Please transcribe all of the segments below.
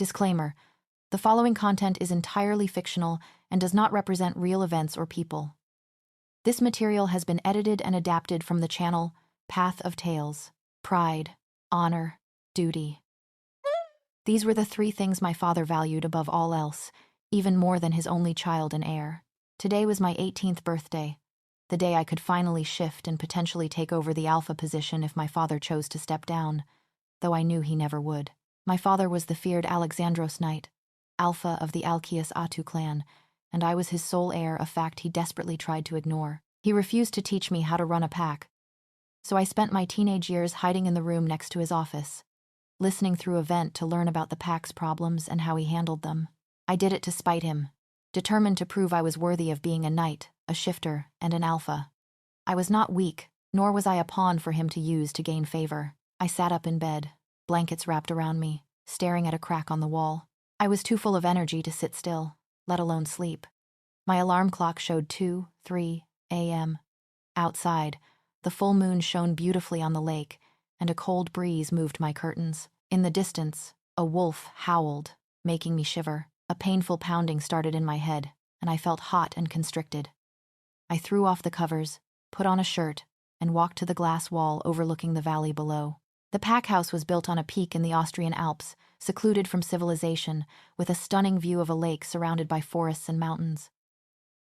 Disclaimer: the following content is entirely fictional and does not represent real events or people. This material has been edited and adapted from the channel Path of Tales, Pride, Honor, Duty. These were the 3 things my father valued above all else, even more than his only child and heir. Today was my 18th birthday, the day I could finally shift and potentially take over the alpha position if my father chose to step down, though I knew he never would. My father was the feared Alexandros Knight, alpha of the Alkeus Atu clan, and I was his sole heir, a fact he desperately tried to ignore. He refused to teach me how to run a pack, so I spent my teenage years hiding in the room next to his office, listening through a vent to learn about the pack's problems and how he handled them. I did it to spite him, determined to prove I was worthy of being a knight, a shifter, and an alpha. I was not weak, nor was I a pawn for him to use to gain favor. I sat up in bed, blankets wrapped around me, staring at a crack on the wall. I was too full of energy to sit still, let alone sleep. My alarm clock showed 2:03 a.m. Outside, the full moon shone beautifully on the lake, and a cold breeze moved my curtains. In the distance, a wolf howled, making me shiver. A painful pounding started in my head, and I felt hot and constricted. I threw off the covers, put on a shirt, and walked to the glass wall overlooking the valley below. The pack house was built on a peak in the Austrian Alps, secluded from civilization, with a stunning view of a lake surrounded by forests and mountains.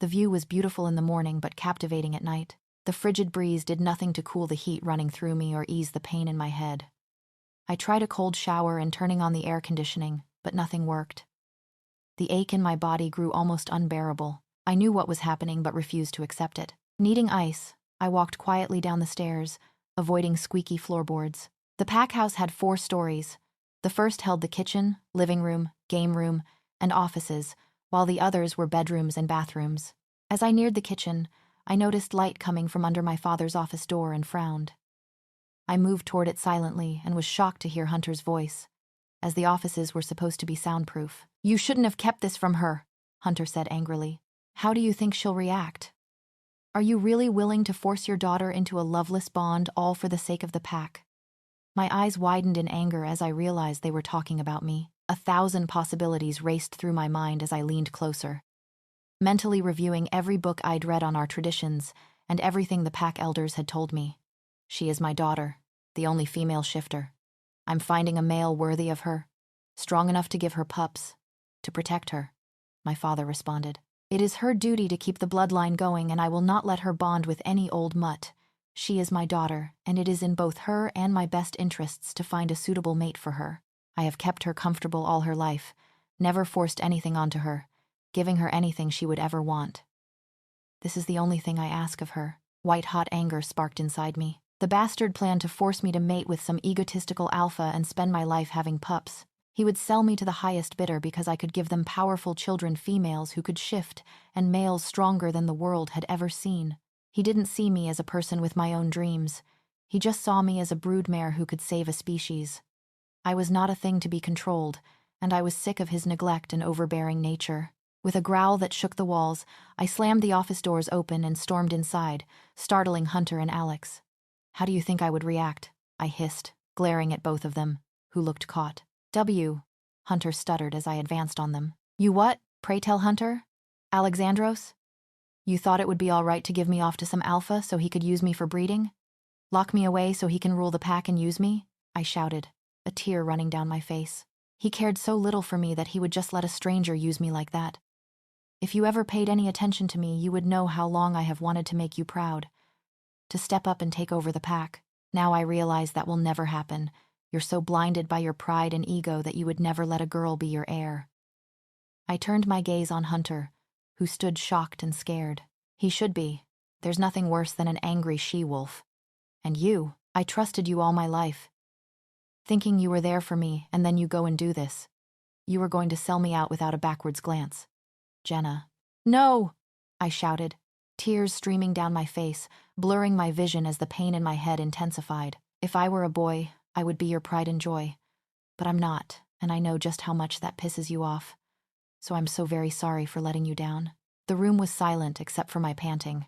The view was beautiful in the morning but captivating at night. The frigid breeze did nothing to cool the heat running through me or ease the pain in my head. I tried a cold shower and turning on the air conditioning, but nothing worked. The ache in my body grew almost unbearable. I knew what was happening but refused to accept it. Needing ice, I walked quietly down the stairs, avoiding squeaky floorboards. The pack house had 4 stories. The first held the kitchen, living room, game room, and offices, while the others were bedrooms and bathrooms. As I neared the kitchen, I noticed light coming from under my father's office door and frowned. I moved toward it silently and was shocked to hear Hunter's voice, as the offices were supposed to be soundproof. "You shouldn't have kept this from her," Hunter said angrily. "How do you think she'll react? Are you really willing to force your daughter into a loveless bond all for the sake of the pack?" My eyes widened in anger as I realized they were talking about me. 1,000 possibilities raced through my mind as I leaned closer, mentally reviewing every book I'd read on our traditions and everything the pack elders had told me. She is my daughter, the only female shifter. I'm finding a male worthy of her, strong enough to give her pups, to protect her, my father responded. It is her duty to keep the bloodline going, and I will not let her bond with any old mutt. She is my daughter, and it is in both her and my best interests to find a suitable mate for her. I have kept her comfortable all her life, never forced anything onto her, giving her anything she would ever want. This is the only thing I ask of her. White-hot anger sparked inside me. The bastard planned to force me to mate with some egotistical alpha and spend my life having pups. He would sell me to the highest bidder because I could give them powerful children, females who could shift, and males stronger than the world had ever seen. He didn't see me as a person with my own dreams. He just saw me as a broodmare who could save a species. I was not a thing to be controlled, and I was sick of his neglect and overbearing nature. With a growl that shook the walls, I slammed the office doors open and stormed inside, startling Hunter and Alex. "How do you think I would react?" I hissed, glaring at both of them, who looked caught. Hunter stuttered as I advanced on them. "You what? Pray tell, Hunter? Alexandros? You thought it would be all right to give me off to some alpha so he could use me for breeding? Lock me away so he can rule the pack and use me?" I shouted, a tear running down my face. He cared so little for me that he would just let a stranger use me like that. If you ever paid any attention to me, you would know how long I have wanted to make you proud, to step up and take over the pack. Now I realize that will never happen. You're so blinded by your pride and ego that you would never let a girl be your heir. I turned my gaze on Hunter, who stood shocked and scared. He should be. There's nothing worse than an angry she-wolf. And you, I trusted you all my life, thinking you were there for me, and then you go and do this. You were going to sell me out without a backwards glance. Jenna. "No!" I shouted, tears streaming down my face, blurring my vision as the pain in my head intensified. If I were a boy, I would be your pride and joy. But I'm not, and I know just how much that pisses you off. So I'm so very sorry for letting you down. The room was silent except for my panting.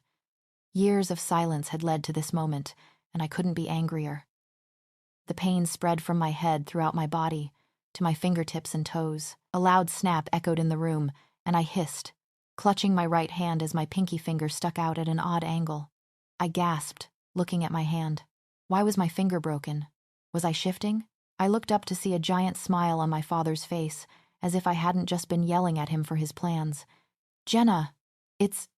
Years of silence had led to this moment, and I couldn't be angrier. The pain spread from my head throughout my body, to my fingertips and toes. A loud snap echoed in the room, and I hissed, clutching my right hand as my pinky finger stuck out at an odd angle. I gasped, looking at my hand. Why was my finger broken? Was I shifting? I looked up to see a giant smile on my father's face, as if I hadn't just been yelling at him for his plans. "Jenna, it's...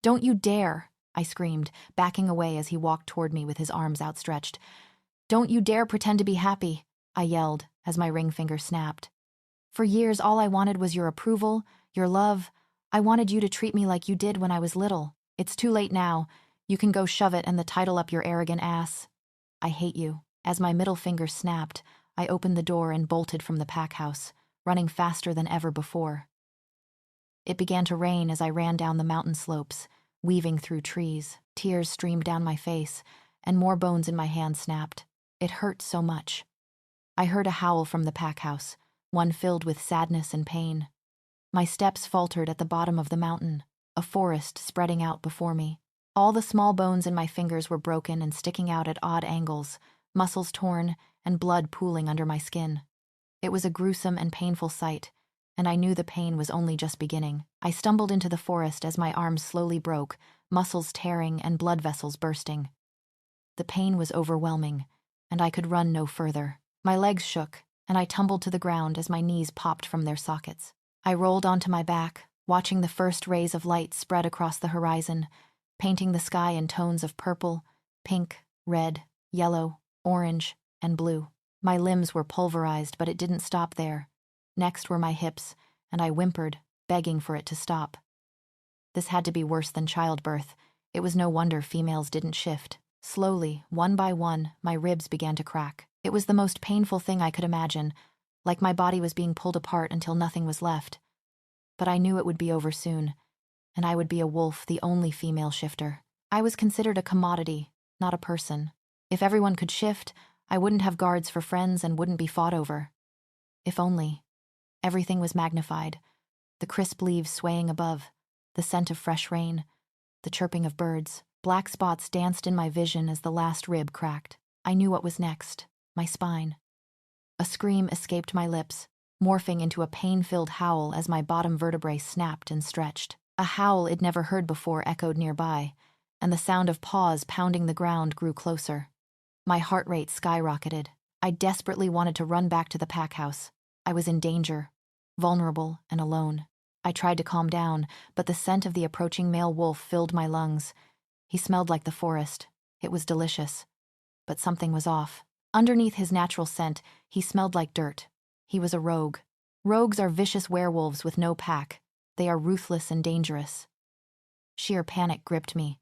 Don't you dare!" I screamed, backing away as he walked toward me with his arms outstretched. "Don't you dare pretend to be happy," I yelled as my ring finger snapped. "For years, all I wanted was your approval, your love. I wanted you to treat me like you did when I was little. It's too late now. You can go shove it and the title up your arrogant ass. I hate you." As my middle finger snapped, I opened the door and bolted from the pack house, running faster than ever before. It began to rain as I ran down the mountain slopes, weaving through trees. Tears streamed down my face, and more bones in my hand snapped. It hurt so much. I heard a howl from the pack house, one filled with sadness and pain. My steps faltered at the bottom of the mountain, a forest spreading out before me. All the small bones in my fingers were broken and sticking out at odd angles, muscles torn, and blood pooling under my skin. It was a gruesome and painful sight, and I knew the pain was only just beginning. I stumbled into the forest as my arms slowly broke, muscles tearing and blood vessels bursting. The pain was overwhelming, and I could run no further. My legs shook, and I tumbled to the ground as my knees popped from their sockets. I rolled onto my back, watching the first rays of light spread across the horizon, painting the sky in tones of purple, pink, red, yellow, orange, and blue. My limbs were pulverized, but it didn't stop there. Next were my hips, and I whimpered, begging for it to stop. This had to be worse than childbirth. It was no wonder females didn't shift. Slowly, one by one, my ribs began to crack. It was the most painful thing I could imagine, like my body was being pulled apart until nothing was left. But I knew it would be over soon, and I would be a wolf, the only female shifter. I was considered a commodity, not a person. If everyone could shift, I wouldn't have guards for friends and wouldn't be fought over. If only. Everything was magnified. The crisp leaves swaying above, the scent of fresh rain, the chirping of birds. Black spots danced in my vision as the last rib cracked. I knew what was next. My spine. A scream escaped my lips, morphing into a pain-filled howl as my bottom vertebrae snapped and stretched. A howl I'd never heard before echoed nearby, and the sound of paws pounding the ground grew closer. My heart rate skyrocketed. I desperately wanted to run back to the pack house. I was in danger, vulnerable and alone. I tried to calm down, but the scent of the approaching male wolf filled my lungs. He smelled like the forest. It was delicious. But something was off. Underneath his natural scent, he smelled like dirt. He was a rogue. Rogues are vicious werewolves with no pack. They are ruthless and dangerous. Sheer panic gripped me.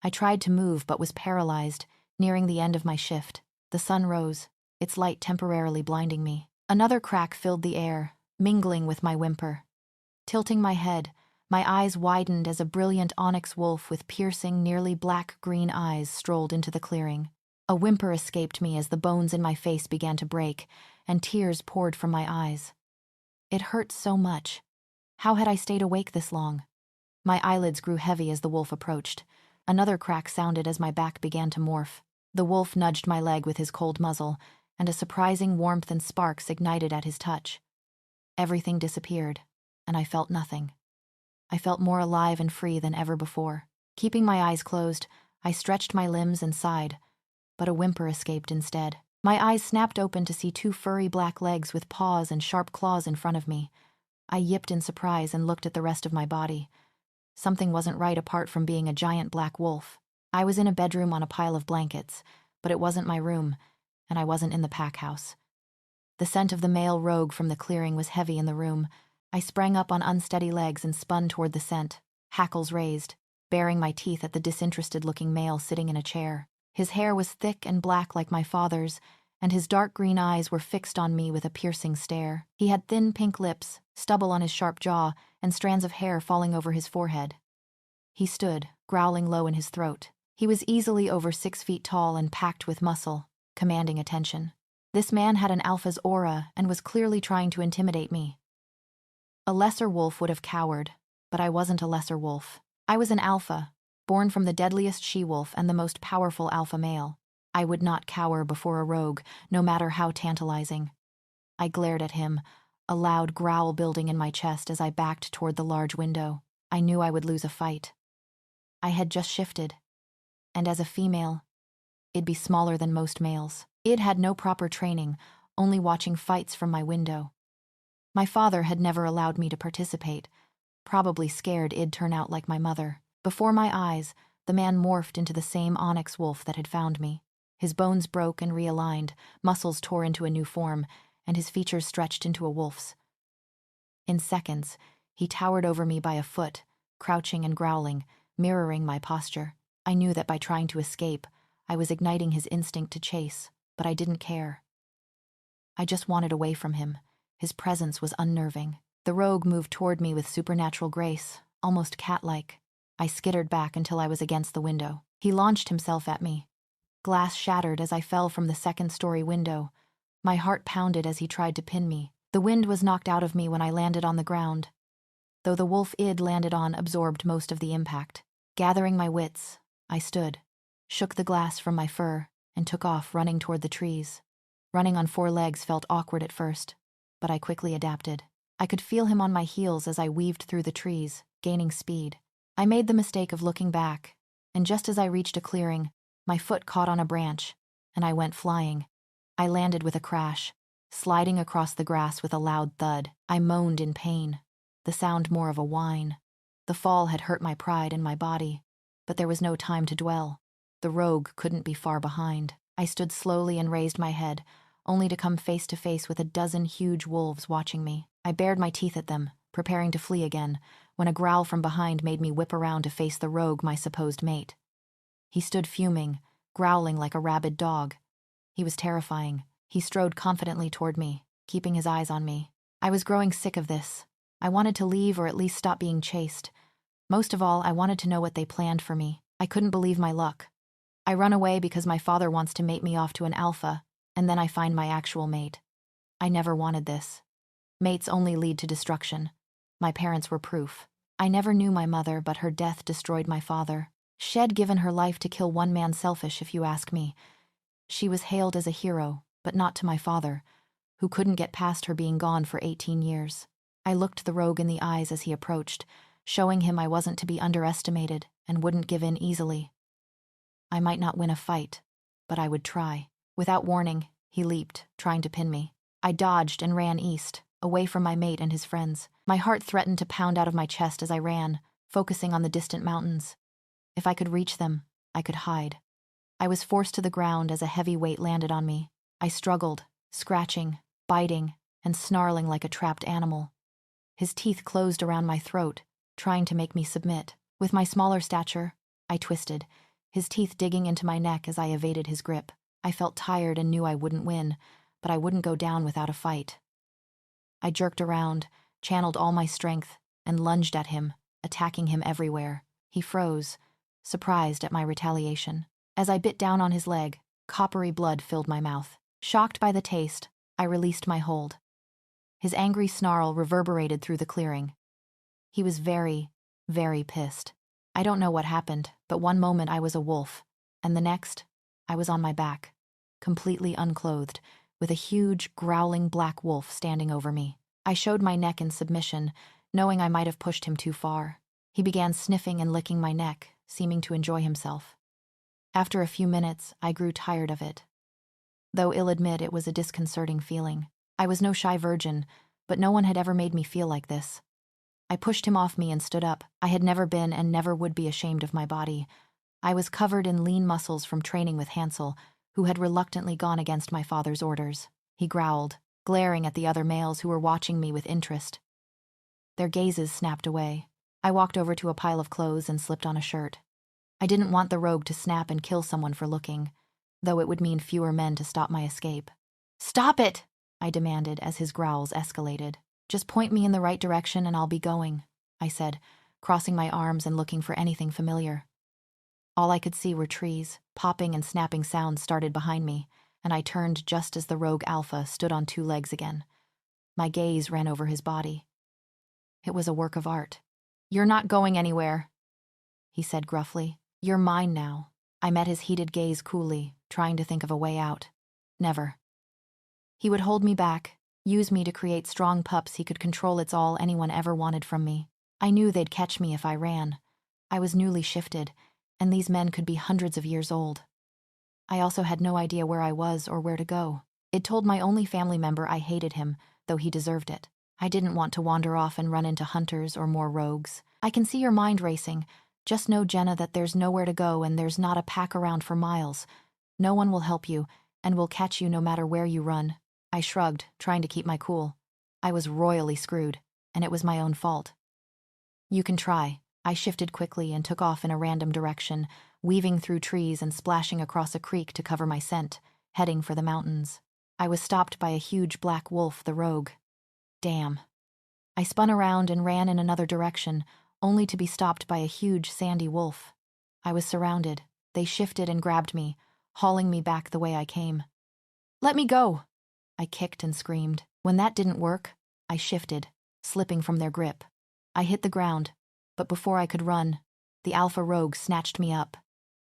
I tried to move but was paralyzed, nearing the end of my shift. The sun rose, its light temporarily blinding me. Another crack filled the air, mingling with my whimper. Tilting my head, my eyes widened as a brilliant onyx wolf with piercing, nearly black-green eyes strolled into the clearing. A whimper escaped me as the bones in my face began to break, and tears poured from my eyes. It hurt so much. How had I stayed awake this long? My eyelids grew heavy as the wolf approached. Another crack sounded as my back began to morph. The wolf nudged my leg with his cold muzzle, and a surprising warmth and sparks ignited at his touch. Everything disappeared, and I felt nothing. I felt more alive and free than ever before. Keeping my eyes closed, I stretched my limbs and sighed, but a whimper escaped instead. My eyes snapped open to see two furry black legs with paws and sharp claws in front of me. I yipped in surprise and looked at the rest of my body. Something wasn't right apart from being a giant black wolf. I was in a bedroom on a pile of blankets, but it wasn't my room, and I wasn't in the pack house. The scent of the male rogue from the clearing was heavy in the room. I sprang up on unsteady legs and spun toward the scent, hackles raised, baring my teeth at the disinterested-looking male sitting in a chair. His hair was thick and black like my father's, and his dark green eyes were fixed on me with a piercing stare. He had thin pink lips, stubble on his sharp jaw, and strands of hair falling over his forehead. He stood, growling low in his throat. He was easily over 6 feet tall and packed with muscle, commanding attention. This man had an alpha's aura and was clearly trying to intimidate me. A lesser wolf would have cowered, but I wasn't a lesser wolf. I was an alpha, born from the deadliest she-wolf and the most powerful alpha male. I would not cower before a rogue, no matter how tantalizing. I glared at him, a loud growl building in my chest as I backed toward the large window. I knew I would lose a fight. I had just shifted, and as a female, it'd be smaller than most males. Id had no proper training, only watching fights from my window. My father had never allowed me to participate, probably scared I'd turn out like my mother. Before my eyes, the man morphed into the same onyx wolf that had found me. His bones broke and realigned, muscles tore into a new form, and his features stretched into a wolf's. In seconds, he towered over me by a foot, crouching and growling, mirroring my posture. I knew that by trying to escape, I was igniting his instinct to chase, but I didn't care. I just wanted away from him. His presence was unnerving. The rogue moved toward me with supernatural grace, almost cat-like. I skittered back until I was against the window. He launched himself at me. Glass shattered as I fell from the second-story window. My heart pounded as he tried to pin me. The wind was knocked out of me when I landed on the ground, though the wolf Id landed on absorbed most of the impact. Gathering my wits, I stood, shook the glass from my fur, and took off running toward the trees. Running on 4 legs felt awkward at first, but I quickly adapted. I could feel him on my heels as I weaved through the trees, gaining speed. I made the mistake of looking back, and just as I reached a clearing, my foot caught on a branch, and I went flying. I landed with a crash, sliding across the grass with a loud thud. I moaned in pain, the sound more of a whine. The fall had hurt my pride and my body, but there was no time to dwell. The rogue couldn't be far behind. I stood slowly and raised my head, only to come face to face with a dozen huge wolves watching me. I bared my teeth at them, preparing to flee again, when a growl from behind made me whip around to face the rogue, my supposed mate. He stood fuming, growling like a rabid dog. He was terrifying. He strode confidently toward me, keeping his eyes on me. I was growing sick of this. I wanted to leave or at least stop being chased. Most of all, I wanted to know what they planned for me. I couldn't believe my luck. I run away because my father wants to mate me off to an alpha, and then I find my actual mate. I never wanted this. Mates only lead to destruction. My parents were proof. I never knew my mother, but her death destroyed my father. She'd given her life to kill one man selfish, if you ask me. She was hailed as a hero, but not to my father, who couldn't get past her being gone for 18 years. I looked the rogue in the eyes as he approached, showing him I wasn't to be underestimated and wouldn't give in easily. I might not win a fight, but I would try. Without warning, he leaped, trying to pin me. I dodged and ran east, away from my mate and his friends. My heart threatened to pound out of my chest as I ran, focusing on the distant mountains. If I could reach them, I could hide. I was forced to the ground as a heavy weight landed on me. I struggled, scratching, biting, and snarling like a trapped animal. His teeth closed around my throat, trying to make me submit. With my smaller stature, I twisted, his teeth digging into my neck as I evaded his grip. I felt tired and knew I wouldn't win, but I wouldn't go down without a fight. I jerked around, channeled all my strength, and lunged at him, attacking him everywhere. He froze, surprised at my retaliation. As I bit down on his leg, coppery blood filled my mouth. Shocked by the taste, I released my hold. His angry snarl reverberated through the clearing. He was very, very pissed. I don't know what happened, but one moment I was a wolf, and the next, I was on my back, completely unclothed, with a huge, growling black wolf standing over me. I showed my neck in submission, knowing I might have pushed him too far. He began sniffing and licking my neck, seeming to enjoy himself. After a few minutes, I grew tired of it. Though I'll admit it was a disconcerting feeling. I was no shy virgin, but no one had ever made me feel like this. I pushed him off me and stood up. I had never been and never would be ashamed of my body. I was covered in lean muscles from training with Hansel, who had reluctantly gone against my father's orders. He growled, glaring at the other males who were watching me with interest. Their gazes snapped away. I walked over to a pile of clothes and slipped on a shirt. I didn't want the rogue to snap and kill someone for looking, though it would mean fewer men to stop my escape. "Stop it!" I demanded as his growls escalated. "Just point me in the right direction and I'll be going," I said, crossing my arms and looking for anything familiar. All I could see were trees. Popping and snapping sounds started behind me, and I turned just as the rogue alpha stood on 2 legs again. My gaze ran over his body. It was a work of art. "You're not going anywhere," he said gruffly. "You're mine now." I met his heated gaze coolly, trying to think of a way out. Never. He would hold me back, use me to create strong pups he could control. It's all anyone ever wanted from me. I knew they'd catch me if I ran. I was newly shifted, and these men could be hundreds of years old. I also had no idea where I was or where to go. It told my only family member I hated him, though he deserved it. I didn't want to wander off and run into hunters or more rogues. I can see your mind racing. Just know, Jenna, that there's nowhere to go and there's not a pack around for miles. No one will help you, and will catch you no matter where you run. I shrugged, trying to keep my cool. I was royally screwed, and it was my own fault. You can try. I shifted quickly and took off in a random direction, weaving through trees and splashing across a creek to cover my scent, heading for the mountains. I was stopped by a huge black wolf, the rogue. Damn. I spun around and ran in another direction, only to be stopped by a huge sandy wolf. I was surrounded. They shifted and grabbed me, hauling me back the way I came. Let me go! I kicked and screamed. When that didn't work, I shifted, slipping from their grip. I hit the ground, but before I could run, the alpha rogue snatched me up.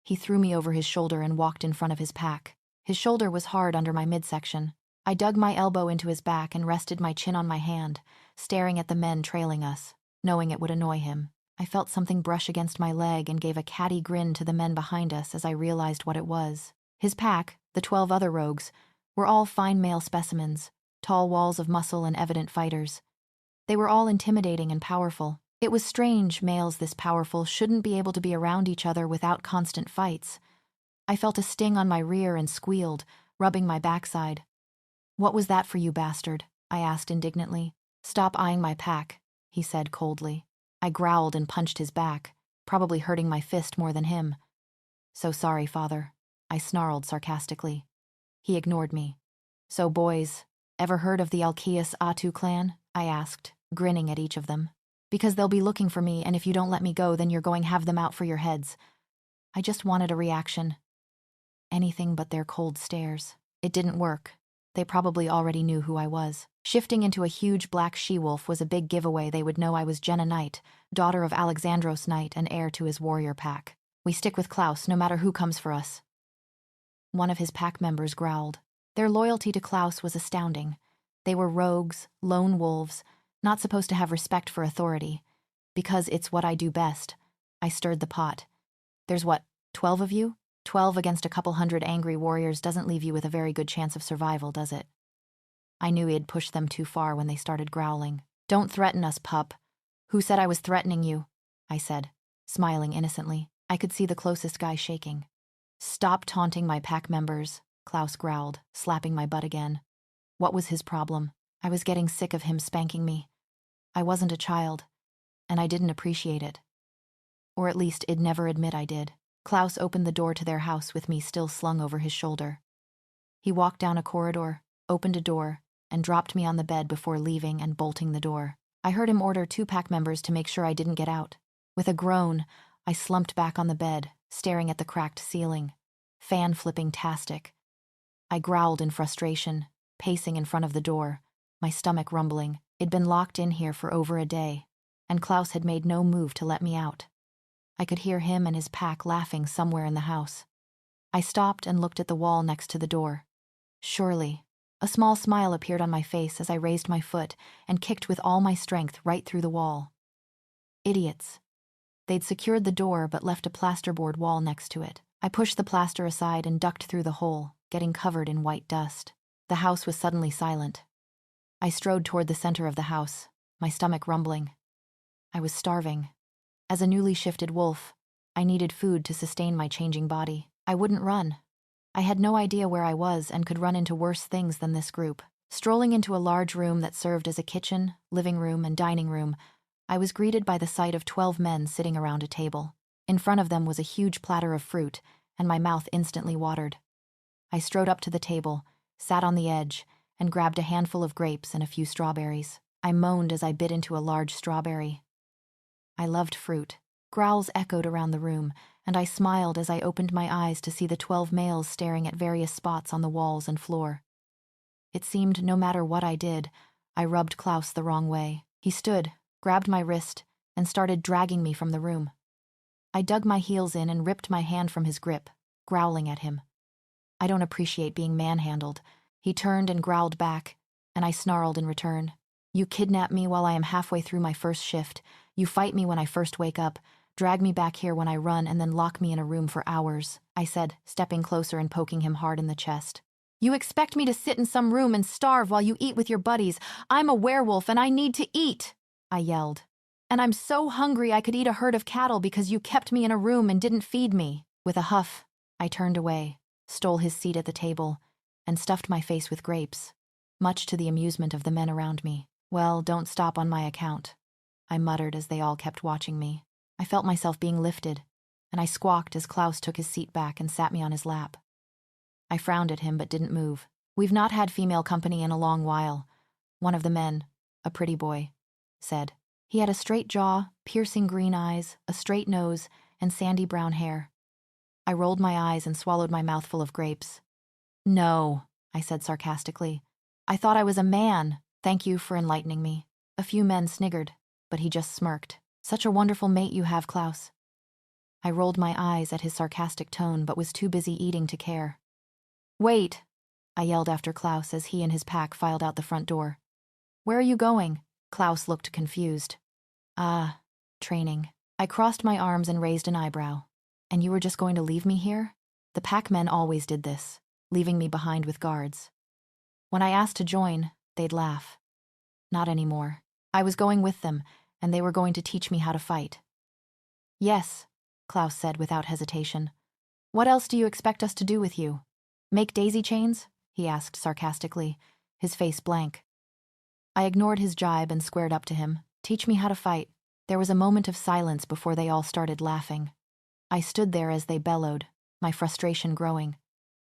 He threw me over his shoulder and walked in front of his pack. His shoulder was hard under my midsection. I dug my elbow into his back and rested my chin on my hand, staring at the men trailing us, knowing it would annoy him. I felt something brush against my leg and gave a catty grin to the men behind us as I realized what it was. His pack, the 12 other rogues, were all fine male specimens, tall walls of muscle and evident fighters. They were all intimidating and powerful. It was strange males this powerful shouldn't be able to be around each other without constant fights. I felt a sting on my rear and squealed, rubbing my backside. What was that for you, bastard? I asked indignantly. Stop eyeing my pack, he said coldly. I growled and punched his back, probably hurting my fist more than him. So sorry, father, I snarled sarcastically. He ignored me. So boys, ever heard of the Alkeus Atu clan? I asked, grinning at each of them. Because they'll be looking for me, and if you don't let me go, then you're going to have them out for your heads. I just wanted a reaction. Anything but their cold stares. It didn't work. They probably already knew who I was. Shifting into a huge black she-wolf was a big giveaway. They would know I was Jenna Knight, daughter of Alexandros Knight and heir to his warrior pack. We stick with Klaus no matter who comes for us. One of his pack members growled. Their loyalty to Klaus was astounding. They were rogues, lone wolves, not supposed to have respect for authority. Because it's what I do best. I stirred the pot. There's what, 12 of you? 12 against a couple hundred angry warriors doesn't leave you with a very good chance of survival, does it? I knew he had pushed them too far when they started growling. Don't threaten us, pup. Who said I was threatening you? I said, smiling innocently. I could see the closest guy shaking. Stop taunting my pack members, Klaus growled, slapping my butt again. What was his problem? I was getting sick of him spanking me. I wasn't a child, and I didn't appreciate it. Or at least I'd never admit I did. Klaus opened the door to their house with me still slung over his shoulder. He walked down a corridor, opened a door, and dropped me on the bed before leaving and bolting the door. I heard him order 2 pack members to make sure I didn't get out. With a groan, I slumped back on the bed, staring at the cracked ceiling. Fan flipping tastic. I growled in frustration, pacing in front of the door, my stomach rumbling. It'd been locked in here for over a day, and Klaus had made no move to let me out. I could hear him and his pack laughing somewhere in the house. I stopped and looked at the wall next to the door. Surely. A small smile appeared on my face as I raised my foot and kicked with all my strength right through the wall. Idiots. They'd secured the door but left a plasterboard wall next to it. I pushed the plaster aside and ducked through the hole, getting covered in white dust. The house was suddenly silent. I strode toward the center of the house, my stomach rumbling. I was starving. As a newly shifted wolf, I needed food to sustain my changing body. I wouldn't run. I had no idea where I was and could run into worse things than this group. Strolling into a large room that served as a kitchen, living room, and dining room, I was greeted by the sight of 12 men sitting around a table. In front of them was a huge platter of fruit, and my mouth instantly watered. I strode up to the table, sat on the edge, and grabbed a handful of grapes and a few strawberries. I moaned as I bit into a large strawberry. I loved fruit. Growls echoed around the room, and I smiled as I opened my eyes to see the 12 males staring at various spots on the walls and floor. It seemed no matter what I did, I rubbed Klaus the wrong way. He stood, grabbed my wrist, and started dragging me from the room. I dug my heels in and ripped my hand from his grip, growling at him. I don't appreciate being manhandled. He turned and growled back, and I snarled in return. You kidnap me while I am halfway through my first shift. You fight me when I first wake up, drag me back here when I run, and then lock me in a room for hours, I said, stepping closer and poking him hard in the chest. You expect me to sit in some room and starve while you eat with your buddies. I'm a werewolf and I need to eat, I yelled. And I'm so hungry I could eat a herd of cattle because you kept me in a room and didn't feed me. With a huff, I turned away, stole his seat at the table, and stuffed my face with grapes, much to the amusement of the men around me. Well, don't stop on my account, I muttered as they all kept watching me. I felt myself being lifted, and I squawked as Klaus took his seat back and sat me on his lap. I frowned at him but didn't move. We've not had female company in a long while, one of the men, a pretty boy, said. He had a straight jaw, piercing green eyes, a straight nose, and sandy brown hair. I rolled my eyes and swallowed my mouthful of grapes. No, I said sarcastically. I thought I was a man. Thank you for enlightening me. A few men sniggered, but he just smirked. Such a wonderful mate you have, Klaus. I rolled my eyes at his sarcastic tone but was too busy eating to care. Wait, I yelled after Klaus as he and his pack filed out the front door. Where are you going? Klaus looked confused. Training. I crossed my arms and raised an eyebrow. And you were just going to leave me here? The pack men always did this, leaving me behind with guards. When I asked to join, they'd laugh. Not anymore. I was going with them, and they were going to teach me how to fight. Yes, Klaus said without hesitation. What else do you expect us to do with you? Make daisy chains? He asked sarcastically, his face blank. I ignored his jibe and squared up to him. Teach me how to fight. There was a moment of silence before they all started laughing. I stood there as they bellowed, my frustration growing.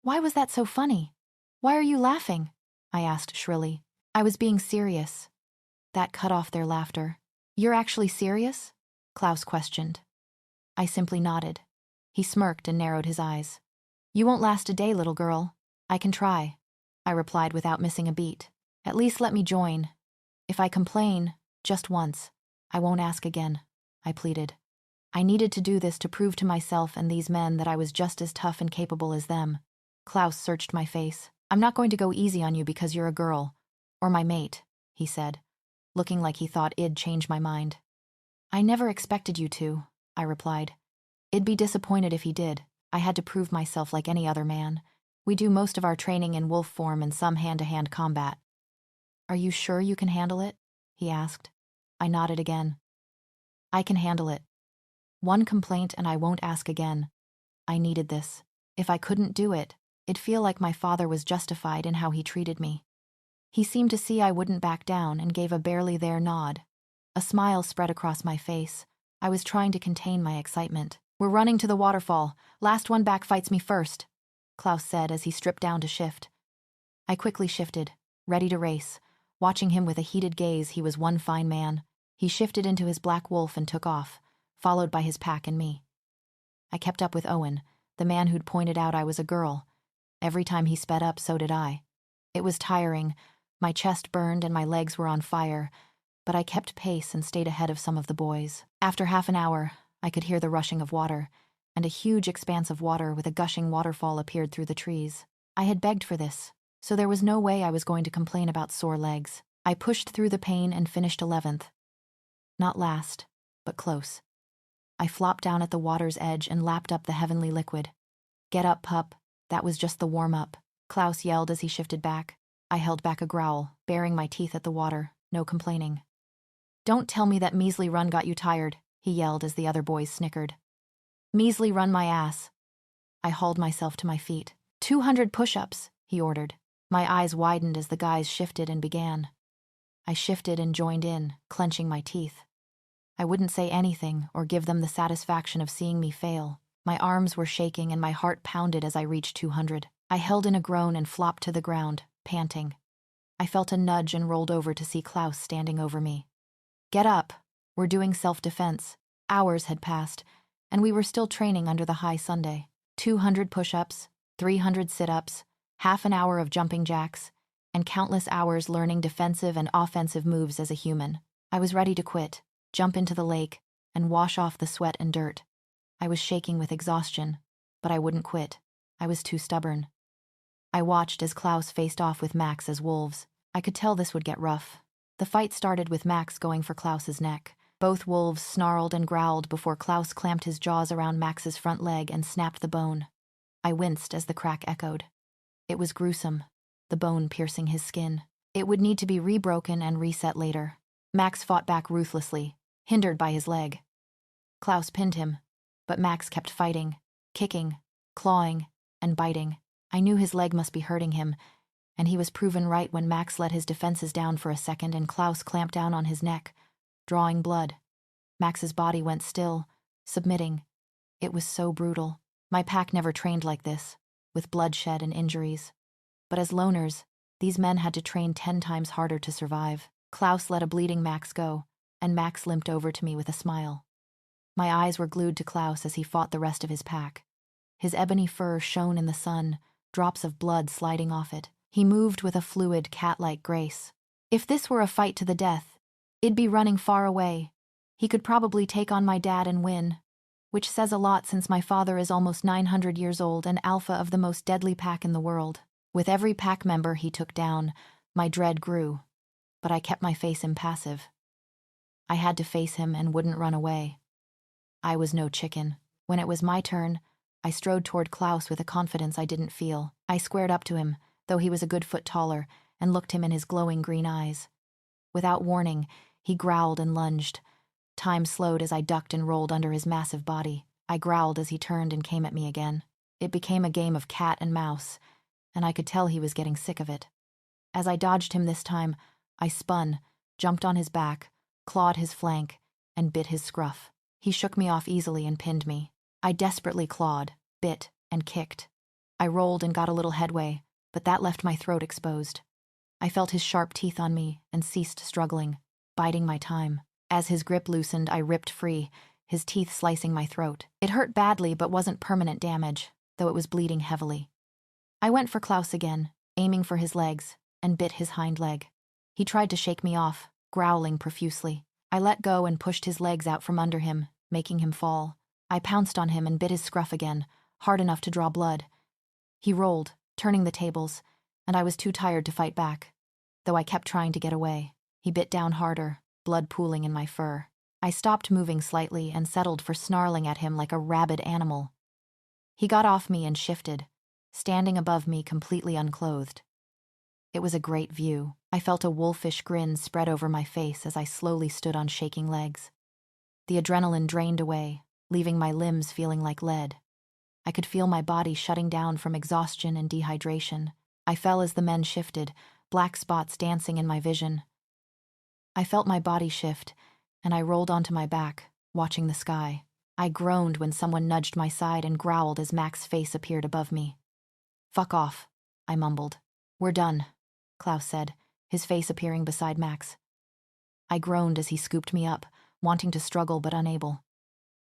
Why was that so funny? Why are you laughing? I asked shrilly. I was being serious. That cut off their laughter. You're actually serious? Klaus questioned. I simply nodded. He smirked and narrowed his eyes. You won't last a day, little girl. I can try, I replied without missing a beat. At least let me join. If I complain, just once, I won't ask again, I pleaded. I needed to do this to prove to myself and these men that I was just as tough and capable as them. Klaus searched my face. I'm not going to go easy on you because you're a girl, or my mate, he said, looking like he thought I'd change my mind. I never expected you to, I replied. I'd be disappointed if he did. I had to prove myself like any other man. We do most of our training in wolf form and some hand-to-hand combat. Are you sure you can handle it? He asked. I nodded again. I can handle it. One complaint and I won't ask again. I needed this. If I couldn't do it, it'd feel like my father was justified in how he treated me. He seemed to see I wouldn't back down and gave a barely there nod. A smile spread across my face. I was trying to contain my excitement. We're running to the waterfall. Last one back fights me first, Klaus said as he stripped down to shift. I quickly shifted, ready to race. Watching him with a heated gaze, he was one fine man. He shifted into his black wolf and took off, followed by his pack and me. I kept up with Owen, the man who'd pointed out I was a girl. Every time he sped up, so did I. It was tiring. My chest burned and my legs were on fire, but I kept pace and stayed ahead of some of the boys. After half an hour, I could hear the rushing of water, and a huge expanse of water with a gushing waterfall appeared through the trees. I had begged for this, so there was no way I was going to complain about sore legs. I pushed through the pain and finished 11th. Not last, but close. I flopped down at the water's edge and lapped up the heavenly liquid. Get up, pup. That was just the warm-up, Klaus yelled as he shifted back. I held back a growl, baring my teeth at the water, no complaining. Don't tell me that measly run got you tired, he yelled as the other boys snickered. Measly run my ass. I hauled myself to my feet. 200 push-ups, he ordered. My eyes widened as the guys shifted and began. I shifted and joined in, clenching my teeth. I wouldn't say anything or give them the satisfaction of seeing me fail. My arms were shaking and my heart pounded as I reached 200. I held in a groan and flopped to the ground, panting. I felt a nudge and rolled over to see Klaus standing over me. Get up. We're doing self-defense. Hours had passed, and we were still training under the high Sunday. 200 push-ups, 300 sit-ups, half an hour of jumping jacks, and countless hours learning defensive and offensive moves as a human. I was ready to quit, jump into the lake, and wash off the sweat and dirt. I was shaking with exhaustion, but I wouldn't quit. I was too stubborn. I watched as Klaus faced off with Max as wolves. I could tell this would get rough. The fight started with Max going for Klaus's neck. Both wolves snarled and growled before Klaus clamped his jaws around Max's front leg and snapped the bone. I winced as the crack echoed. It was gruesome, the bone piercing his skin. It would need to be rebroken and reset later. Max fought back ruthlessly, hindered by his leg. Klaus pinned him, but Max kept fighting, kicking, clawing, and biting. I knew his leg must be hurting him, and he was proven right when Max let his defenses down for a second and Klaus clamped down on his neck, drawing blood. Max's body went still, submitting. It was so brutal. My pack never trained like this, with bloodshed and injuries. But as loners, these men had to train 10 times harder to survive. Klaus let a bleeding Max go, and Max limped over to me with a smile. My eyes were glued to Klaus as he fought the rest of his pack. His ebony fur shone in the sun, drops of blood sliding off it. He moved with a fluid, cat-like grace. If this were a fight to the death, it'd be running far away. He could probably take on my dad and win, which says a lot since my father is almost 900 years old and alpha of the most deadly pack in the world. With every pack member he took down, my dread grew, but I kept my face impassive. I had to face him and wouldn't run away. I was no chicken. When it was my turn, I strode toward Klaus with a confidence I didn't feel. I squared up to him, though he was a good foot taller, and looked him in his glowing green eyes. Without warning, he growled and lunged. Time slowed as I ducked and rolled under his massive body. I growled as he turned and came at me again. It became a game of cat and mouse, and I could tell he was getting sick of it. As I dodged him this time, I spun, jumped on his back, clawed his flank, and bit his scruff. He shook me off easily and pinned me. I desperately clawed, bit, and kicked. I rolled and got a little headway, but that left my throat exposed. I felt his sharp teeth on me and ceased struggling, biding my time. As his grip loosened, I ripped free, his teeth slicing my throat. It hurt badly but wasn't permanent damage, though it was bleeding heavily. I went for Klaus again, aiming for his legs, and bit his hind leg. He tried to shake me off, growling profusely. I let go and pushed his legs out from under him, making him fall. I pounced on him and bit his scruff again, hard enough to draw blood. He rolled, turning the tables, and I was too tired to fight back, though I kept trying to get away. He bit down harder, blood pooling in my fur. I stopped moving slightly and settled for snarling at him like a rabid animal. He got off me and shifted, standing above me completely unclothed. It was a great view. I felt a wolfish grin spread over my face as I slowly stood on shaking legs. The adrenaline drained away, leaving my limbs feeling like lead. I could feel my body shutting down from exhaustion and dehydration. I fell as the men shifted, black spots dancing in my vision. I felt my body shift, and I rolled onto my back, watching the sky. I groaned when someone nudged my side and growled as Max's face appeared above me. "Fuck off," I mumbled. "We're done," Klaus said, his face appearing beside Max. I groaned as he scooped me up, wanting to struggle but unable.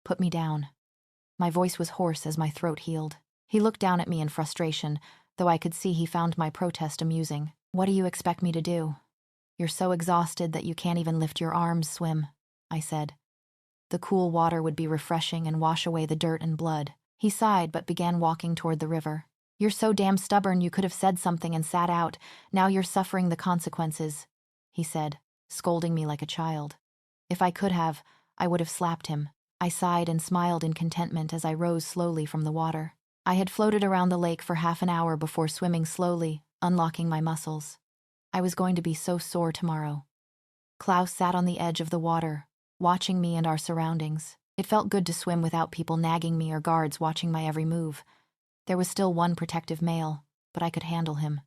"Put me down." My voice was hoarse as my throat healed. He looked down at me in frustration, though I could see he found my protest amusing. "What do you expect me to do? You're so exhausted that you can't even lift your arms, swim," I said. The cool water would be refreshing and wash away the dirt and blood. He sighed but began walking toward the river. "You're so damn stubborn you could have said something and sat out. Now you're suffering the consequences," he said, scolding me like a child. If I could have, I would have slapped him. I sighed and smiled in contentment as I rose slowly from the water. I had floated around the lake for half an hour before swimming slowly, unlocking my muscles. I was going to be so sore tomorrow. Klaus sat on the edge of the water, watching me and our surroundings. It felt good to swim without people nagging me or guards watching my every move. There was still one protective male, but I could handle him.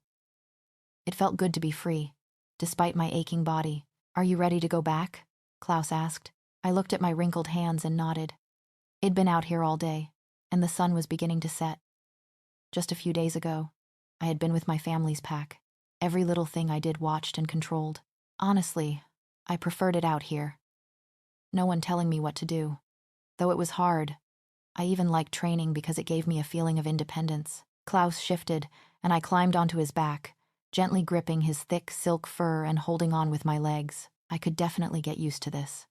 It felt good to be free, despite my aching body. "Are you ready to go back?" Klaus asked. I looked at my wrinkled hands and nodded. It'd been out here all day, and the sun was beginning to set. Just a few days ago, I had been with my family's pack. Every little thing I did watched and controlled. Honestly, I preferred it out here. No one telling me what to do. Though it was hard, I even liked training because it gave me a feeling of independence. Klaus shifted, and I climbed onto his back, gently gripping his thick silk fur and holding on with my legs. I could definitely get used to this.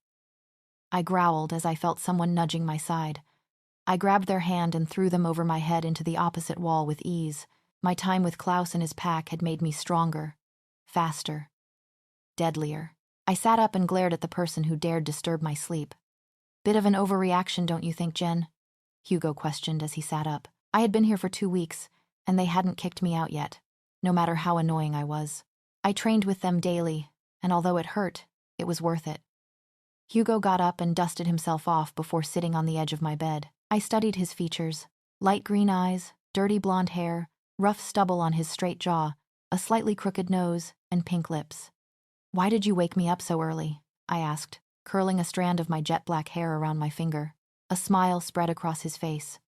I growled as I felt someone nudging my side. I grabbed their hand and threw them over my head into the opposite wall with ease. My time with Klaus and his pack had made me stronger, faster, deadlier. I sat up and glared at the person who dared disturb my sleep. Bit of an overreaction, don't you think, Jen? Hugo questioned as he sat up. I had been here for 2 weeks, and they hadn't kicked me out yet, no matter how annoying I was. I trained with them daily, and although it hurt, it was worth it. Hugo got up and dusted himself off before sitting on the edge of my bed. I studied his features. Light green eyes, dirty blonde hair, rough stubble on his straight jaw, a slightly crooked nose, and pink lips. "Why did you wake me up so early?" I asked, curling a strand of my jet black hair around my finger. A smile spread across his face.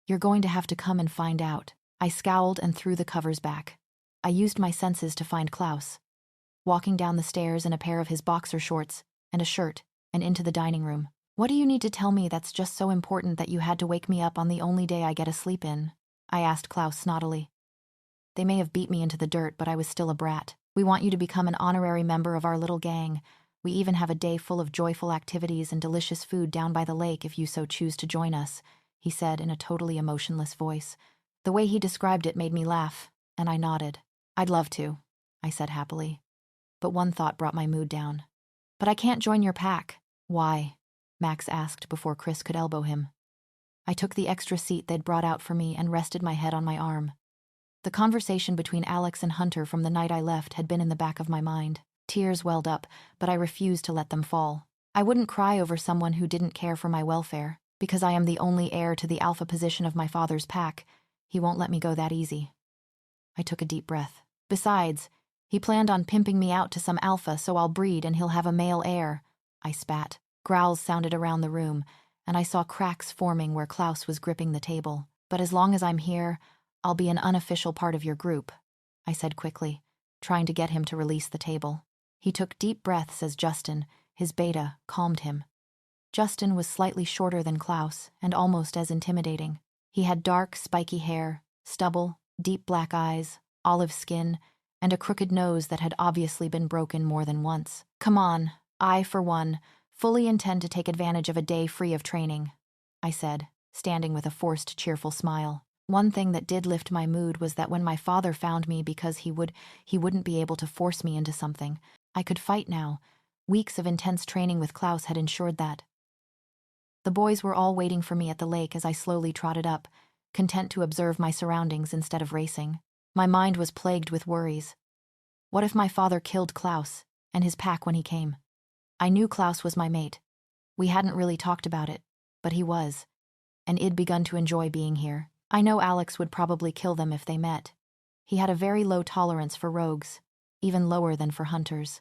"You're going to have to come and find out." I scowled and threw the covers back. I used my senses to find Klaus, walking down the stairs in a pair of his boxer shorts and a shirt, and into the dining room. "What do you need to tell me that's just so important that you had to wake me up on the only day I get to sleep in?" I asked Klaus snottily. "They may have beat me into the dirt, but I was still a brat. We want you to become an honorary member of our little gang. We even have a day full of joyful activities and delicious food down by the lake if you so choose to join us," he said in a totally emotionless voice. The way he described it made me laugh, and I nodded. "I'd love to," I said happily. But one thought brought my mood down. "But I can't join your pack." "Why?" Max asked before Chris could elbow him. I took the extra seat they'd brought out for me and rested my head on my arm. The conversation between Alex and Hunter from the night I left had been in the back of my mind. Tears welled up, but I refused to let them fall. I wouldn't cry over someone who didn't care for my welfare. Because I am the only heir to the alpha position of my father's pack, he won't let me go that easy. I took a deep breath. Besides, he planned on pimping me out to some alpha so I'll breed and he'll have a male heir. I spat. Growls sounded around the room, and I saw cracks forming where Klaus was gripping the table. "But as long as I'm here, I'll be an unofficial part of your group," I said quickly, trying to get him to release the table. He took deep breaths as Justin, his beta, calmed him. Justin was slightly shorter than Klaus and almost as intimidating. He had dark, spiky hair, stubble, deep black eyes, olive skin, and a crooked nose that had obviously been broken more than once. "Come on, I, for one, fully intend to take advantage of a day free of training," I said, standing with a forced, cheerful smile. One thing that did lift my mood was that when my father found me because he wouldn't be able to force me into something, I could fight now. Weeks of intense training with Klaus had ensured that. The boys were all waiting for me at the lake as I slowly trotted up, content to observe my surroundings instead of racing. My mind was plagued with worries. What if my father killed Klaus and his pack when he came? I knew Klaus was my mate. We hadn't really talked about it, but he was, and I'd begun to enjoy being here. I know Alex would probably kill them if they met. He had a very low tolerance for rogues, even lower than for hunters.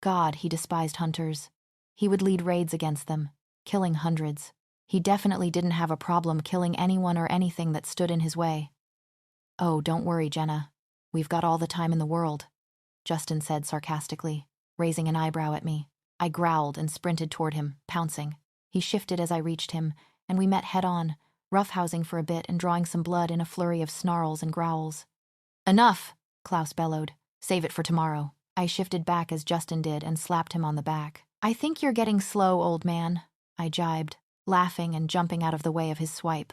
God, he despised hunters. He would lead raids against them, killing hundreds. He definitely didn't have a problem killing anyone or anything that stood in his way. "Oh, don't worry, Jenna. We've got all the time in the world," Justin said sarcastically, raising an eyebrow at me. I growled and sprinted toward him, pouncing. He shifted as I reached him, and we met head-on, roughhousing for a bit and drawing some blood in a flurry of snarls and growls. "Enough!" Klaus bellowed. "Save it for tomorrow." I shifted back as Justin did and slapped him on the back. "I think you're getting slow, old man," I jibed, laughing and jumping out of the way of his swipe.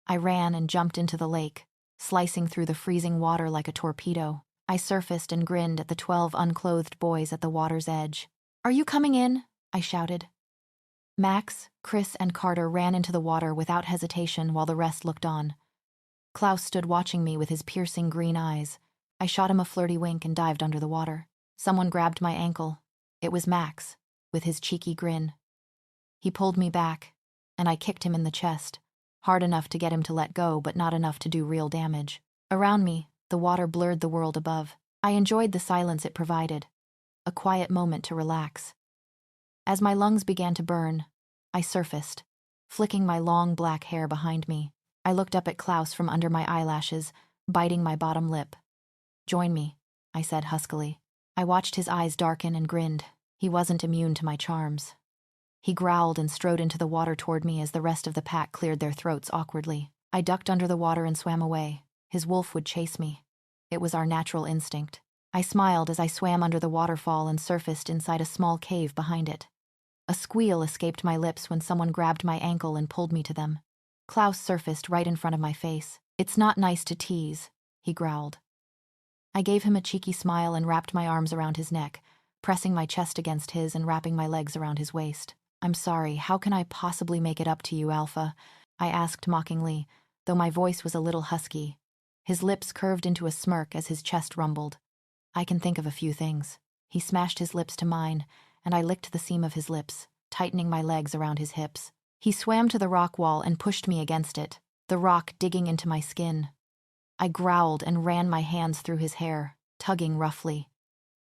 I ran and jumped into the lake, slicing through the freezing water like a torpedo. I surfaced and grinned at the 12 unclothed boys at the water's edge. "Are you coming in?" I shouted. Max, Chris, and Carter ran into the water without hesitation while the rest looked on. Klaus stood watching me with his piercing green eyes. I shot him a flirty wink and dived under the water. Someone grabbed my ankle. It was Max, with his cheeky grin. He pulled me back, and I kicked him in the chest, hard enough to get him to let go, but not enough to do real damage. Around me, the water blurred the world above. I enjoyed the silence it provided, a quiet moment to relax. As my lungs began to burn, I surfaced, flicking my long black hair behind me. I looked up at Klaus from under my eyelashes, biting my bottom lip. "Join me," I said huskily. I watched his eyes darken and grinned. He wasn't immune to my charms. He growled and strode into the water toward me as the rest of the pack cleared their throats awkwardly. I ducked under the water and swam away. His wolf would chase me. It was our natural instinct. I smiled as I swam under the waterfall and surfaced inside a small cave behind it. A squeal escaped my lips when someone grabbed my ankle and pulled me to them. Klaus surfaced right in front of my face. "It's not nice to tease," he growled. I gave him a cheeky smile and wrapped my arms around his neck, pressing my chest against his and wrapping my legs around his waist. "I'm sorry, how can I possibly make it up to you, Alpha?" I asked mockingly, though my voice was a little husky. His lips curved into a smirk as his chest rumbled. "I can think of a few things." He smashed his lips to mine, and I licked the seam of his lips, tightening my legs around his hips. He swam to the rock wall and pushed me against it, the rock digging into my skin. I growled and ran my hands through his hair, tugging roughly.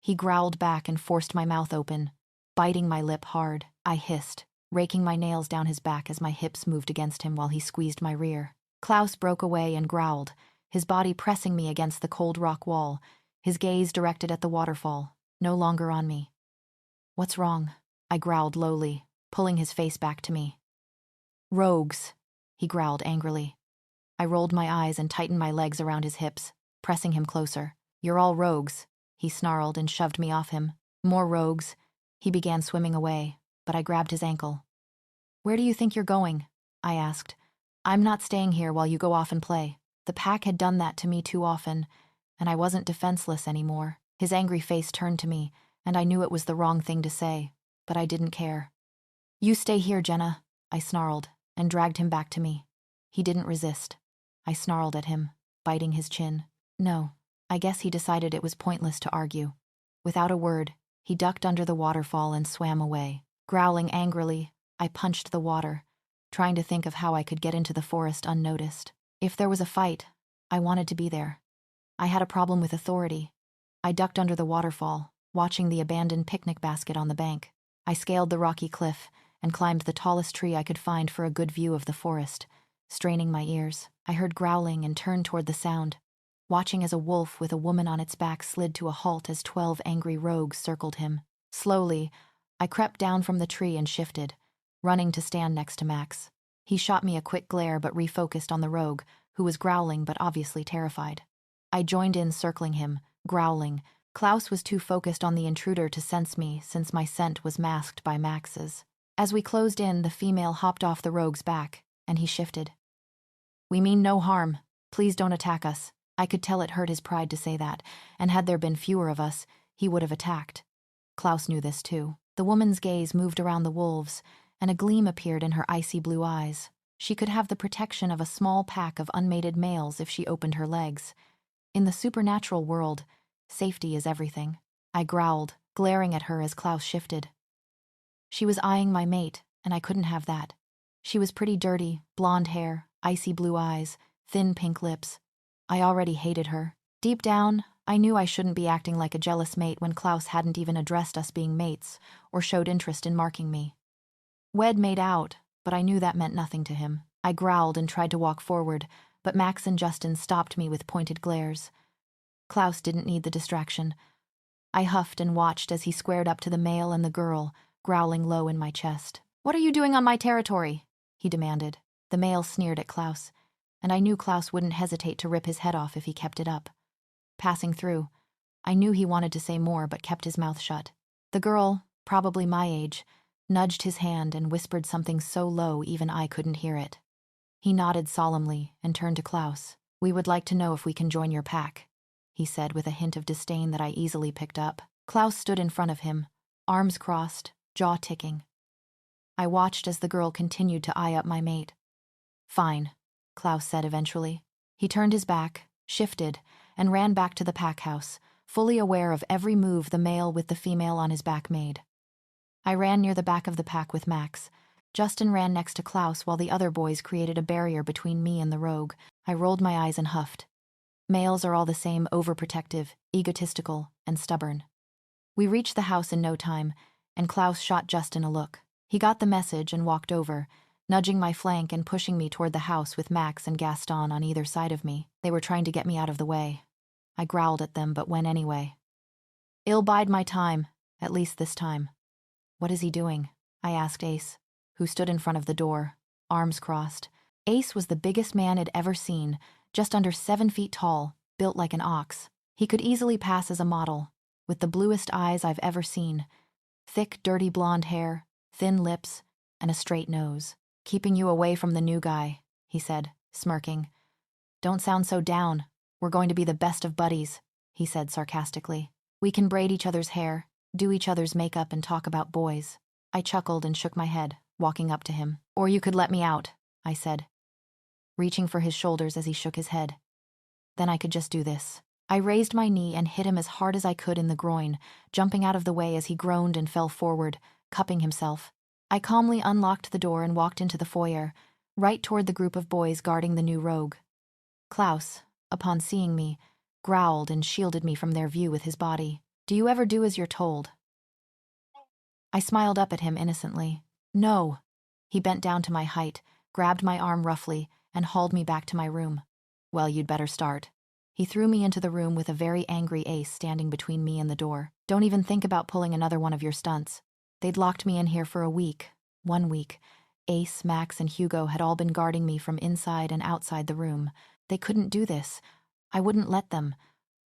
He growled back and forced my mouth open, biting my lip hard. I hissed, raking my nails down his back as my hips moved against him while he squeezed my rear. Klaus broke away and growled, his body pressing me against the cold rock wall, his gaze directed at the waterfall, no longer on me. "What's wrong?" I growled lowly, pulling his face back to me. "Rogues," he growled angrily. I rolled my eyes and tightened my legs around his hips, pressing him closer. "You're all rogues," he snarled and shoved me off him. "More rogues." He began swimming away, but I grabbed his ankle. "Where do you think you're going?" I asked. "I'm not staying here while you go off and play." The pack had done that to me too often, and I wasn't defenseless anymore. His angry face turned to me, and I knew it was the wrong thing to say, but I didn't care. "You stay here, Jenna," I snarled, and dragged him back to me. He didn't resist. I snarled at him, biting his chin. No, I guess he decided it was pointless to argue. Without a word, he ducked under the waterfall and swam away. Growling angrily, I punched the water, trying to think of how I could get into the forest unnoticed. If there was a fight, I wanted to be there. I had a problem with authority. I ducked under the waterfall, watching the abandoned picnic basket on the bank. I scaled the rocky cliff and climbed the tallest tree I could find for a good view of the forest. Straining my ears, I heard growling and turned toward the sound, watching as a wolf with a woman on its back slid to a halt as 12 angry rogues circled him. Slowly, I crept down from the tree and shifted, running to stand next to Max. He shot me a quick glare but refocused on the rogue, who was growling but obviously terrified. I joined in, circling him, growling. Klaus was too focused on the intruder to sense me since my scent was masked by Max's. As we closed in, the female hopped off the rogue's back, and he shifted. "We mean no harm. Please don't attack us." I could tell it hurt his pride to say that, and had there been fewer of us, he would have attacked. Klaus knew this too. The woman's gaze moved around the wolves, and a gleam appeared in her icy blue eyes. She could have the protection of a small pack of unmated males if she opened her legs. In the supernatural world, safety is everything. I growled, glaring at her as Klaus shifted. She was eyeing my mate, and I couldn't have that. She was pretty dirty, blonde hair, icy blue eyes, thin pink lips. I already hated her. Deep down, I knew I shouldn't be acting like a jealous mate when Klaus hadn't even addressed us being mates or showed interest in marking me. Wed made out, but I knew that meant nothing to him. I growled and tried to walk forward, but Max and Justin stopped me with pointed glares. Klaus didn't need the distraction. I huffed and watched as he squared up to the male and the girl, growling low in my chest. "What are you doing on my territory?" he demanded. The male sneered at Klaus, and I knew Klaus wouldn't hesitate to rip his head off if he kept it up. Passing through, I knew he wanted to say more but kept his mouth shut. The girl, probably my age, nudged his hand and whispered something so low even I couldn't hear it. He nodded solemnly and turned to Klaus. "We would like to know if we can join your pack," he said with a hint of disdain that I easily picked up. Klaus stood in front of him, arms crossed, jaw ticking. I watched as the girl continued to eye up my mate. "Fine," Klaus said eventually. He turned his back, shifted, and ran back to the pack house, fully aware of every move the male with the female on his back made. I ran near the back of the pack with Max. Justin ran next to Klaus while the other boys created a barrier between me and the rogue. I rolled my eyes and huffed. Males are all the same, overprotective, egotistical, and stubborn. We reached the house in no time, and Klaus shot Justin a look. He got the message and walked over, nudging my flank and pushing me toward the house with Max and Gaston on either side of me. They were trying to get me out of the way. I growled at them but went anyway. "I'll bide my time, at least this time." "What is he doing?" I asked Ace, who stood in front of the door, arms crossed. Ace was the biggest man I'd ever seen, just under 7 feet tall, built like an ox. He could easily pass as a model, with the bluest eyes I've ever seen, thick, dirty blonde hair, thin lips, and a straight nose. "Keeping you away from the new guy," he said, smirking. "Don't sound so down. We're going to be the best of buddies." he said sarcastically. We can braid each other's hair, do each other's makeup, and talk about boys. I chuckled and shook my head, walking up to him. Or you could let me out, I said, reaching for his shoulders as he shook his head. Then I could just do this. I raised my knee and hit him as hard as I could in the groin, jumping out of the way as he groaned and fell forward, cupping himself. I calmly unlocked the door and walked into the foyer, right toward the group of boys guarding the new rogue. Klaus, upon seeing me, growled and shielded me from their view with his body. Do you ever do as you're told? I smiled up at him innocently. No. He bent down to my height, grabbed my arm roughly, and hauled me back to my room. Well, you'd better start. He threw me into the room with a very angry Ace standing between me and the door. Don't even think about pulling another one of your stunts. They'd locked me in here for a week. 1 week. Ace, Max, and Hugo had all been guarding me from inside and outside the room. They couldn't do this. I wouldn't let them.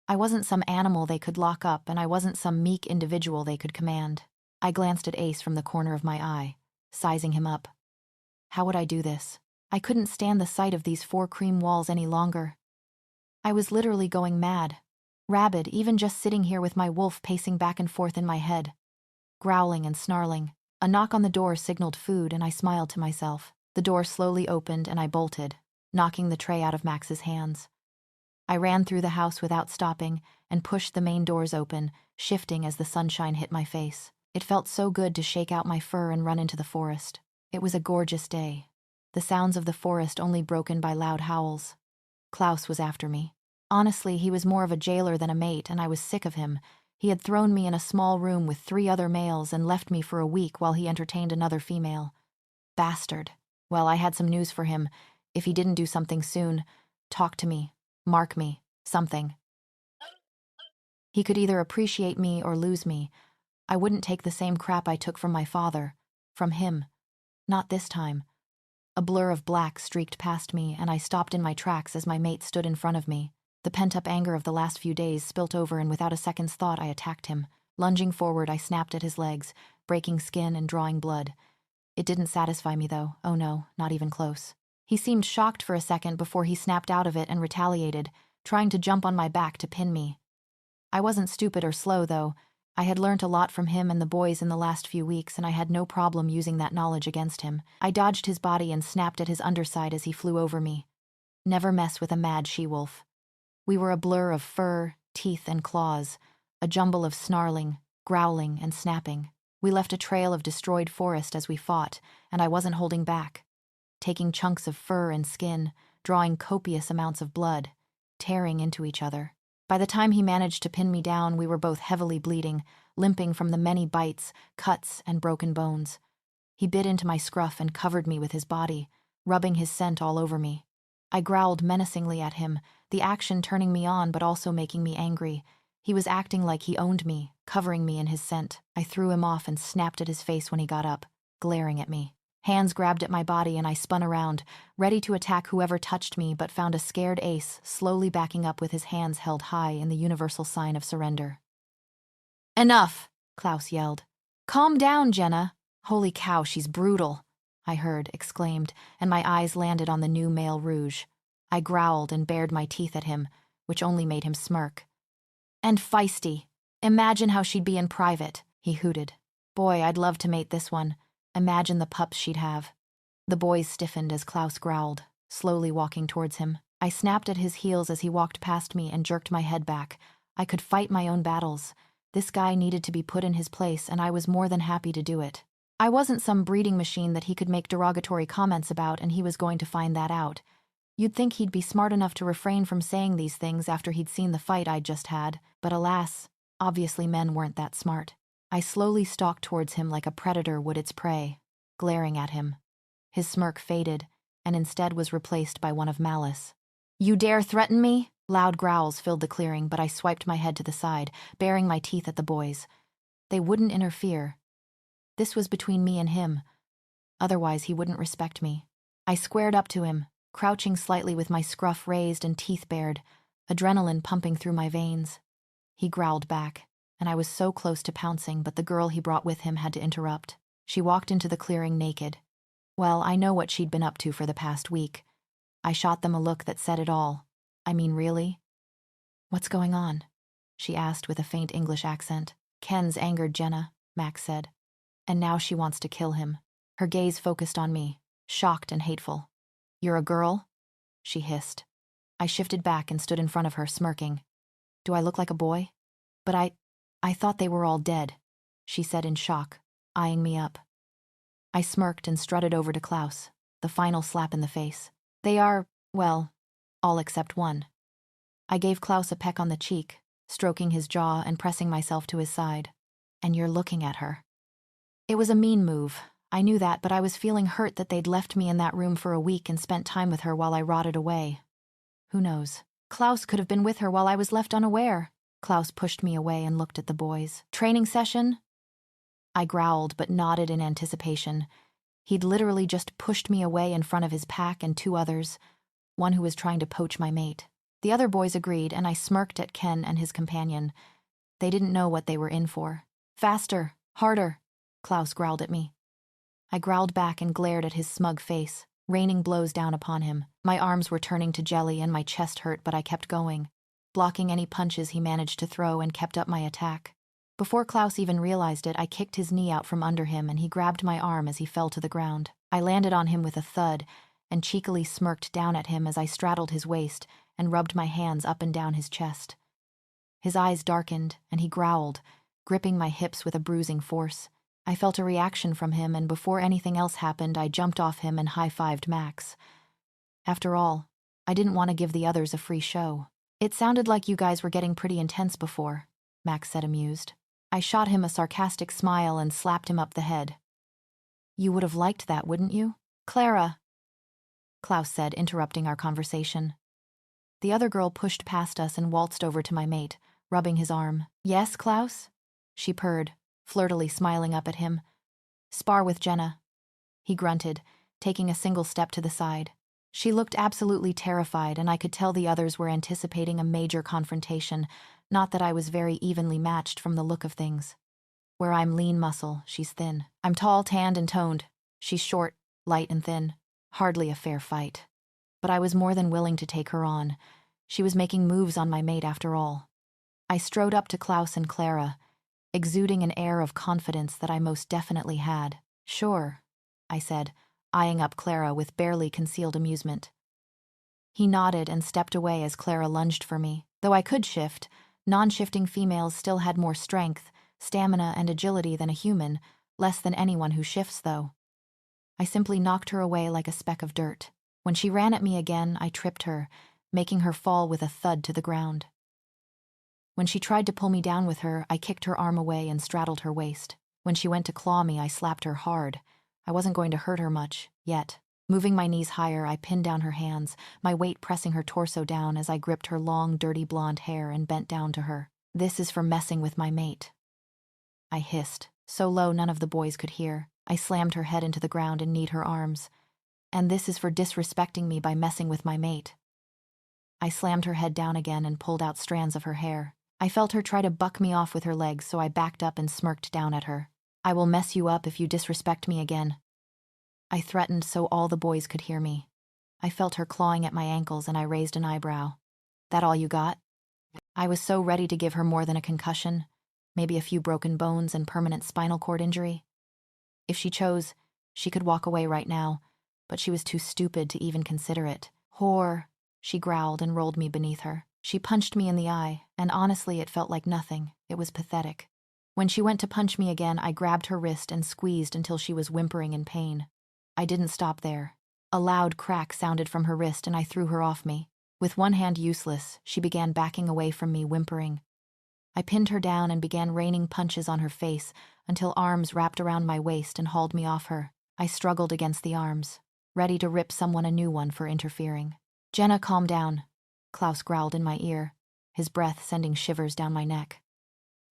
I wasn't some animal they could lock up, and I wasn't some meek individual they could command. I glanced at Ace from the corner of my eye, sizing him up. How would I do this? I couldn't stand the sight of these 4 cream walls any longer. I was literally going mad, rabid, even just sitting here with my wolf pacing back and forth in my head, growling and snarling. A knock on the door signaled food, and I smiled to myself. The door slowly opened, and I bolted, knocking the tray out of Max's hands. I ran through the house without stopping and pushed the main doors open, shifting as the sunshine hit my face. It felt so good to shake out my fur and run into the forest. It was a gorgeous day, the sounds of the forest only broken by loud howls. Klaus was after me. Honestly, he was more of a jailer than a mate, and I was sick of him. He had thrown me in a small room with 3 other males and left me for a week while he entertained another female. Bastard. Well, I had some news for him. If he didn't do something soon, talk to me, mark me, something. He could either appreciate me or lose me. I wouldn't take the same crap I took from my father, from him. Not this time. A blur of black streaked past me, and I stopped in my tracks as my mate stood in front of me. The pent-up anger of the last few days spilt over, and without a second's thought, I attacked him. Lunging forward, I snapped at his legs, breaking skin and drawing blood. It didn't satisfy me, though. Oh no, not even close. He seemed shocked for a second before he snapped out of it and retaliated, trying to jump on my back to pin me. I wasn't stupid or slow, though. I had learnt a lot from him and the boys in the last few weeks, and I had no problem using that knowledge against him. I dodged his body and snapped at his underside as he flew over me. Never mess with a mad she-wolf. We were a blur of fur, teeth, and claws, a jumble of snarling, growling, and snapping. We left a trail of destroyed forest as we fought, and I wasn't holding back. Taking chunks of fur and skin, drawing copious amounts of blood, tearing into each other. By the time he managed to pin me down, we were both heavily bleeding, limping from the many bites, cuts, and broken bones. He bit into my scruff and covered me with his body, rubbing his scent all over me. I growled menacingly at him, the action turning me on but also making me angry. He was acting like he owned me, covering me in his scent. I threw him off and snapped at his face when he got up, glaring at me. Hands grabbed at my body and I spun around, ready to attack whoever touched me, but found a scared Ace slowly backing up with his hands held high in the universal sign of surrender. Enough, Klaus yelled. Calm down, Jenna. Holy cow, she's brutal, I heard exclaimed, and my eyes landed on the new male rouge. I growled and bared my teeth at him, which only made him smirk. And feisty. Imagine how she'd be in private, he hooted. Boy, I'd love to mate this one. Imagine the pups she'd have. The boys stiffened as Klaus growled, slowly walking towards him. I snapped at his heels as he walked past me and jerked my head back. I could fight my own battles. This guy needed to be put in his place, and I was more than happy to do it. I wasn't some breeding machine that he could make derogatory comments about, and he was going to find that out. You'd think he'd be smart enough to refrain from saying these things after he'd seen the fight I'd just had, but alas, obviously men weren't that smart. I slowly stalked towards him like a predator would its prey, glaring at him. His smirk faded, and instead was replaced by one of malice. You dare threaten me? Loud growls filled the clearing, but I swiped my head to the side, baring my teeth at the boys. They wouldn't interfere. This was between me and him. Otherwise, he wouldn't respect me. I squared up to him, crouching slightly with my scruff raised and teeth bared, adrenaline pumping through my veins. He growled back, and I was so close to pouncing, but the girl he brought with him had to interrupt. She walked into the clearing naked. Well, I know what she'd been up to for the past week. I shot them a look that said it all. I mean, really? What's going on? she asked with a faint English accent. Ken's angered Jenna, Max said. And now she wants to kill him. Her gaze focused on me, shocked and hateful. You're a girl? She hissed. I shifted back and stood in front of her, smirking. Do I look like a boy? But I thought they were all dead, she said in shock, eyeing me up. I smirked and strutted over to Klaus, the final slap in the face. They are, well, all except one. I gave Klaus a peck on the cheek, stroking his jaw and pressing myself to his side. And you're looking at her. It was a mean move. I knew that, but I was feeling hurt that they'd left me in that room for a week and spent time with her while I rotted away. Who knows? Klaus could have been with her while I was left unaware. Klaus pushed me away and looked at the boys. Training session? I growled but nodded in anticipation. He'd literally just pushed me away in front of his pack and two others, one who was trying to poach my mate. The other boys agreed, and I smirked at Ken and his companion. They didn't know what they were in for. Faster, harder, Klaus growled at me. I growled back and glared at his smug face, raining blows down upon him. My arms were turning to jelly and my chest hurt, but I kept going, blocking any punches he managed to throw and kept up my attack. Before Klaus even realized it, I kicked his knee out from under him and he grabbed my arm as he fell to the ground. I landed on him with a thud and cheekily smirked down at him as I straddled his waist and rubbed my hands up and down his chest. His eyes darkened and he growled, gripping my hips with a bruising force. I felt a reaction from him, and before anything else happened, I jumped off him and high-fived Max. After all, I didn't want to give the others a free show. It sounded like you guys were getting pretty intense before, Max said, amused. I shot him a sarcastic smile and slapped him up the head. You would have liked that, wouldn't you? Clara, Klaus said, interrupting our conversation. The other girl pushed past us and waltzed over to my mate, rubbing his arm. Yes, Klaus? She purred, flirtily smiling up at him. Spar with Jenna. He grunted, taking a single step to the side. She looked absolutely terrified, and I could tell the others were anticipating a major confrontation, not that I was very evenly matched from the look of things. Where I'm lean muscle, she's thin. I'm tall, tanned, and toned. She's short, light, and thin. Hardly a fair fight. But I was more than willing to take her on. She was making moves on my mate after all. I strode up to Klaus and Clara, exuding an air of confidence that I most definitely had. Sure, I said, eyeing up Clara with barely concealed amusement. He nodded and stepped away as Clara lunged for me. Though I could shift, non-shifting females still had more strength, stamina, and agility than a human, less than anyone who shifts, though. I simply knocked her away like a speck of dirt. When she ran at me again, I tripped her, making her fall with a thud to the ground. When she tried to pull me down with her, I kicked her arm away and straddled her waist. When she went to claw me, I slapped her hard. I wasn't going to hurt her much, yet. Moving my knees higher, I pinned down her hands, my weight pressing her torso down as I gripped her long, dirty blonde hair and bent down to her. This is for messing with my mate. I hissed, so low none of the boys could hear. I slammed her head into the ground and kneed her arms. And this is for disrespecting me by messing with my mate. I slammed her head down again and pulled out strands of her hair. I felt her try to buck me off with her legs, so I backed up and smirked down at her. I will mess you up if you disrespect me again. I threatened so all the boys could hear me. I felt her clawing at my ankles and I raised an eyebrow. That all you got? I was so ready to give her more than a concussion, maybe a few broken bones and permanent spinal cord injury. If she chose, she could walk away right now, but she was too stupid to even consider it. Whore, she growled and rolled me beneath her. She punched me in the eye, and honestly it felt like nothing. It was pathetic. When she went to punch me again, I grabbed her wrist and squeezed until she was whimpering in pain. I didn't stop there. A loud crack sounded from her wrist and I threw her off me. With one hand useless, she began backing away from me, whimpering. I pinned her down and began raining punches on her face until arms wrapped around my waist and hauled me off her. I struggled against the arms, ready to rip someone a new one for interfering. Jenna, calm down, Klaus growled in my ear, his breath sending shivers down my neck.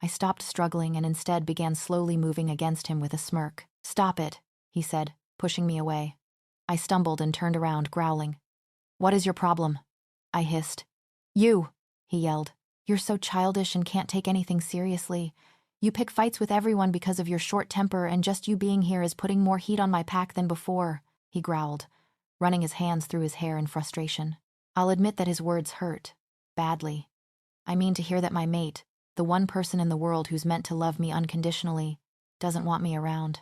I stopped struggling and instead began slowly moving against him with a smirk. Stop it, he said, pushing me away. I stumbled and turned around, growling. What is your problem? I hissed. You, he yelled. You're so childish and can't take anything seriously. You pick fights with everyone because of your short temper, and just you being here is putting more heat on my pack than before, he growled, running his hands through his hair in frustration. I'll admit that his words hurt. Badly. I mean to hear that my mate, the one person in the world who's meant to love me unconditionally, doesn't want me around.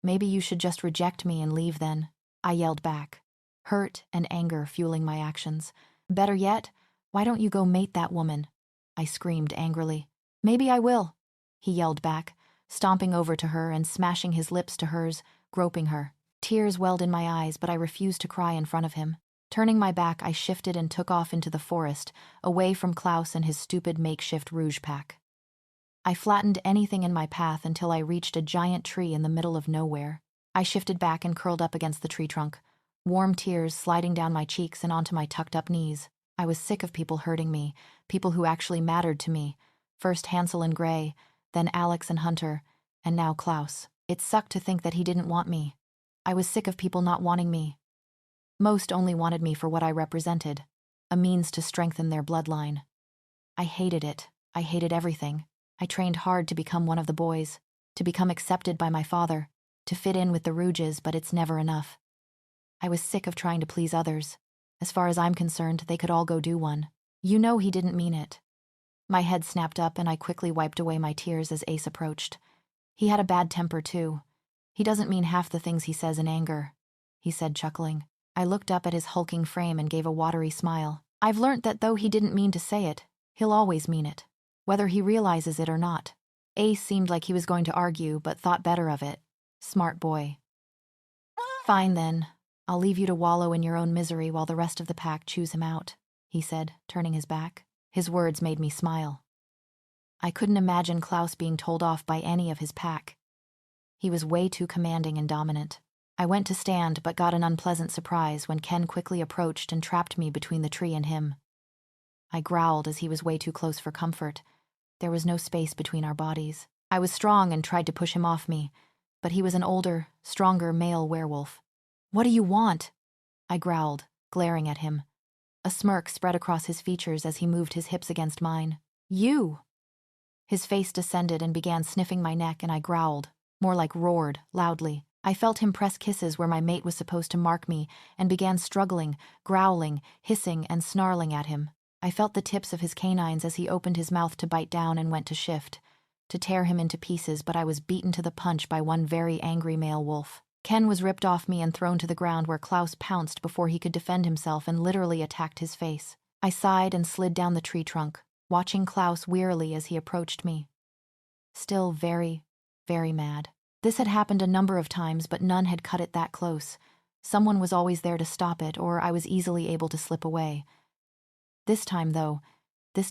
Maybe you should just reject me and leave then, I yelled back, hurt and anger fueling my actions. Better yet, why don't you go mate that woman? I screamed angrily. Maybe I will, he yelled back, stomping over to her and smashing his lips to hers, groping her. Tears welled in my eyes, but I refused to cry in front of him. Turning my back, I shifted and took off into the forest, away from Klaus and his stupid makeshift rouge pack. I flattened anything in my path until I reached a giant tree in the middle of nowhere. I shifted back and curled up against the tree trunk, warm tears sliding down my cheeks and onto my tucked-up knees. I was sick of people hurting me, people who actually mattered to me. First Hansel and Gray, then Alex and Hunter, and now Klaus. It sucked to think that he didn't want me. I was sick of people not wanting me. Most only wanted me for what I represented, a means to strengthen their bloodline. I hated it. I hated everything. I trained hard to become one of the boys, to become accepted by my father, to fit in with the Rouges, but it's never enough. I was sick of trying to please others. As far as I'm concerned, they could all go do one. You know he didn't mean it. My head snapped up and I quickly wiped away my tears as Ace approached. He had a bad temper too. He doesn't mean half the things he says in anger, he said, chuckling. I looked up at his hulking frame and gave a watery smile. I've learnt that though he didn't mean to say it, he'll always mean it, whether he realizes it or not. Ace seemed like he was going to argue, but thought better of it. Smart boy. Fine then. I'll leave you to wallow in your own misery while the rest of the pack chews him out, he said, turning his back. His words made me smile. I couldn't imagine Klaus being told off by any of his pack. He was way too commanding and dominant. I went to stand but got an unpleasant surprise when Ken quickly approached and trapped me between the tree and him. I growled as he was way too close for comfort. There was no space between our bodies. I was strong and tried to push him off me, but he was an older, stronger male werewolf. What do you want? I growled, glaring at him. A smirk spread across his features as he moved his hips against mine. You! His face descended and began sniffing my neck, and I growled, more like roared, loudly. I felt him press kisses where my mate was supposed to mark me and began struggling, growling, hissing, and snarling at him. I felt the tips of his canines as he opened his mouth to bite down and went to shift, to tear him into pieces, but I was beaten to the punch by one very angry male wolf. Ken was ripped off me and thrown to the ground where Klaus pounced before he could defend himself and literally attacked his face. I sighed and slid down the tree trunk, watching Klaus wearily as he approached me. Still very, very mad. This had happened a number of times, but none had cut it that close. Someone was always there to stop it, or I was easily able to slip away. This time, though,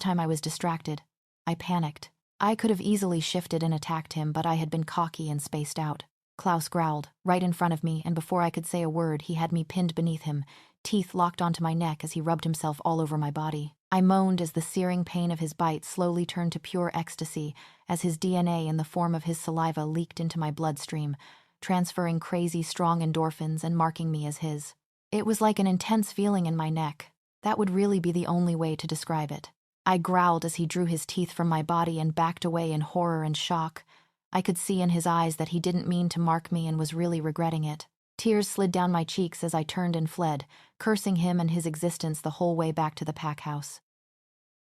I was distracted. I panicked. I could have easily shifted and attacked him, but I had been cocky and spaced out. Klaus growled, right in front of me, and before I could say a word, he had me pinned beneath him, teeth locked onto my neck as he rubbed himself all over my body. I moaned as the searing pain of his bite slowly turned to pure ecstasy as his DNA in the form of his saliva leaked into my bloodstream, transferring crazy strong endorphins and marking me as his. It was like an intense feeling in my neck. That would really be the only way to describe it. I growled as he drew his teeth from my body and backed away in horror and shock. I could see in his eyes that he didn't mean to mark me and was really regretting it. Tears slid down my cheeks as I turned and fled, cursing him and his existence the whole way back to the pack house.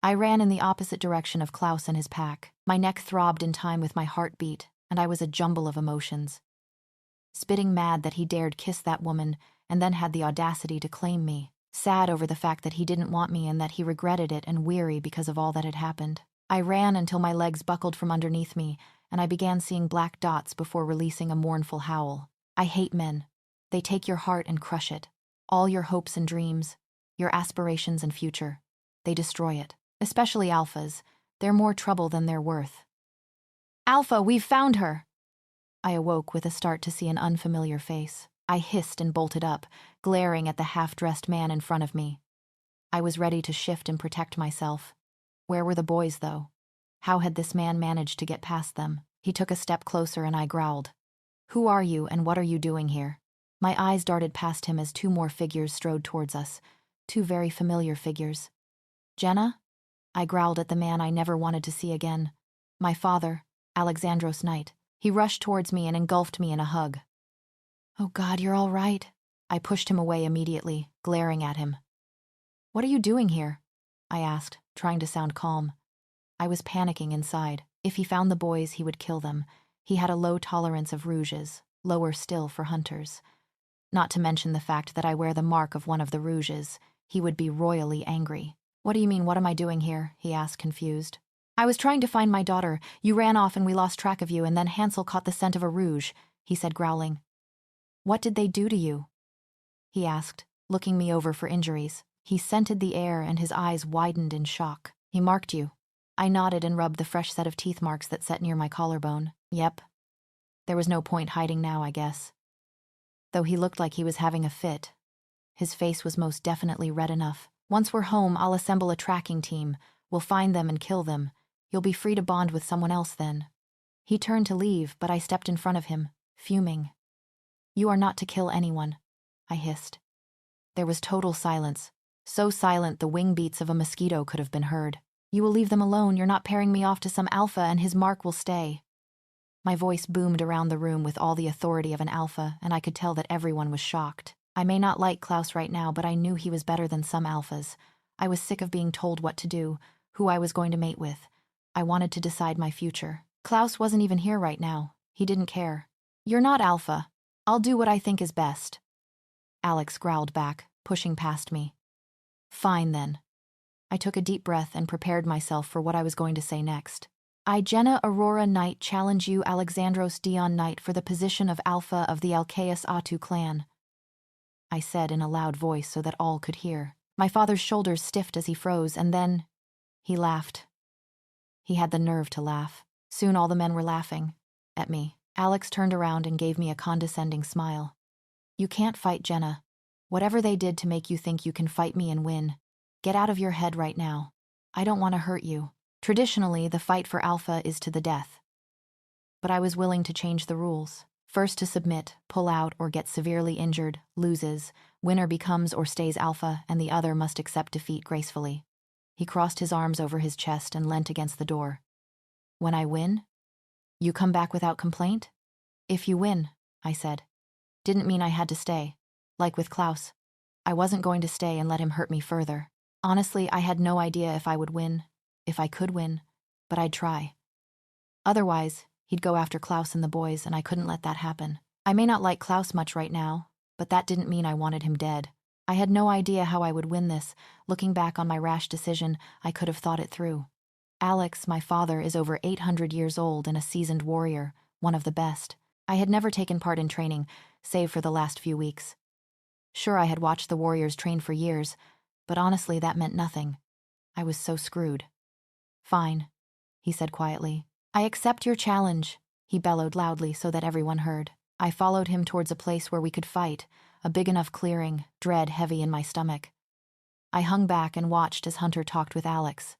I ran in the opposite direction of Klaus and his pack. My neck throbbed in time with my heartbeat, and I was a jumble of emotions. Spitting mad that he dared kiss that woman and then had the audacity to claim me. Sad over the fact that he didn't want me and that he regretted it, and weary because of all that had happened. I ran until my legs buckled from underneath me, and I began seeing black dots before releasing a mournful howl. I hate men. They take your heart and crush it. All your hopes and dreams, your aspirations and future. They destroy it. Especially alphas. They're more trouble than they're worth. Alpha, we've found her! I awoke with a start to see an unfamiliar face. I hissed and bolted up, glaring at the half-dressed man in front of me. I was ready to shift and protect myself. Where were the boys, though? How had this man managed to get past them? He took a step closer and I growled. Who are you and what are you doing here? My eyes darted past him as two more figures strode towards us. Two very familiar figures. Jenna? I growled at the man I never wanted to see again. My father, Alexandros Knight. He rushed towards me and engulfed me in a hug. Oh God, you're all right. I pushed him away immediately, glaring at him. What are you doing here? I asked, trying to sound calm. I was panicking inside. If he found the boys, he would kill them. He had a low tolerance of rouges, lower still for hunters. Not to mention the fact that I wear the mark of one of the rouges. He would be royally angry. "What do you mean, what am I doing here?" he asked, confused. "I was trying to find my daughter. You ran off and we lost track of you, and then Hansel caught the scent of a rouge," he said, growling. "What did they do to you?" he asked, looking me over for injuries. He scented the air and his eyes widened in shock. "He marked you." I nodded and rubbed the fresh set of teeth marks that set near my collarbone. "Yep." There was no point hiding now, I guess. Though he looked like he was having a fit. His face was most definitely red enough. "Once we're home, I'll assemble a tracking team. We'll find them and kill them. You'll be free to bond with someone else then." He turned to leave, but I stepped in front of him, fuming. "You are not to kill anyone," I hissed. There was total silence, so silent the wing beats of a mosquito could have been heard. "You will leave them alone. You're not pairing me off to some alpha, and his mark will stay." My voice boomed around the room with all the authority of an alpha, and I could tell that everyone was shocked. I may not like Klaus right now, but I knew he was better than some alphas. I was sick of being told what to do, who I was going to mate with. I wanted to decide my future. Klaus wasn't even here right now. He didn't care. "You're not alpha. I'll do what I think is best." Alex growled back, pushing past me. "Fine then." I took a deep breath and prepared myself for what I was going to say next. "I, Jenna Aurora Knight, challenge you, Alexandros Dion Knight, for the position of Alpha of the Alcaeus Atu clan," I said in a loud voice so that all could hear. My father's shoulders stiffed as he froze, and then he laughed. He had the nerve to laugh. Soon all the men were laughing. At me. Alex turned around and gave me a condescending smile. "You can't fight Jenna. Whatever they did to make you think you can fight me and win. Get out of your head right now. I don't want to hurt you. Traditionally, the fight for Alpha is to the death." But I was willing to change the rules. First to submit, pull out, or get severely injured, loses. Winner becomes or stays Alpha, and the other must accept defeat gracefully. He crossed his arms over his chest and leant against the door. "When I win? You come back without complaint?" "If you win," I said. Didn't mean I had to stay. Like with Klaus. I wasn't going to stay and let him hurt me further. Honestly, I had no idea if I would win, if I could win, but I'd try. Otherwise, he'd go after Klaus and the boys, and I couldn't let that happen. I may not like Klaus much right now, but that didn't mean I wanted him dead. I had no idea how I would win this. Looking back on my rash decision, I could have thought it through. Alex, my father, is over 800 years old and a seasoned warrior, one of the best. I had never taken part in training, save for the last few weeks. Sure, I had watched the warriors train for years, but honestly, that meant nothing. I was so screwed. "Fine," he said quietly. "I accept your challenge," he bellowed loudly so that everyone heard. I followed him towards a place where we could fight, a big enough clearing, dread heavy in my stomach. I hung back and watched as Hunter talked with Alex.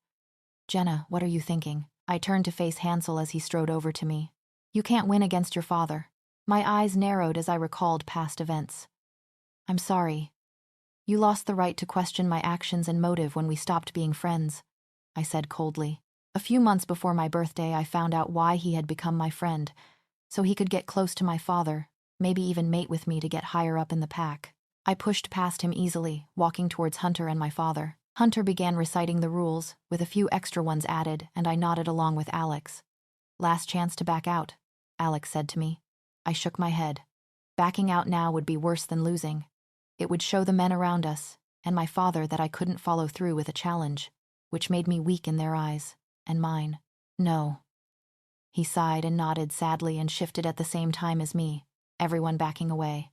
"Jenna, what are you thinking?" I turned to face Hansel as he strode over to me. "You can't win against your father." My eyes narrowed as I recalled past events. "I'm sorry. You lost the right to question my actions and motive when we stopped being friends," I said coldly. "A few months before my birthday, I found out why he had become my friend, so he could get close to my father, maybe even mate with me to get higher up in the pack." I pushed past him easily, walking towards Hunter and my father. Hunter began reciting the rules, with a few extra ones added, and I nodded along with Alex. "Last chance to back out," Alex said to me. I shook my head. Backing out now would be worse than losing. It would show the men around us, and my father, that I couldn't follow through with a challenge, which made me weak in their eyes, and mine. "No." He sighed and nodded sadly and shifted at the same time as me, everyone backing away.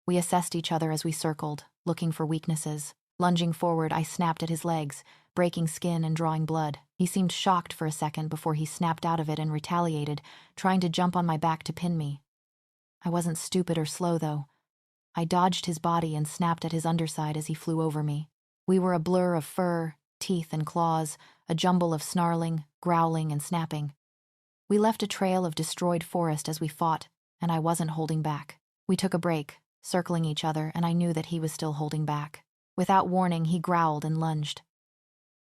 We assessed each other as we circled, looking for weaknesses. Lunging forward, I snapped at his legs, breaking skin and drawing blood. He seemed shocked for a second before he snapped out of it and retaliated, trying to jump on my back to pin me. I wasn't stupid or slow, though. I dodged his body and snapped at his underside as he flew over me. We were a blur of fur, teeth, and claws, a jumble of snarling, growling, and snapping. We left a trail of destroyed forest as we fought, and I wasn't holding back. We took a break, circling each other, and I knew that he was still holding back. Without warning, he growled and lunged.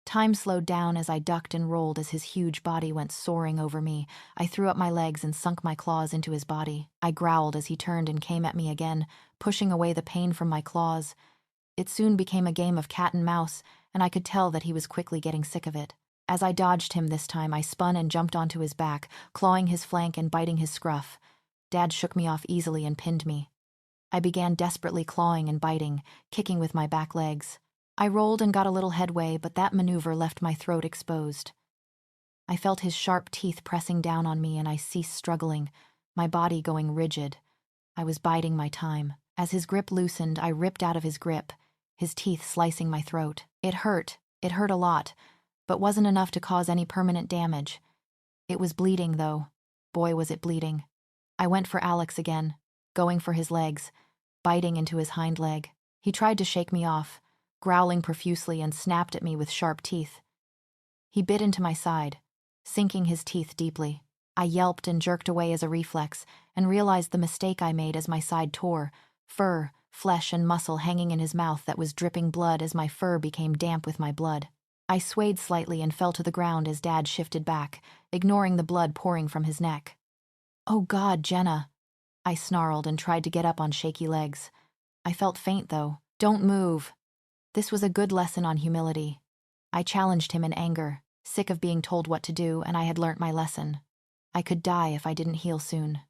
Time slowed down as I ducked and rolled as his huge body went soaring over me. I threw up my legs and sunk my claws into his body. I growled as he turned and came at me again, pushing away the pain from my claws. It soon became a game of cat and mouse, and I could tell that he was quickly getting sick of it. As I dodged him this time, I spun and jumped onto his back, clawing his flank and biting his scruff. Dad shook me off easily and pinned me. I began desperately clawing and biting, kicking with my back legs. I rolled and got a little headway, but that maneuver left my throat exposed. I felt his sharp teeth pressing down on me, and I ceased struggling, my body going rigid. I was biding my time. As his grip loosened, I ripped out of his grip, his teeth slicing my throat. It hurt a lot, but wasn't enough to cause any permanent damage. It was bleeding, though. Boy, was it bleeding. I went for Alex again, going for his legs, biting into his hind leg. He tried to shake me off, growling profusely, and snapped at me with sharp teeth. He bit into my side, sinking his teeth deeply. I yelped and jerked away as a reflex, and realized the mistake I made as my side tore, fur, flesh, and muscle hanging in his mouth that was dripping blood as my fur became damp with my blood. I swayed slightly and fell to the ground as Dad shifted back, ignoring the blood pouring from his neck. "Oh God, Jenna," I snarled and tried to get up on shaky legs. I felt faint, though. "Don't move." This was a good lesson on humility. I challenged him in anger, sick of being told what to do, and I had learnt my lesson. I could die if I didn't heal soon.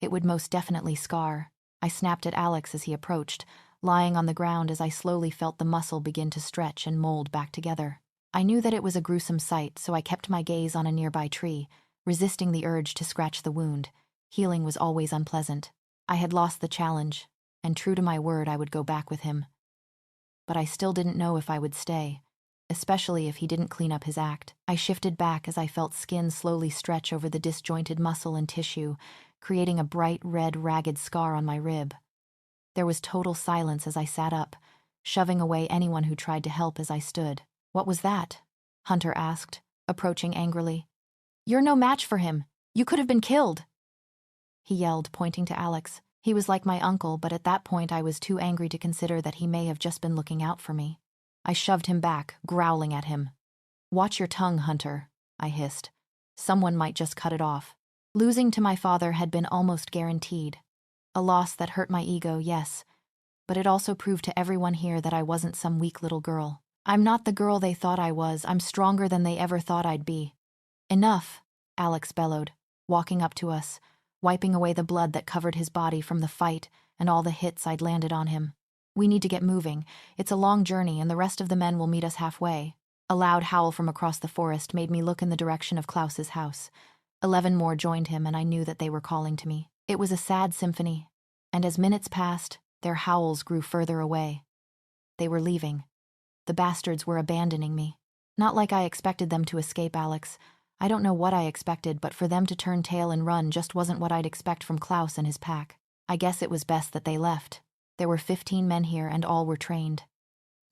It would most definitely scar. I snapped at Alex as he approached, lying on the ground as I slowly felt the muscle begin to stretch and mold back together. I knew that it was a gruesome sight, so I kept my gaze on a nearby tree, resisting the urge to scratch the wound. Healing was always unpleasant. I had lost the challenge, and true to my word, I would go back with him. But I still didn't know if I would stay, especially if he didn't clean up his act. I shifted back as I felt skin slowly stretch over the disjointed muscle and tissue, creating a bright red, ragged scar on my rib. There was total silence as I sat up, shoving away anyone who tried to help as I stood. "What was that?" Hunter asked, approaching angrily. "You're no match for him. You could have been killed," he yelled, pointing to Alex. He was like my uncle, but at that point I was too angry to consider that he may have just been looking out for me. I shoved him back, growling at him. "Watch your tongue, Hunter," I hissed. "Someone might just cut it off." Losing to my father had been almost guaranteed. A loss that hurt my ego, yes, but it also proved to everyone here that I wasn't some weak little girl. I'm not the girl they thought I was. I'm stronger than they ever thought I'd be. "Enough," Alex bellowed, walking up to us, wiping away the blood that covered his body from the fight and all the hits I'd landed on him. "We need to get moving. It's a long journey, and the rest of the men will meet us halfway." A loud howl from across the forest made me look in the direction of Klaus's house. 11 more joined him, and I knew that they were calling to me. It was a sad symphony, and as minutes passed, their howls grew further away. They were leaving. The bastards were abandoning me. Not like I expected them to escape, Alex. I don't know what I expected, but for them to turn tail and run just wasn't what I'd expect from Klaus and his pack. I guess it was best that they left. There were 15 men here, and all were trained.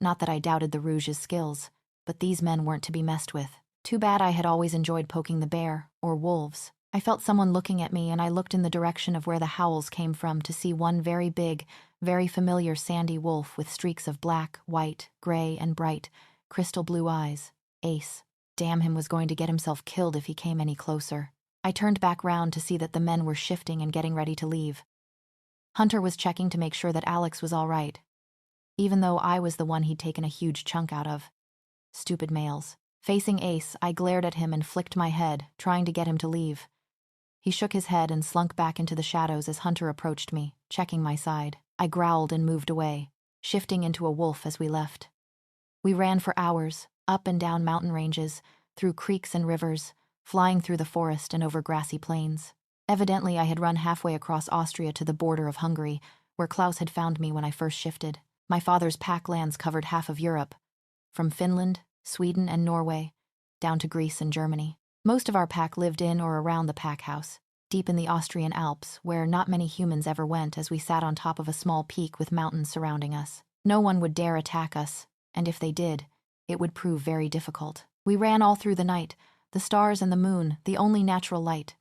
Not that I doubted the Rouge's skills, but these men weren't to be messed with. Too bad I had always enjoyed poking the bear, or wolves. I felt someone looking at me, and I looked in the direction of where the howls came from to see one very big, very familiar sandy wolf with streaks of black, white, gray, and bright, crystal blue eyes. Ace. Damn, him was going to get himself killed if he came any closer. I turned back round to see that the men were shifting and getting ready to leave. Hunter was checking to make sure that Alex was all right, even though I was the one he'd taken a huge chunk out of. Stupid males. Facing Ace, I glared at him and flicked my head, trying to get him to leave. He shook his head and slunk back into the shadows as Hunter approached me, checking my side. I growled and moved away, shifting into a wolf as we left. We ran for hours, up and down mountain ranges, through creeks and rivers, flying through the forest and over grassy plains. Evidently, I had run halfway across Austria to the border of Hungary, where Klaus had found me when I first shifted. My father's pack lands covered half of Europe, from Finland, Sweden, and Norway, down to Greece and Germany. Most of our pack lived in or around the pack house, deep in the Austrian Alps, where not many humans ever went as we sat on top of a small peak with mountains surrounding us. No one would dare attack us, and if they did, it would prove very difficult. We ran all through the night, the stars and the moon, the only natural light.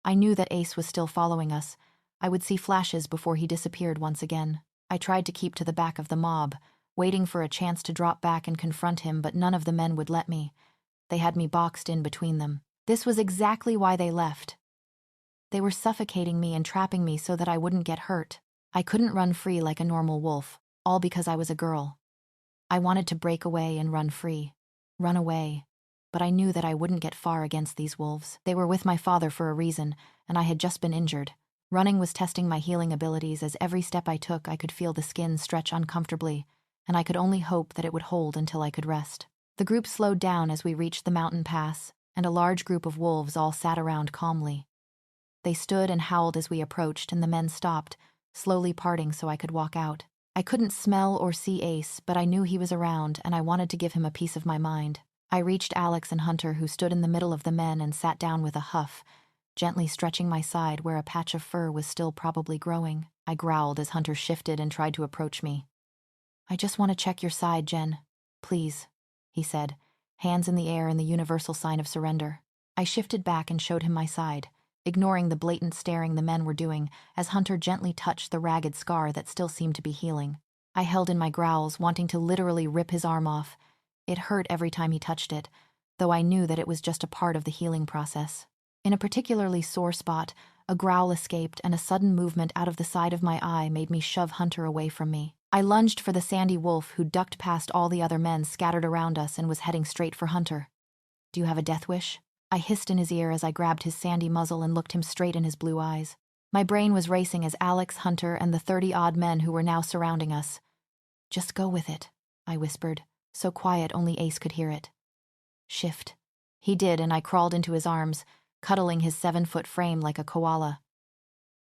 I knew that Ace was still following us. I would see flashes before he disappeared once again. I tried to keep to the back of the mob, waiting for a chance to drop back and confront him, but none of the men would let me. They had me boxed in between them. This was exactly why they left. They were suffocating me and trapping me so that I wouldn't get hurt. I couldn't run free like a normal wolf, all because I was a girl. I wanted to break away and run free. Run away. but I knew that I wouldn't get far against these wolves. They were with my father for a reason, and I had just been injured. Running was testing my healing abilities as every step I took I could feel the skin stretch uncomfortably, and I could only hope that it would hold until I could rest. The group slowed down as we reached the mountain pass, and a large group of wolves all sat around calmly. They stood and howled as we approached, and the men stopped, slowly parting so I could walk out. I couldn't smell or see Ace, but I knew he was around, and I wanted to give him a piece of my mind. I reached Alex and Hunter, who stood in the middle of the men, and sat down with a huff, gently stretching my side where a patch of fur was still probably growing. I growled as Hunter shifted and tried to approach me. "I just want to check your side, Jen. Please," he said, hands in the air in the universal sign of surrender. I shifted back and showed him my side, ignoring the blatant staring the men were doing as Hunter gently touched the ragged scar that still seemed to be healing. I held in my growls, wanting to literally rip his arm off. It hurt every time he touched it, though I knew that it was just a part of the healing process. In a particularly sore spot, a growl escaped, and a sudden movement out of the side of my eye made me shove Hunter away from me. I lunged for the sandy wolf, who ducked past all the other men scattered around us and was heading straight for Hunter. "Do you have a death wish?" I hissed in his ear as I grabbed his sandy muzzle and looked him straight in his blue eyes. My brain was racing as Alex, Hunter, and the 30-odd men who were now surrounding us. "Just go with it," I whispered, so quiet only Ace could hear it. "Shift." He did, and I crawled into his arms, cuddling his 7-foot frame like a koala.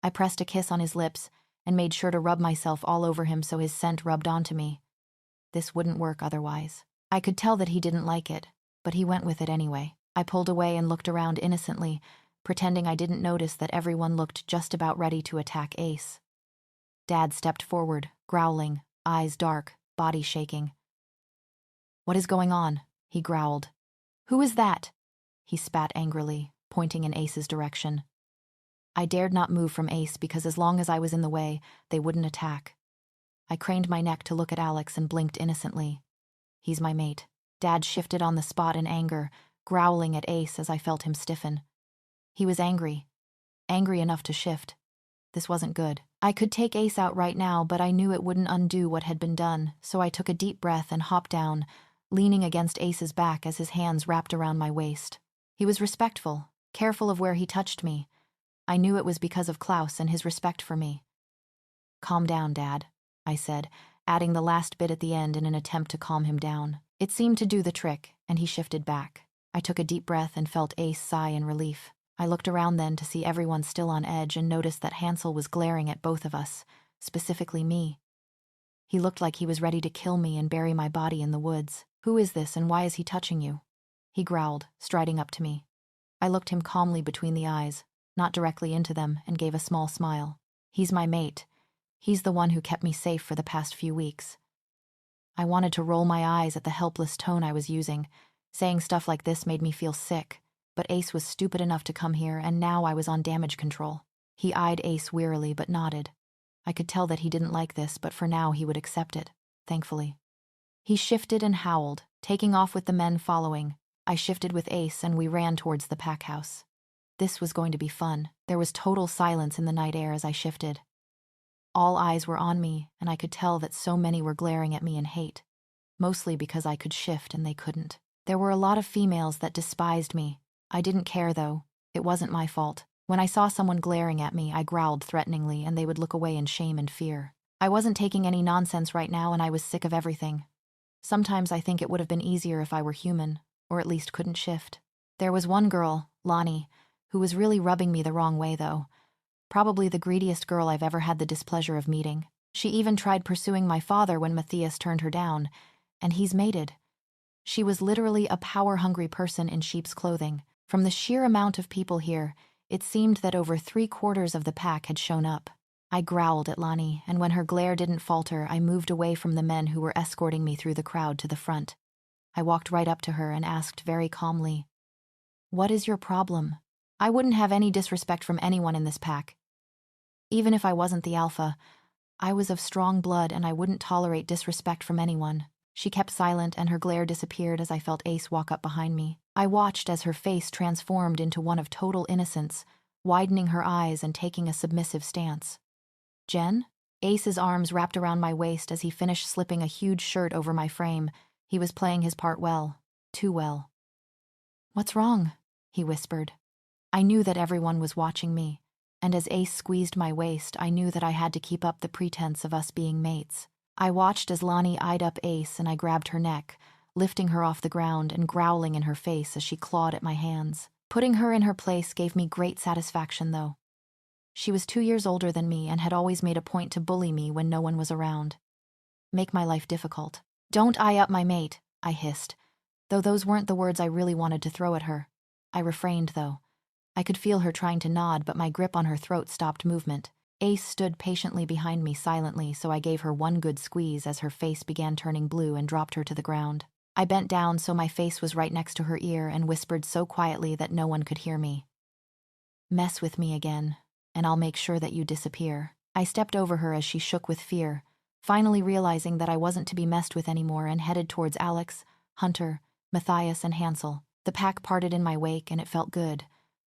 I pressed a kiss on his lips and made sure to rub myself all over him so his scent rubbed onto me. This wouldn't work otherwise. I could tell that he didn't like it, but he went with it anyway. I pulled away and looked around innocently, pretending I didn't notice that everyone looked just about ready to attack Ace. Dad stepped forward, growling, eyes dark, body shaking. "What is going on?" he growled. "Who is that?" He spat angrily, pointing in Ace's direction. I dared not move from Ace because as long as I was in the way, they wouldn't attack. I craned my neck to look at Alex and blinked innocently. "He's my mate." Dad shifted on the spot in anger, growling at Ace as I felt him stiffen. He was angry enough to shift. This wasn't good. I could take Ace out right now, but I knew it wouldn't undo what had been done, so I took a deep breath and hopped down, leaning against Ace's back as his hands wrapped around my waist. He was respectful, careful of where he touched me. I knew it was because of Klaus and his respect for me. "Calm down, Dad," I said, adding the last bit at the end in an attempt to calm him down. It seemed to do the trick, and he shifted back. I took a deep breath and felt Ace sigh in relief. I looked around then to see everyone still on edge and noticed that Hansel was glaring at both of us, specifically me. He looked like he was ready to kill me and bury my body in the woods. "Who is this and why is he touching you?" he growled, striding up to me. I looked him calmly between the eyes, not directly into them, and gave a small smile. "He's my mate. He's the one who kept me safe for the past few weeks." I wanted to roll my eyes at the helpless tone I was using. Saying stuff like this made me feel sick, but Ace was stupid enough to come here, and now I was on damage control. He eyed Ace wearily but nodded. I could tell that he didn't like this, but for now he would accept it, thankfully. He shifted and howled, taking off with the men following. I shifted with Ace and we ran towards the pack house. This was going to be fun. There was total silence in the night air as I shifted. All eyes were on me, and I could tell that so many were glaring at me in hate, mostly because I could shift and they couldn't. There were a lot of females that despised me. I didn't care, though. It wasn't my fault. When I saw someone glaring at me, I growled threateningly, and they would look away in shame and fear. I wasn't taking any nonsense right now, and I was sick of everything. Sometimes I think it would have been easier if I were human, or at least couldn't shift. There was one girl, Lonnie, who was really rubbing me the wrong way, though. Probably the greediest girl I've ever had the displeasure of meeting. She even tried pursuing my father when Matthias turned her down, and he's mated. She was literally a power-hungry person in sheep's clothing. From the sheer amount of people here, it seemed that over 3/4 of the pack had shown up. I growled at Lonnie, and when her glare didn't falter, I moved away from the men who were escorting me through the crowd to the front. I walked right up to her and asked very calmly, "What is your problem?" I wouldn't have any disrespect from anyone in this pack. Even if I wasn't the alpha, I was of strong blood and I wouldn't tolerate disrespect from anyone. She kept silent and her glare disappeared as I felt Ace walk up behind me. I watched as her face transformed into one of total innocence, widening her eyes and taking a submissive stance. "Jen?" Ace's arms wrapped around my waist as he finished slipping a huge shirt over my frame. He was playing his part well. Too well. What's wrong? He whispered. I knew that everyone was watching me, and as Ace squeezed my waist, I knew that I had to keep up the pretense of us being mates. I watched as Lonnie eyed up Ace and I grabbed her neck, lifting her off the ground and growling in her face as she clawed at my hands. Putting her in her place gave me great satisfaction, though. She was 2 years older than me and had always made a point to bully me when no one was around. Make my life difficult. Don't eye up my mate, I hissed, though those weren't the words I really wanted to throw at her. I refrained, though. I could feel her trying to nod, but my grip on her throat stopped movement. Ace stood patiently behind me silently, so I gave her one good squeeze as her face began turning blue and dropped her to the ground. I bent down so my face was right next to her ear and whispered so quietly that no one could hear me. Mess with me again, and I'll make sure that you disappear. I stepped over her as she shook with fear, finally realizing that I wasn't to be messed with anymore, and headed towards Alex, Hunter, Matthias, and Hansel. The pack parted in my wake, and it felt good,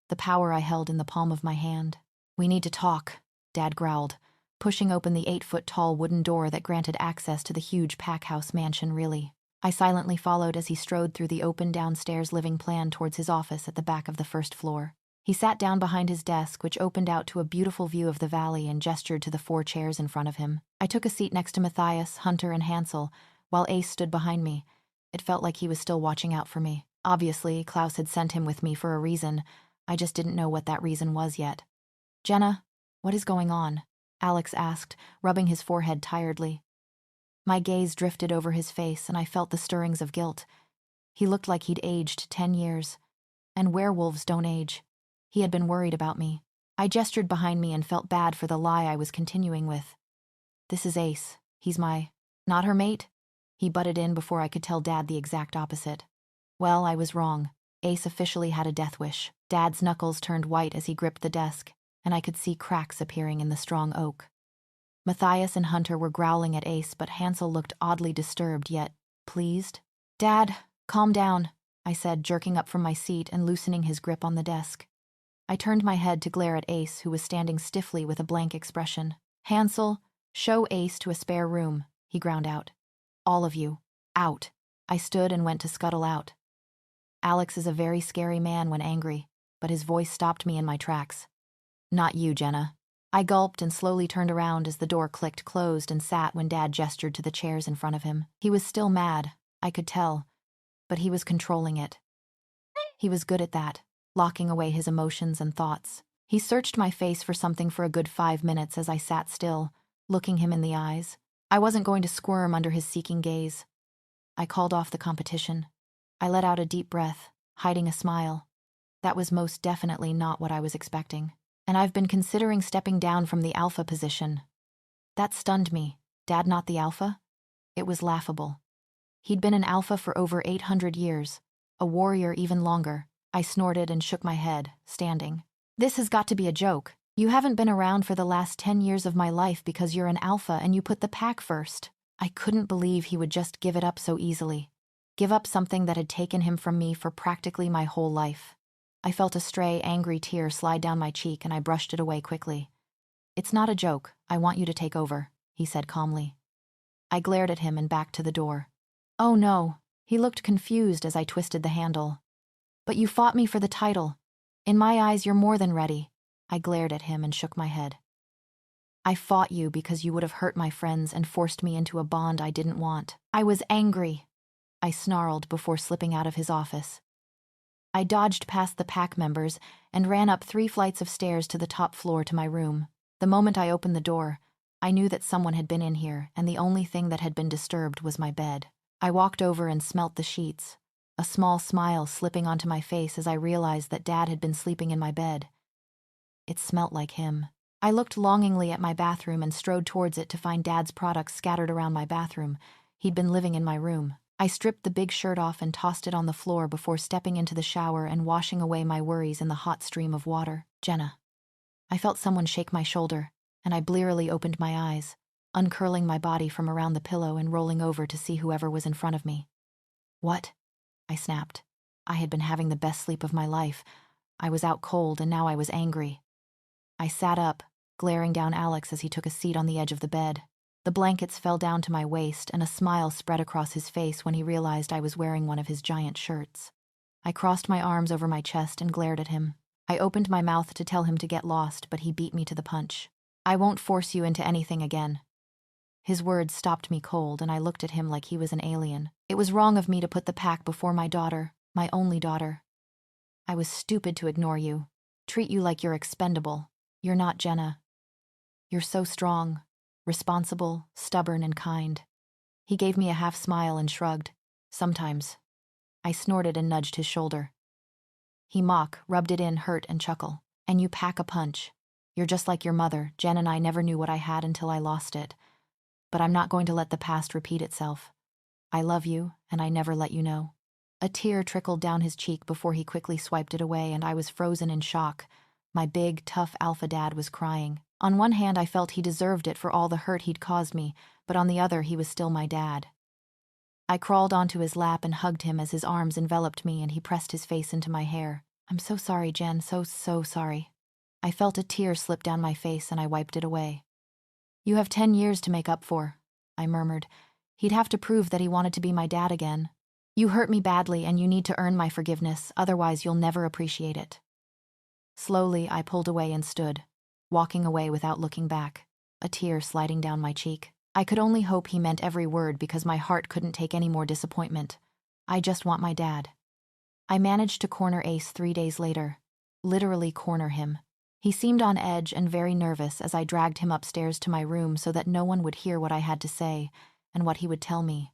the power I held in the palm of my hand. We need to talk, Dad growled, pushing open the 8-foot-tall wooden door that granted access to the huge pack-house mansion. Really. I silently followed as he strode through the open downstairs living plan towards his office at the back of the first floor. He sat down behind his desk, which opened out to a beautiful view of the valley, and gestured to the 4 chairs in front of him. I took a seat next to Matthias, Hunter, and Hansel, while Ace stood behind me. It felt like he was still watching out for me. Obviously, Klaus had sent him with me for a reason. I just didn't know what that reason was yet. Jenna, what is going on? Alex asked, rubbing his forehead tiredly. My gaze drifted over his face, and I felt the stirrings of guilt. He looked like he'd aged 10 years. And werewolves don't age. He had been worried about me. I gestured behind me and felt bad for the lie I was continuing with. This is Ace. He's not her mate? He butted in before I could tell Dad the exact opposite. Well, I was wrong. Ace officially had a death wish. Dad's knuckles turned white as he gripped the desk, and I could see cracks appearing in the strong oak. Matthias and Hunter were growling at Ace, but Hansel looked oddly disturbed, yet pleased. Dad, calm down, I said, jerking up from my seat and loosening his grip on the desk. I turned my head to glare at Ace, who was standing stiffly with a blank expression. Hansel, show Ace to a spare room, he ground out. All of you, out. I stood and went to scuttle out. Alex is a very scary man when angry, but his voice stopped me in my tracks. Not you, Jenna. I gulped and slowly turned around as the door clicked closed and sat when Dad gestured to the chairs in front of him. He was still mad, I could tell, but he was controlling it. He was good at that, locking away his emotions and thoughts. He searched my face for something for a good 5 minutes as I sat still, looking him in the eyes. I wasn't going to squirm under his seeking gaze. I called off the competition. I let out a deep breath, hiding a smile. That was most definitely not what I was expecting. And I've been considering stepping down from the alpha position. That stunned me. Dad not the alpha? It was laughable. He'd been an alpha for over 800 years, a warrior even longer. I snorted and shook my head, standing. This has got to be a joke. You haven't been around for the last 10 years of my life because you're an alpha and you put the pack first. I couldn't believe he would just give it up so easily. Give up something that had taken him from me for practically my whole life. I felt a stray, angry tear slide down my cheek and I brushed it away quickly. It's not a joke. I want you to take over, he said calmly. I glared at him and backed to the door. Oh no, he looked confused as I twisted the handle. But you fought me for the title. In my eyes, you're more than ready. I glared at him and shook my head. I fought you because you would have hurt my friends and forced me into a bond I didn't want. I was angry, I snarled before slipping out of his office. I dodged past the pack members and ran up 3 flights of stairs to the top floor to my room. The moment I opened the door, I knew that someone had been in here, and the only thing that had been disturbed was my bed. I walked over and smelt the sheets, a small smile slipping onto my face as I realized that Dad had been sleeping in my bed. It smelt like him. I looked longingly at my bathroom and strode towards it to find Dad's products scattered around my bathroom. He'd been living in my room. I stripped the big shirt off and tossed it on the floor before stepping into the shower and washing away my worries in the hot stream of water. Jenna. I felt someone shake my shoulder, and I blearily opened my eyes, uncurling my body from around the pillow and rolling over to see whoever was in front of me. What? I snapped. I had been having the best sleep of my life. I was out cold, and now I was angry. I sat up, glaring down Alex as he took a seat on the edge of the bed. The blankets fell down to my waist, and a smile spread across his face when he realized I was wearing one of his giant shirts. I crossed my arms over my chest and glared at him. I opened my mouth to tell him to get lost, but he beat me to the punch. I won't force you into anything again. His words stopped me cold, and I looked at him like he was an alien. It was wrong of me to put the pack before my daughter, my only daughter. I was stupid to ignore you, treat you like you're expendable. You're not Jenna. You're so strong, responsible, stubborn, and kind. He gave me a half smile and shrugged. Sometimes. I snorted and nudged his shoulder. He rubbed it in, hurt, and chuckle. And you pack a punch. You're just like your mother. Jen and I never knew what I had until I lost it. But I'm not going to let the past repeat itself. I love you, and I never let you know. A tear trickled down his cheek before he quickly swiped it away, and I was frozen in shock. My big, tough alpha dad was crying. On one hand, I felt he deserved it for all the hurt he'd caused me, but on the other, he was still my dad. I crawled onto his lap and hugged him as his arms enveloped me and he pressed his face into my hair. I'm so sorry, Jen, so sorry. I felt a tear slip down my face and I wiped it away. You have 10 years to make up for, I murmured. He'd have to prove that he wanted to be my dad again. You hurt me badly and you need to earn my forgiveness, otherwise you'll never appreciate it. Slowly, I pulled away and stood, walking away without looking back, a tear sliding down my cheek. I could only hope he meant every word because my heart couldn't take any more disappointment. I just want my dad. I managed to corner Ace 3 days later. Literally corner him. He seemed on edge and very nervous as I dragged him upstairs to my room so that no one would hear what I had to say and what he would tell me,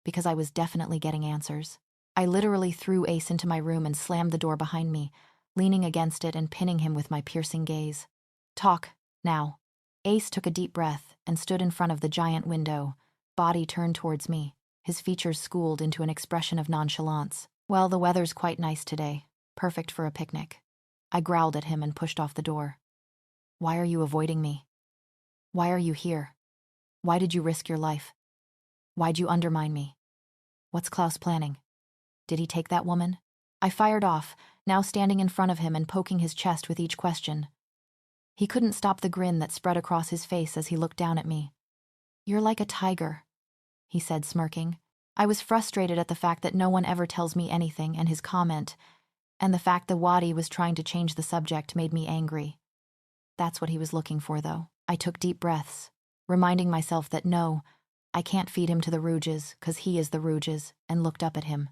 because I was definitely getting answers. I literally threw Ace into my room and slammed the door behind me, leaning against it and pinning him with my piercing gaze. Talk, now. Ace took a deep breath and stood in front of the giant window, body turned towards me, his features schooled into an expression of nonchalance. Well, the weather's quite nice today, perfect for a picnic. I growled at him and pushed off the door. Why are you avoiding me? Why are you here? Why did you risk your life? Why'd you undermine me? What's Klaus planning? Did he take that woman? I fired off, now standing in front of him and poking his chest with each question. He couldn't stop the grin that spread across his face as he looked down at me. You're like a tiger, he said, smirking. I was frustrated at the fact that no one ever tells me anything, and his comment, and the fact the Wadi was trying to change the subject made me angry. That's what he was looking for, though. I took deep breaths, reminding myself that no, I can't feed him to the Rouges, 'cause he is the Rouges, and looked up at him.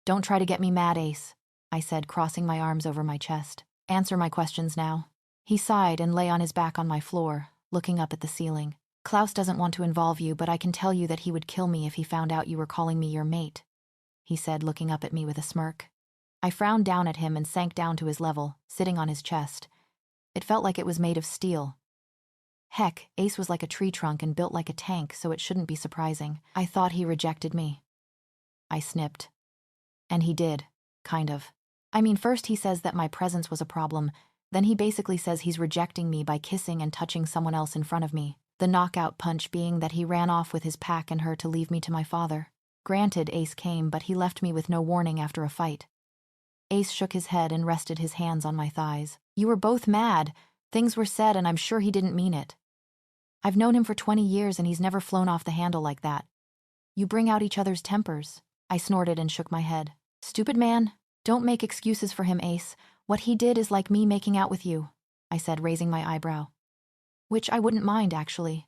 Don't try to get me mad, Ace, I said, crossing my arms over my chest. Answer my questions now. He sighed and lay on his back on my floor, looking up at the ceiling. Klaus doesn't want to involve you, but I can tell you that he would kill me if he found out you were calling me your mate, he said, looking up at me with a smirk. I frowned down at him and sank down to his level, sitting on his chest. It felt like it was made of steel. Heck, Ace was like a tree trunk and built like a tank, so it shouldn't be surprising. I thought he rejected me. I snipped. And he did, kind of. I mean, first he says that my presence was a problem, then he basically says he's rejecting me by kissing and touching someone else in front of me. The knockout punch being that he ran off with his pack and her to leave me to my father. Granted, Ace came, but he left me with no warning after a fight. Ace shook his head and rested his hands on my thighs. You were both mad. Things were said and I'm sure he didn't mean it. I've known him for 20 years and he's never flown off the handle like that. You bring out each other's tempers. I snorted and shook my head. Stupid man. Don't make excuses for him, Ace. What he did is like me making out with you, I said, raising my eyebrow. Which I wouldn't mind, actually.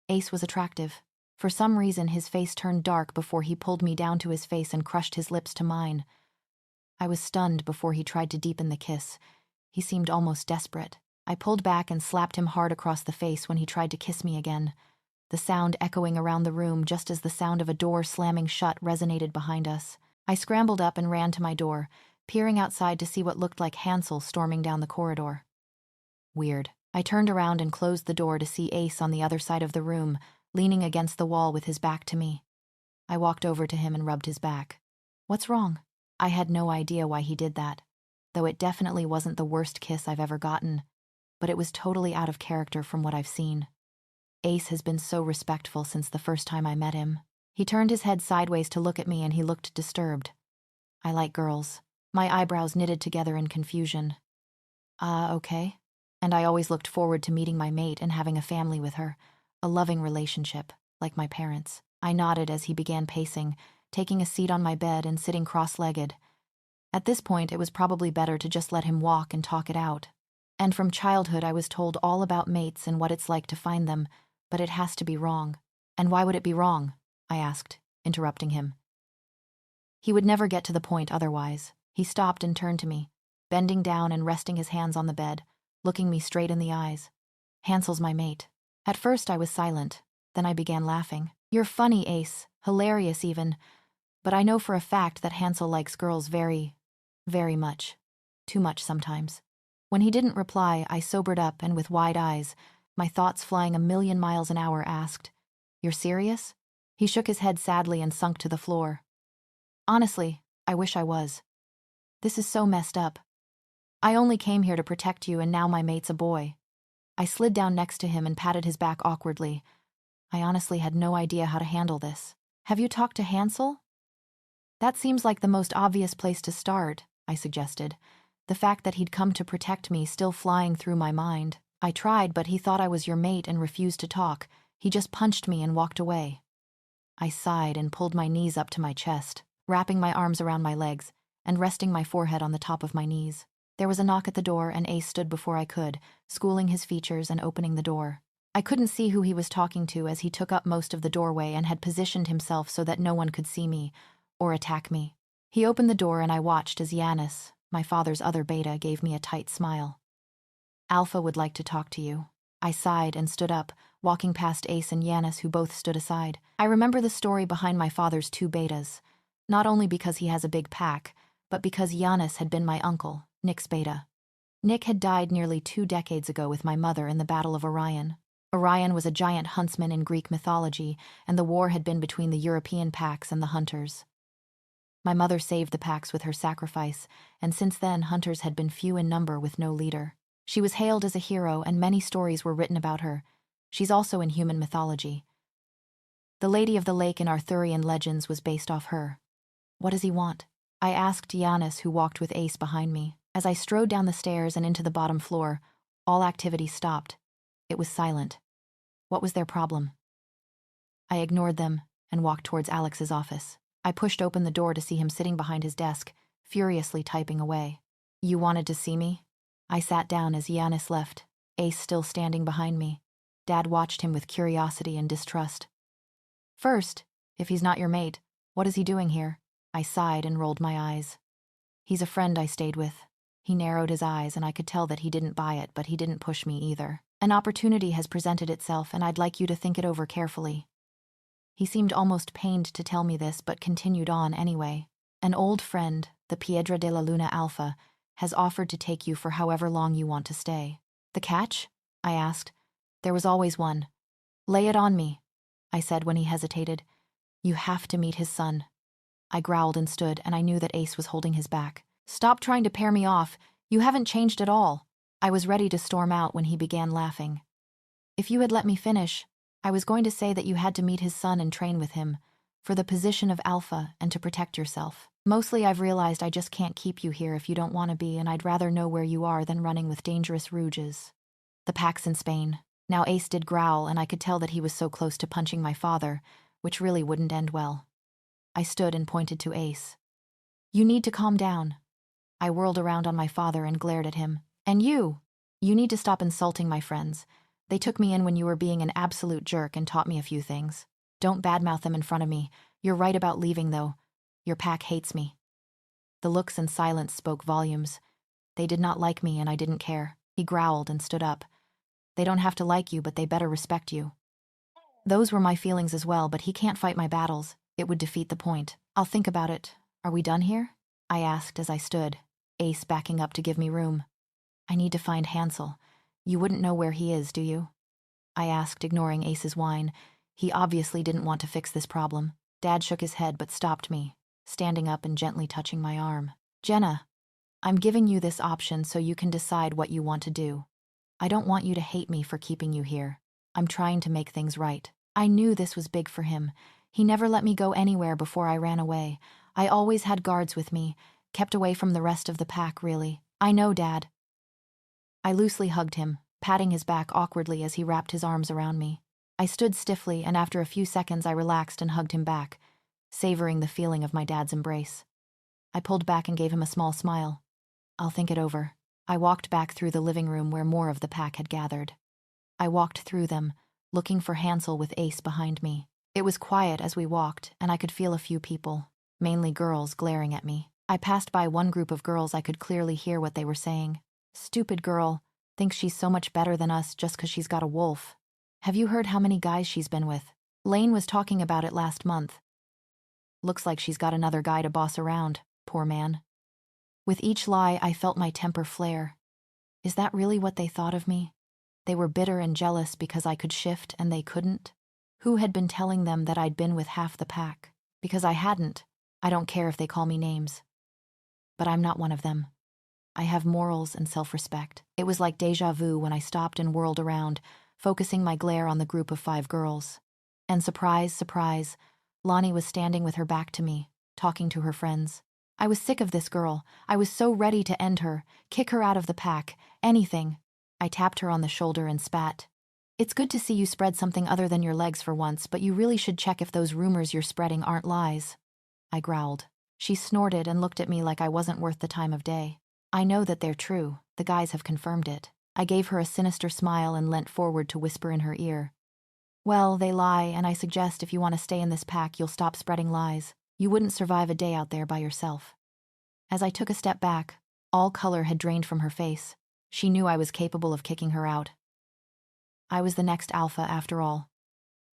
Ace was attractive. For some reason, his face turned dark before he pulled me down to his face and crushed his lips to mine. I was stunned before he tried to deepen the kiss. He seemed almost desperate. I pulled back and slapped him hard across the face when he tried to kiss me again, the sound echoing around the room just as the sound of a door slamming shut resonated behind us. I scrambled up and ran to my door, peering outside to see what looked like Hansel storming down the corridor. Weird. I turned around and closed the door to see Ace on the other side of the room, leaning against the wall with his back to me. I walked over to him and rubbed his back. What's wrong? I had no idea why he did that, though it definitely wasn't the worst kiss I've ever gotten, but it was totally out of character from what I've seen. Ace has been so respectful since the first time I met him. He turned his head sideways to look at me and he looked disturbed. I like girls. My eyebrows knitted together in confusion. Okay. And I always looked forward to meeting my mate and having a family with her, a loving relationship, like my parents. I nodded as he began pacing, taking a seat on my bed and sitting cross-legged. At this point, it was probably better to just let him walk and talk it out. And from childhood, I was told all about mates and what it's like to find them, but it has to be wrong. And why would it be wrong? I asked, interrupting him. He would never get to the point otherwise. He stopped and turned to me, bending down and resting his hands on the bed, looking me straight in the eyes. Hansel's my mate. At first, I was silent. Then I began laughing. You're funny, Ace. Hilarious, even. But I know for a fact that Hansel likes girls very, very much. Too much sometimes. When he didn't reply, I sobered up and with wide eyes, my thoughts flying 1,000,000 miles an hour, asked, "You're serious?" He shook his head sadly and sunk to the floor. "Honestly, I wish I was. This is so messed up. I only came here to protect you and now my mate's a boy." I slid down next to him and patted his back awkwardly. I honestly had no idea how to handle this. "Have you talked to Hansel?" "That seems like the most obvious place to start," I suggested, the fact that he'd come to protect me still flying through my mind. "I tried, but he thought I was your mate and refused to talk. He just punched me and walked away." I sighed and pulled my knees up to my chest, wrapping my arms around my legs and resting my forehead on the top of my knees. There was a knock at the door and Ace stood before I could, schooling his features and opening the door. I couldn't see who he was talking to as he took up most of the doorway and had positioned himself so that no one could see me or attack me. He opened the door and I watched as Yanis, my father's other beta, gave me a tight smile. "Alpha would like to talk to you." I sighed and stood up, walking past Ace and Yanis, who both stood aside. I remember the story behind my father's 2 betas, not only because he has a big pack, but because Yanis had been my uncle, Nick's beta. Nick had died nearly 2 decades ago with my mother in the Battle of Orion. Orion was a giant huntsman in Greek mythology, and the war had been between the European packs and the hunters. My mother saved the packs with her sacrifice, and since then hunters had been few in number with no leader. She was hailed as a hero, and many stories were written about her. She's also in human mythology. The Lady of the Lake in Arthurian legends was based off her. "What does he want?" I asked Yanis, who walked with Ace behind me. As I strode down the stairs and into the bottom floor, all activity stopped. It was silent. What was their problem? I ignored them and walked towards Alex's office. I pushed open the door to see him sitting behind his desk, furiously typing away. "You wanted to see me?" I sat down as Yanis left, Ace still standing behind me. Dad watched him with curiosity and distrust. "First, if he's not your mate, what is he doing here?" I sighed and rolled my eyes. "He's a friend I stayed with." He narrowed his eyes and I could tell that he didn't buy it, but he didn't push me either. "An opportunity has presented itself and I'd like you to think it over carefully." He seemed almost pained to tell me this, but continued on anyway. "An old friend, the Piedra de la Luna Alpha, has offered to take you for however long you want to stay." "The catch?" I asked. "There was always one." "Lay it on me," I said when he hesitated. "You have to meet his son." I growled and stood, and I knew that Ace was holding his back. "Stop trying to pair me off. You haven't changed at all." I was ready to storm out when he began laughing. "If you had let me finish, I was going to say that you had to meet his son and train with him, for the position of Alpha and to protect yourself. Mostly I've realized I just can't keep you here if you don't want to be, and I'd rather know where you are than running with dangerous rouges. The pack's in Spain." Now Ace did growl, and I could tell that he was so close to punching my father, which really wouldn't end well. I stood and pointed to Ace. "You need to calm down." I whirled around on my father and glared at him. "And you need to stop insulting my friends. They took me in when you were being an absolute jerk and taught me a few things. Don't badmouth them in front of me. You're right about leaving, though. Your pack hates me." The looks and silence spoke volumes. They did not like me, and I didn't care. He growled and stood up. "They don't have to like you, but they better respect you." Those were my feelings as well, but he can't fight my battles. It would defeat the point. "I'll think about it. Are we done here?" I asked as I stood, Ace backing up to give me room. "I need to find Hansel. You wouldn't know where he is, do you?" I asked, ignoring Ace's whine. He obviously didn't want to fix this problem. Dad shook his head but stopped me, standing up and gently touching my arm. "Jenna, I'm giving you this option so you can decide what you want to do. I don't want you to hate me for keeping you here. I'm trying to make things right." I knew this was big for him. He never let me go anywhere before I ran away. I always had guards with me, kept away from the rest of the pack, really. "I know, Dad." I loosely hugged him, patting his back awkwardly as he wrapped his arms around me. I stood stiffly, and after a few seconds I relaxed and hugged him back, savoring the feeling of my dad's embrace. I pulled back and gave him a small smile. I'll think it over. I walked back through the living room where more of the pack had gathered. I walked through them, looking for Hansel with Ace behind me. It was quiet as we walked, and I could feel a few people, mainly girls, glaring at me. I passed by one group of girls. I could clearly hear what they were saying. Stupid girl, thinks she's so much better than us just 'cause she's got a wolf. Have you heard how many guys she's been with? Lane was talking about it last month. Looks like she's got another guy to boss around, poor man. With each lie, I felt my temper flare. Is that really what they thought of me? They were bitter and jealous because I could shift and they couldn't? Who had been telling them that I'd been with half the pack? Because I hadn't. I don't care if they call me names. But I'm not one of them. I have morals and self-respect. It was like déjà vu when I stopped and whirled around, focusing my glare on the group of 5 girls. And surprise, surprise, Lonnie was standing with her back to me, talking to her friends. I was sick of this girl. I was so ready to end her, kick her out of the pack, anything. I tapped her on the shoulder and spat. It's good to see you spread something other than your legs for once, but you really should check if those rumors you're spreading aren't lies. I growled. She snorted and looked at me like I wasn't worth the time of day. I know that they're true. The guys have confirmed it. I gave her a sinister smile and leant forward to whisper in her ear. Well, they lie, and I suggest if you want to stay in this pack, you'll stop spreading lies. You wouldn't survive a day out there by yourself. As I took a step back, all color had drained from her face. She knew I was capable of kicking her out. I was the next alpha, after all.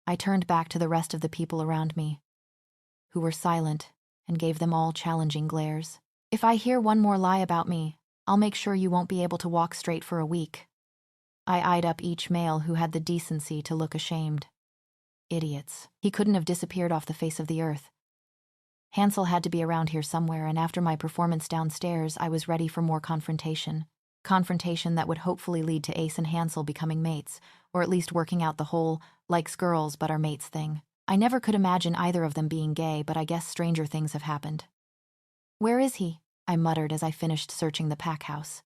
I turned back to the rest of the people around me, who were silent, and gave them all challenging glares. If I hear one more lie about me, I'll make sure you won't be able to walk straight for a week. I eyed up each male who had the decency to look ashamed. Idiots. He couldn't have disappeared off the face of the earth. Hansel had to be around here somewhere, and after my performance downstairs, I was ready for more confrontation. Confrontation that would hopefully lead to Ace and Hansel becoming mates, or at least working out the whole likes girls but are mates thing. I never could imagine either of them being gay, but I guess stranger things have happened. Where is he? I muttered as I finished searching the pack house.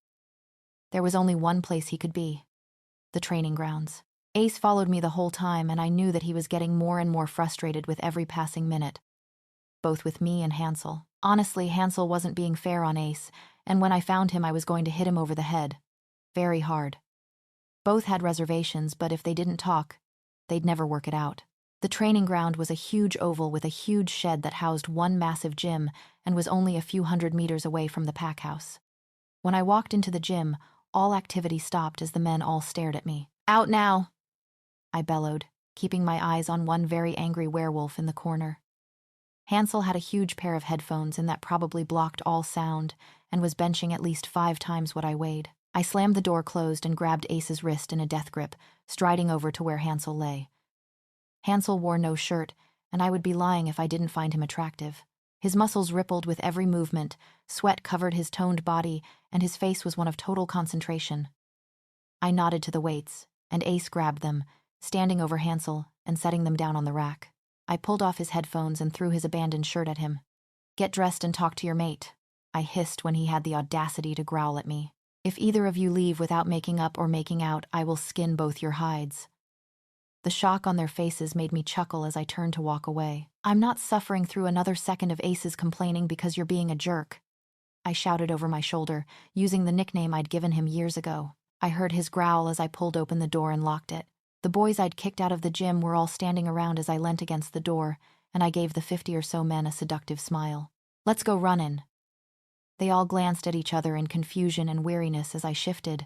There was only one place he could be. The training grounds. Ace followed me the whole time, and I knew that he was getting more and more frustrated with every passing minute, both with me and Hansel. Honestly, Hansel wasn't being fair on Ace, and when I found him I was going to hit him over the head. Very hard. Both had reservations, but if they didn't talk, they'd never work it out. The training ground was a huge oval with a huge shed that housed one massive gym and was only a few hundred meters away from the pack house. When I walked into the gym, all activity stopped as the men all stared at me. Out now! I bellowed, keeping my eyes on one very angry werewolf in the corner. Hansel had a huge pair of headphones, and that probably blocked all sound, and was benching at least 5 times what I weighed. I slammed the door closed and grabbed Ace's wrist in a death grip, striding over to where Hansel lay. Hansel wore no shirt, and I would be lying if I didn't find him attractive. His muscles rippled with every movement, sweat covered his toned body, and his face was one of total concentration. I nodded to the weights, and Ace grabbed them, standing over Hansel and setting them down on the rack. I pulled off his headphones and threw his abandoned shirt at him. Get dressed and talk to your mate, I hissed when he had the audacity to growl at me. If either of you leave without making up or making out, I will skin both your hides. The shock on their faces made me chuckle as I turned to walk away. I'm not suffering through another second of Ace's complaining because you're being a jerk, I shouted over my shoulder, using the nickname I'd given him years ago. I heard his growl as I pulled open the door and locked it. The boys I'd kicked out of the gym were all standing around as I leant against the door, and I gave the 50 or so men a seductive smile. Let's go runnin'. They all glanced at each other in confusion and weariness as I shifted,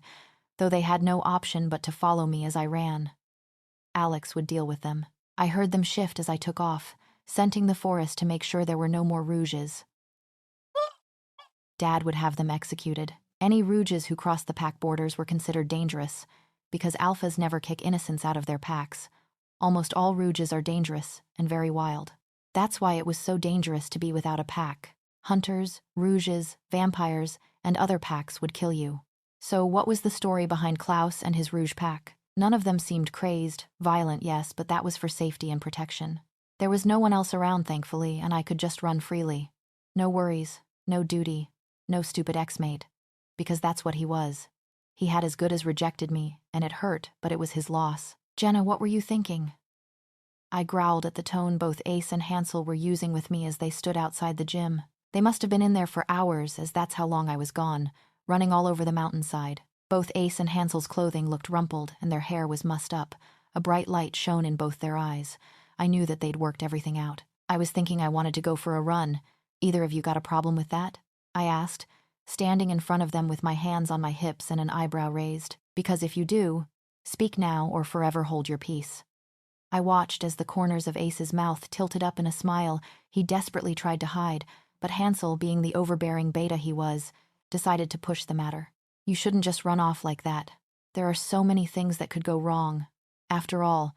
though they had no option but to follow me as I ran. Alex would deal with them. I heard them shift as I took off, scenting the forest to make sure there were no more rouges. Dad would have them executed. Any rouges who crossed the pack borders were considered dangerous, because alphas never kick innocents out of their packs. Almost all rouges are dangerous and very wild. That's why it was so dangerous to be without a pack. Hunters, rouges, vampires, and other packs would kill you. So what was the story behind Klaus and his rouge pack? None of them seemed crazed, violent, yes, but that was for safety and protection. There was no one else around, thankfully, and I could just run freely. No worries, no duty, no stupid ex-mate. Because that's what he was. He had as good as rejected me, and it hurt, but it was his loss. Jenna, what were you thinking? I growled at the tone both Ace and Hansel were using with me as they stood outside the gym. They must have been in there for hours, as that's how long I was gone, running all over the mountainside. Both Ace and Hansel's clothing looked rumpled, and their hair was mussed up. A bright light shone in both their eyes. I knew that they'd worked everything out. I was thinking I wanted to go for a run. Either of you got a problem with that? I asked, standing in front of them with my hands on my hips and an eyebrow raised. Because if you do, speak now or forever hold your peace. I watched as the corners of Ace's mouth tilted up in a smile he desperately tried to hide, but Hansel, being the overbearing beta he was, decided to push the matter. You shouldn't just run off like that. There are so many things that could go wrong. After all,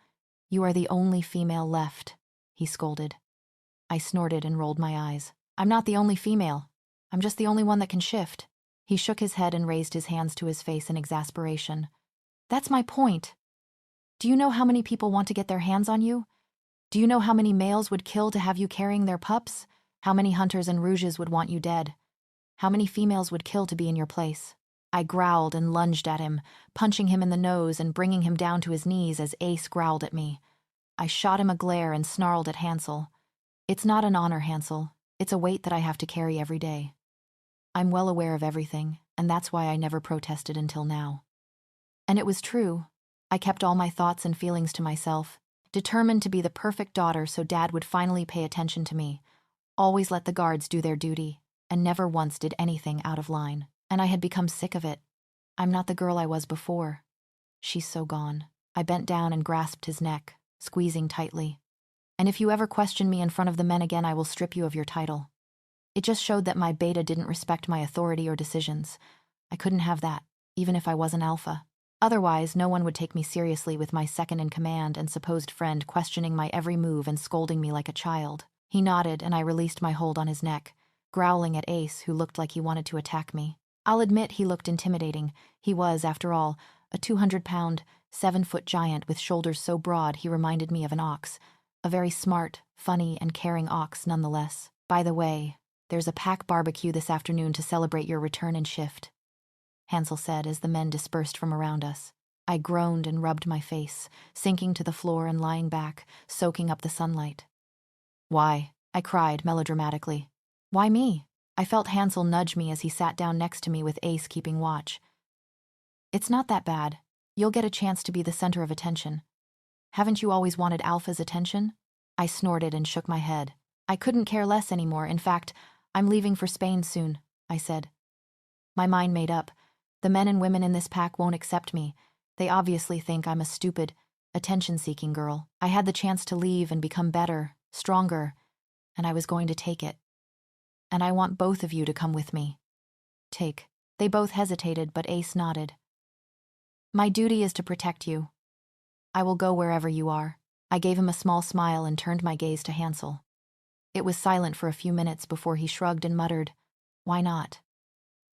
you are the only female left, he scolded. I snorted and rolled my eyes. I'm not the only female. I'm just the only one that can shift. He shook his head and raised his hands to his face in exasperation. That's my point. Do you know how many people want to get their hands on you? Do you know how many males would kill to have you carrying their pups? How many hunters and rouges would want you dead? How many females would kill to be in your place? I growled and lunged at him, punching him in the nose and bringing him down to his knees as Ace growled at me. I shot him a glare and snarled at Hansel. It's not an honor, Hansel. It's a weight that I have to carry every day. I'm well aware of everything, and that's why I never protested until now. And it was true. I kept all my thoughts and feelings to myself, determined to be the perfect daughter so Dad would finally pay attention to me, always let the guards do their duty, and never once did anything out of line. And I had become sick of it. I'm not the girl I was before. She's so gone. I bent down and grasped his neck, squeezing tightly. And if you ever question me in front of the men again, I will strip you of your title. It just showed that my beta didn't respect my authority or decisions. I couldn't have that, even if I was an alpha. Otherwise, no one would take me seriously with my second-in-command and supposed friend questioning my every move and scolding me like a child. He nodded, and I released my hold on his neck, growling at Ace, who looked like he wanted to attack me. I'll admit he looked intimidating. He was, after all, a 200-pound, 7-foot giant with shoulders so broad he reminded me of an ox. A very smart, funny, and caring ox nonetheless. By the way, there's a pack barbecue this afternoon to celebrate your return and shift, Hansel said as the men dispersed from around us. I groaned and rubbed my face, sinking to the floor and lying back, soaking up the sunlight. Why? I cried melodramatically. Why me? I felt Hansel nudge me as he sat down next to me with Ace keeping watch. It's not that bad. You'll get a chance to be the center of attention. Haven't you always wanted Alpha's attention? I snorted and shook my head. I couldn't care less anymore. In fact, I'm leaving for Spain soon, I said. My mind made up. The men and women in this pack won't accept me. They obviously think I'm a stupid, attention-seeking girl. I had the chance to leave and become better, stronger, and I was going to take it. And I want both of you to come with me. Take. They both hesitated, but Ace nodded. My duty is to protect you. I will go wherever you are. I gave him a small smile and turned my gaze to Hansel. It was silent for a few minutes before he shrugged and muttered, Why not?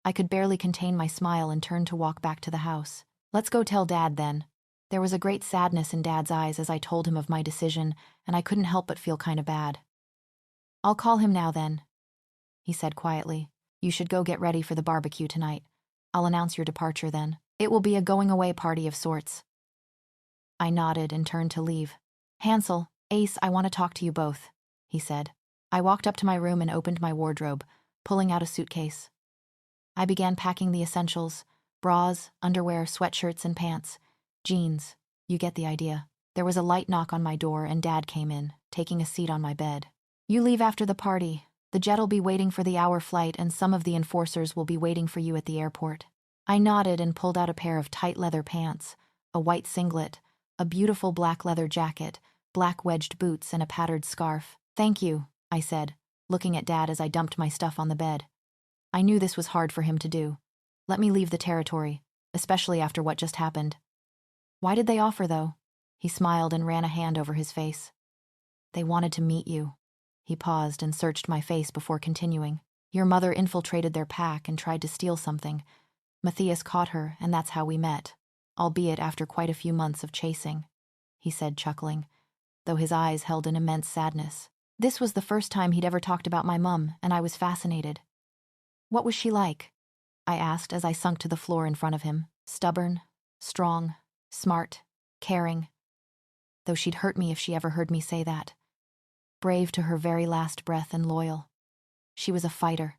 I could barely contain my smile and turned to walk back to the house. Let's go tell Dad then. There was a great sadness in Dad's eyes as I told him of my decision, and I couldn't help but feel kind of bad. I'll call him now then, he said quietly. You should go get ready for the barbecue tonight. I'll announce your departure then. It will be a going-away party of sorts. I nodded and turned to leave. Hansel, Ace, I want to talk to you both, he said. I walked up to my room and opened my wardrobe, pulling out a suitcase. I began packing the essentials: bras, underwear, sweatshirts, and pants. Jeans. You get the idea. There was a light knock on my door and Dad came in, taking a seat on my bed. You leave after the party. The jet'll be waiting for the hour flight and some of the enforcers will be waiting for you at the airport. I nodded and pulled out a pair of tight leather pants, a white singlet, a beautiful black leather jacket, black wedged boots, and a patterned scarf. Thank you, I said, looking at Dad as I dumped my stuff on the bed. I knew this was hard for him to do. Let me leave the territory, especially after what just happened. Why did they offer, though? He smiled and ran a hand over his face. They wanted to meet you. He paused and searched my face before continuing. Your mother infiltrated their pack and tried to steal something. Matthias caught her, and that's how we met, albeit after quite a few months of chasing, he said, chuckling, though his eyes held an immense sadness. This was the first time he'd ever talked about my mum, and I was fascinated. What was she like? I asked as I sunk to the floor in front of him. Stubborn, strong, smart, caring. Though she'd hurt me if she ever heard me say that. Brave to her very last breath and loyal. She was a fighter,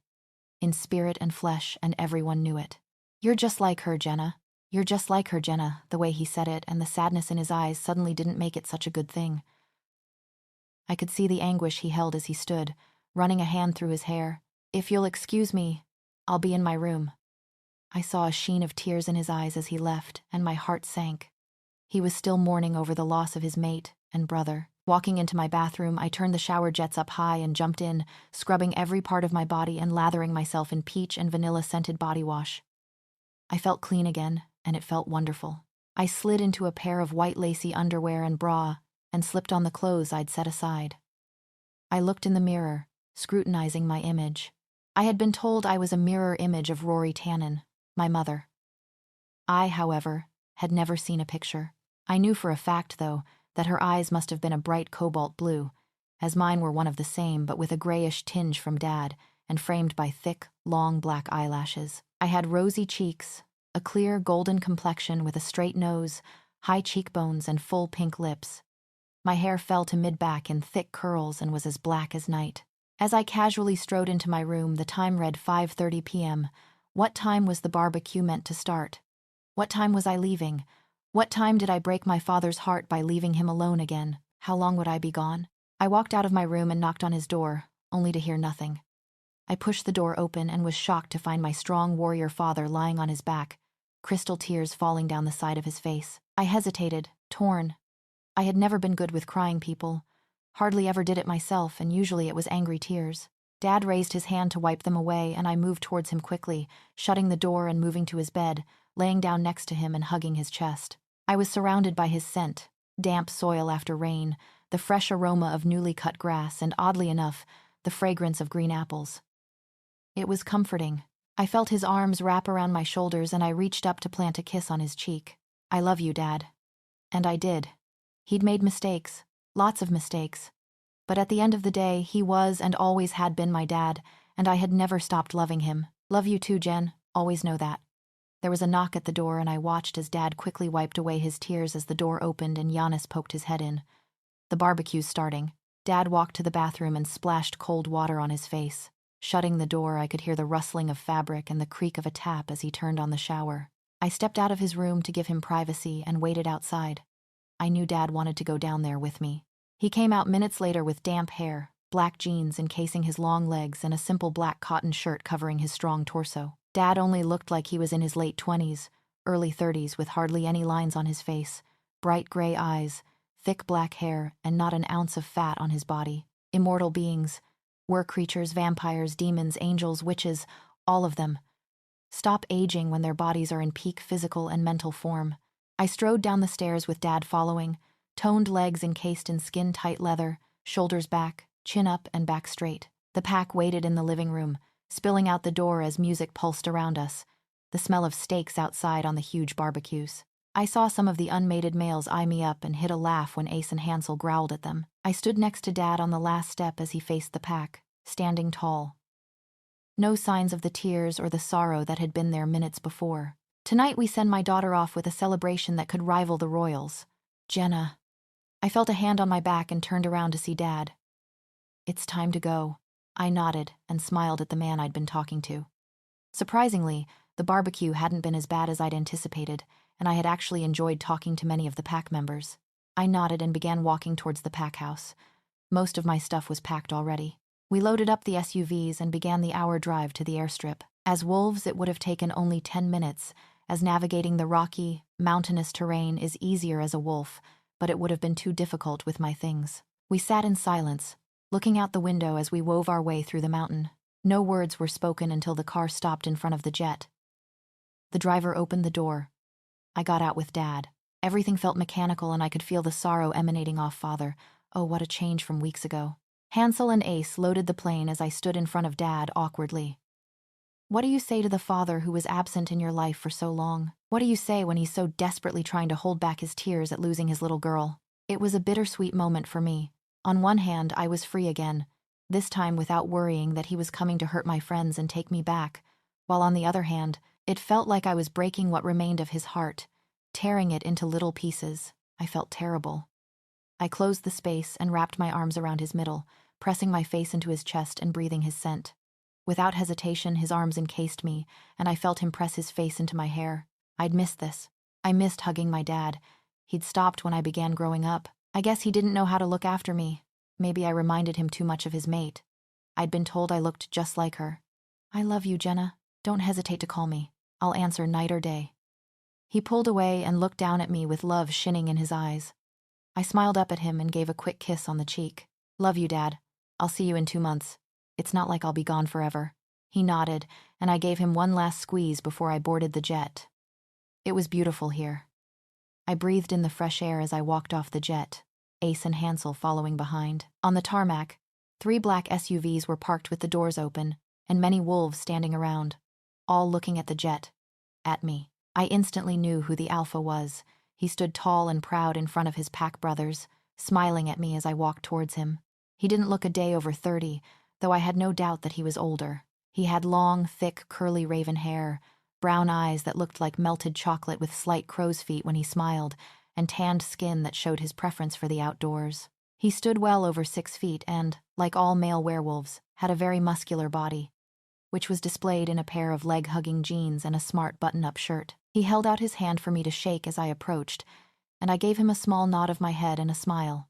in spirit and flesh, and everyone knew it. "You're just like her, Jenna. You're just like her, Jenna." The way he said it and the sadness in his eyes suddenly didn't make it such a good thing. I could see the anguish he held as he stood, running a hand through his hair. "If you'll excuse me, I'll be in my room." I saw a sheen of tears in his eyes as he left, and my heart sank. He was still mourning over the loss of his mate and brother. Walking into my bathroom, I turned the shower jets up high and jumped in, scrubbing every part of my body and lathering myself in peach and vanilla-scented body wash. I felt clean again, and it felt wonderful. I slid into a pair of white lacy underwear and bra and slipped on the clothes I'd set aside. I looked in the mirror, scrutinizing my image. I had been told I was a mirror image of Rory Tannen, my mother. I, however, had never seen a picture. I knew for a fact, though, that her eyes must have been a bright cobalt blue, as mine were one of the same but with a grayish tinge from Dad and framed by thick, long black eyelashes. I had rosy cheeks, a clear golden complexion with a straight nose, high cheekbones, and full pink lips. My hair fell to mid-back in thick curls and was as black as night. As I casually strode into my room, the time read 5:30 p.m. What time was the barbecue meant to start? What time was I leaving? What time did I break my father's heart by leaving him alone again? How long would I be gone? I walked out of my room and knocked on his door, only to hear nothing. I pushed the door open and was shocked to find my strong warrior father lying on his back, crystal tears falling down the side of his face. I hesitated, torn. I had never been good with crying people, hardly ever did it myself, and usually it was angry tears. Dad raised his hand to wipe them away, and I moved towards him quickly, shutting the door and moving to his bed, laying down next to him and hugging his chest. I was surrounded by his scent, damp soil after rain, the fresh aroma of newly cut grass, and oddly enough, the fragrance of green apples. It was comforting. I felt his arms wrap around my shoulders, and I reached up to plant a kiss on his cheek. "I love you, Dad." And I did. He'd made mistakes, lots of mistakes. But at the end of the day, he was and always had been my dad, and I had never stopped loving him. "Love you too, Jen. Always know that." There was a knock at the door, and I watched as Dad quickly wiped away his tears as the door opened and Giannis poked his head in. The barbecue's starting. Dad walked to the bathroom and splashed cold water on his face. Shutting the door, I could hear the rustling of fabric and the creak of a tap as he turned on the shower. I stepped out of his room to give him privacy and waited outside. I knew Dad wanted to go down there with me. He came out minutes later with damp hair, black jeans encasing his long legs, and a simple black cotton shirt covering his strong torso. Dad only looked like he was in his late 20s, early 30s, with hardly any lines on his face, bright gray eyes, thick black hair, and not an ounce of fat on his body. Immortal beings, were creatures, vampires, demons, angels, witches, all of them. Stop aging when their bodies are in peak physical and mental form. I strode down the stairs with Dad following, toned legs encased in skin-tight leather, shoulders back, chin up and back straight. The pack waited in the living room, spilling out the door as music pulsed around us, the smell of steaks outside on the huge barbecues. I saw some of the unmated males eye me up and hid a laugh when Ace and Hansel growled at them. I stood next to Dad on the last step as he faced the pack, standing tall. No signs of the tears or the sorrow that had been there minutes before. "Tonight we send my daughter off with a celebration that could rival the royals. Jenna." I felt a hand on my back and turned around to see Dad. "It's time to go." I nodded and smiled at the man I'd been talking to. Surprisingly, the barbecue hadn't been as bad as I'd anticipated, and I had actually enjoyed talking to many of the pack members. I nodded and began walking towards the pack house. Most of my stuff was packed already. We loaded up the SUVs and began the hour drive to the airstrip. As wolves, it would have taken only 10 minutes, as navigating the rocky, mountainous terrain is easier as a wolf, but it would have been too difficult with my things. We sat in silence, looking out the window as we wove our way through the mountain. No words were spoken until the car stopped in front of the jet. The driver opened the door. I got out with Dad. Everything felt mechanical, and I could feel the sorrow emanating off Father. Oh, what a change from weeks ago. Hansel and Ace loaded the plane as I stood in front of Dad awkwardly. "What do you say to the father who was absent in your life for so long? What do you say when he's so desperately trying to hold back his tears at losing his little girl?" It was a bittersweet moment for me. On one hand, I was free again, this time without worrying that he was coming to hurt my friends and take me back, while on the other hand, it felt like I was breaking what remained of his heart, tearing it into little pieces. I felt terrible. I closed the space and wrapped my arms around his middle, pressing my face into his chest and breathing his scent. Without hesitation, his arms encased me, and I felt him press his face into my hair. I'd missed this. I missed hugging my dad. He'd stopped when I began growing up. I guess he didn't know how to look after me. Maybe I reminded him too much of his mate. I'd been told I looked just like her. I love you, Jenna. Don't hesitate to call me. I'll answer night or day. He pulled away and looked down at me with love shining in his eyes. I smiled up at him and gave a quick kiss on the cheek. Love you, Dad. I'll see you in 2 months. It's not like I'll be gone forever. He nodded, and I gave him one last squeeze before I boarded the jet. It was beautiful here. I breathed in the fresh air as I walked off the jet, Ace and Hansel following behind. On the tarmac, 3 black SUVs were parked with the doors open, and many wolves standing around, all looking at the jet, at me. I instantly knew who the alpha was. He stood tall and proud in front of his pack brothers, smiling at me as I walked towards him. He didn't look a day over 30, though I had no doubt that he was older. He had long, thick, curly raven hair, brown eyes that looked like melted chocolate with slight crow's feet when he smiled, and tanned skin that showed his preference for the outdoors. He stood well over 6 feet and, like all male werewolves, had a very muscular body, which was displayed in a pair of leg-hugging jeans and a smart button-up shirt. He held out his hand for me to shake as I approached, and I gave him a small nod of my head and a smile.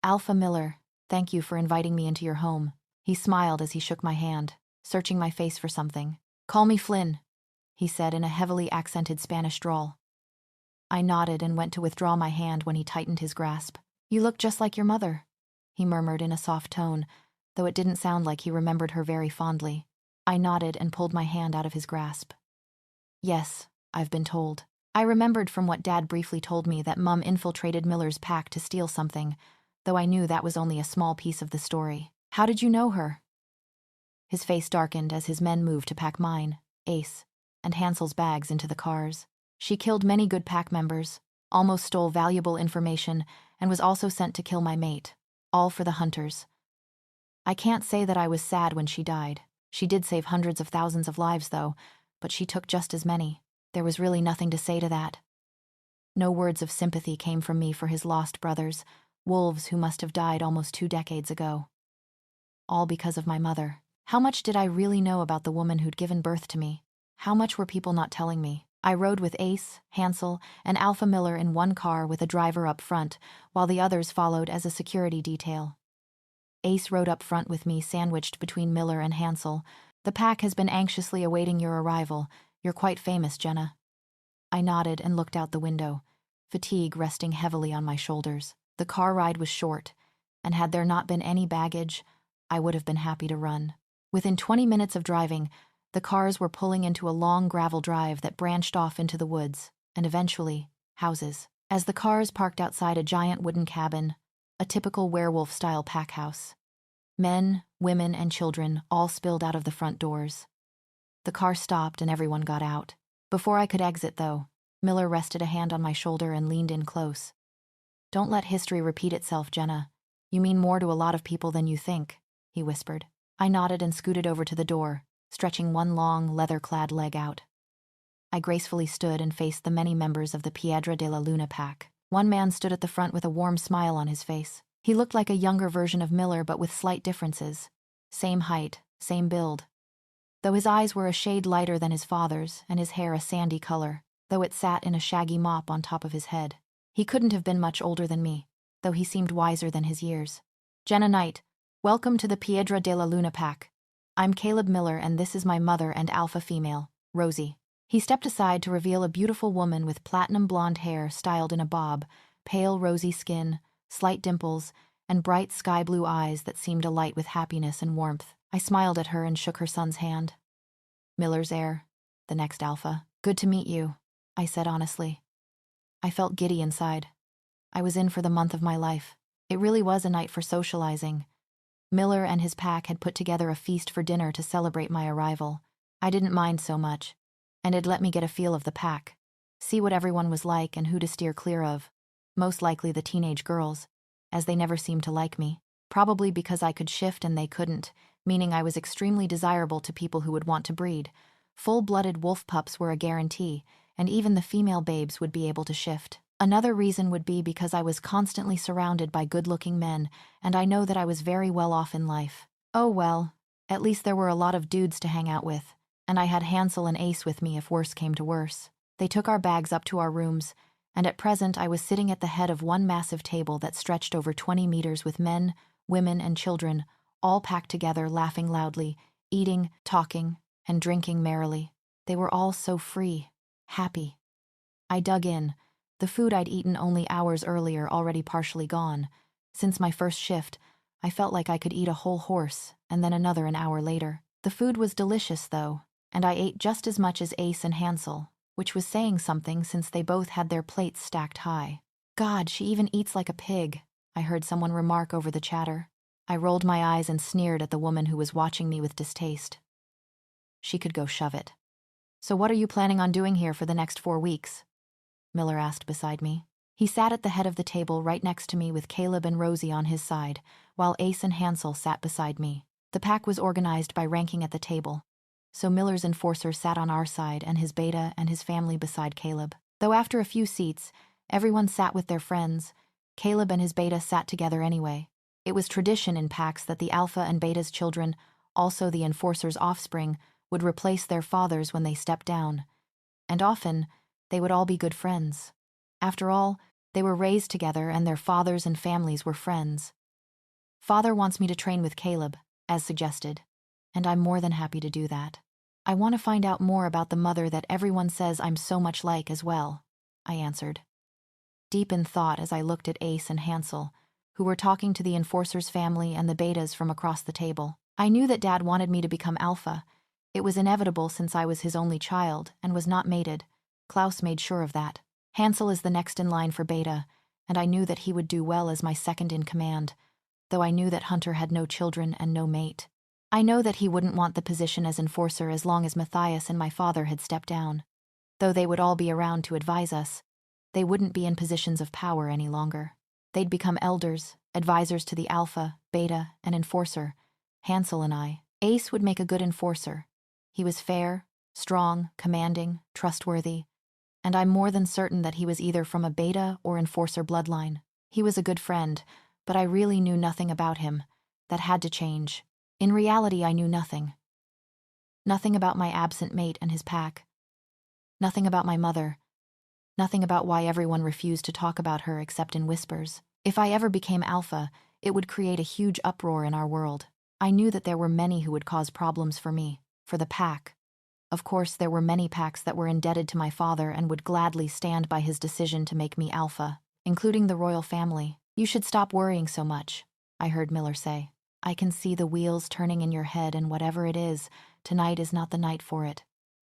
Alpha Miller, thank you for inviting me into your home. He smiled as he shook my hand, searching my face for something. Call me Flynn, he said in a heavily accented Spanish drawl. I nodded and went to withdraw my hand when he tightened his grasp. You look just like your mother, he murmured in a soft tone, though it didn't sound like he remembered her very fondly. I nodded and pulled my hand out of his grasp. Yes, I've been told. I remembered from what Dad briefly told me that Mum infiltrated Miller's pack to steal something, though I knew that was only a small piece of the story. How did you know her? His face darkened as his men moved to pack mine, Ace, and Hansel's bags into the cars. She killed many good pack members, almost stole valuable information, and was also sent to kill my mate, all for the hunters. I can't say that I was sad when she died. She did save hundreds of thousands of lives, though, but she took just as many. There was really nothing to say to that. No words of sympathy came from me for his lost brothers, wolves who must have died almost 2 decades ago. All because of my mother. How much did I really know about the woman who'd given birth to me? How much were people not telling me? I rode with Ace, Hansel, and Alpha Miller in one car with a driver up front, while the others followed as a security detail. Ace rode up front with me, sandwiched between Miller and Hansel. The pack has been anxiously awaiting your arrival. You're quite famous, Jenna. I nodded and looked out the window, fatigue resting heavily on my shoulders. The car ride was short, and had there not been any baggage, I would have been happy to run. Within 20 minutes of driving, the cars were pulling into a long gravel drive that branched off into the woods, and eventually, houses. As the cars parked outside a giant wooden cabin, a typical werewolf-style pack house. Men, women, and children all spilled out of the front doors. The car stopped and everyone got out. Before I could exit, though, Miller rested a hand on my shoulder and leaned in close. Don't let history repeat itself, Jenna. You mean more to a lot of people than you think, he whispered. I nodded and scooted over to the door, stretching one long, leather-clad leg out. I gracefully stood and faced the many members of the Piedra de la Luna pack. One man stood at the front with a warm smile on his face. He looked like a younger version of Miller, but with slight differences. Same height, same build. Though his eyes were a shade lighter than his father's, and his hair a sandy color, though it sat in a shaggy mop on top of his head. He couldn't have been much older than me, though he seemed wiser than his years. Jenna Knight, welcome to the Piedra de la Luna pack. I'm Caleb Miller, and this is my mother and alpha female, Rosie. He stepped aside to reveal a beautiful woman with platinum blonde hair styled in a bob, pale rosy skin, slight dimples, and bright sky-blue eyes that seemed alight with happiness and warmth. I smiled at her and shook her son's hand. Miller's heir, the next alpha. Good to meet you, I said honestly. I felt giddy inside. I was in for the month of my life. It really was a night for socializing. Miller and his pack had put together a feast for dinner to celebrate my arrival. I didn't mind so much, and it let me get a feel of the pack, see what everyone was like and who to steer clear of. Most likely the teenage girls, as they never seemed to like me. Probably because I could shift and they couldn't, meaning I was extremely desirable to people who would want to breed. Full-blooded wolf pups were a guarantee, and even the female babes would be able to shift. Another reason would be because I was constantly surrounded by good-looking men, and I know that I was very well off in life. Oh well, At least there were a lot of dudes to hang out with, and I had Hansel and Ace with me if worse came to worse. They took our bags up to our rooms, and at present I was sitting at the head of one massive table that stretched over 20 meters with men, women, and children, all packed together, laughing loudly, eating, talking, and drinking merrily. They were all so free, happy. I dug in, the food I'd eaten only hours earlier already partially gone. Since my first shift, I felt like I could eat a whole horse, and then another an hour later. The food was delicious, though, and I ate just as much as Ace and Hansel, which was saying something since they both had their plates stacked high. God, she even eats like a pig, I heard someone remark over the chatter. I rolled my eyes and sneered at the woman who was watching me with distaste. She could go shove it. So what are you planning on doing here for the next 4 weeks? Miller asked beside me. He sat at the head of the table right next to me with Caleb and Rosie on his side, while Ace and Hansel sat beside me. The pack was organized by ranking at the table, so Miller's enforcer sat on our side and his beta and his family beside Caleb. Though after a few seats, everyone sat with their friends, Caleb and his beta sat together anyway. It was tradition in packs that the alpha and beta's children, also the enforcer's offspring, would replace their fathers when they stepped down, and often they would all be good friends. After all, they were raised together and their fathers and families were friends. Father wants me to train with Caleb, as suggested, and I'm more than happy to do that. I want to find out more about the mother that everyone says I'm so much like as well, I answered, deep in thought as I looked at Ace and Hansel, who were talking to the enforcer's family and the betas from across the table. I knew that Dad wanted me to become alpha. It was inevitable since I was his only child and was not mated. Klaus made sure of that. Hansel is the next in line for beta, and I knew that he would do well as my second in command, though I knew that Hunter had no children and no mate. I know that he wouldn't want the position as enforcer as long as Matthias and my father had stepped down. Though they would all be around to advise us, they wouldn't be in positions of power any longer. They'd become elders, advisors to the alpha, beta, and enforcer, Hansel and I. Ace would make a good enforcer. He was fair, strong, commanding, trustworthy, and I'm more than certain that he was either from a beta or enforcer bloodline. He was a good friend, but I really knew nothing about him. That had to change. In reality, I knew nothing. Nothing about my absent mate and his pack. Nothing about my mother. Nothing about why everyone refused to talk about her except in whispers. If I ever became alpha, it would create a huge uproar in our world. I knew that there were many who would cause problems for me, for the pack. Of course, there were many packs that were indebted to my father and would gladly stand by his decision to make me alpha, including the royal family. You should stop worrying so much, I heard Miller say. I can see the wheels turning in your head, and whatever it is, tonight is not the night for it.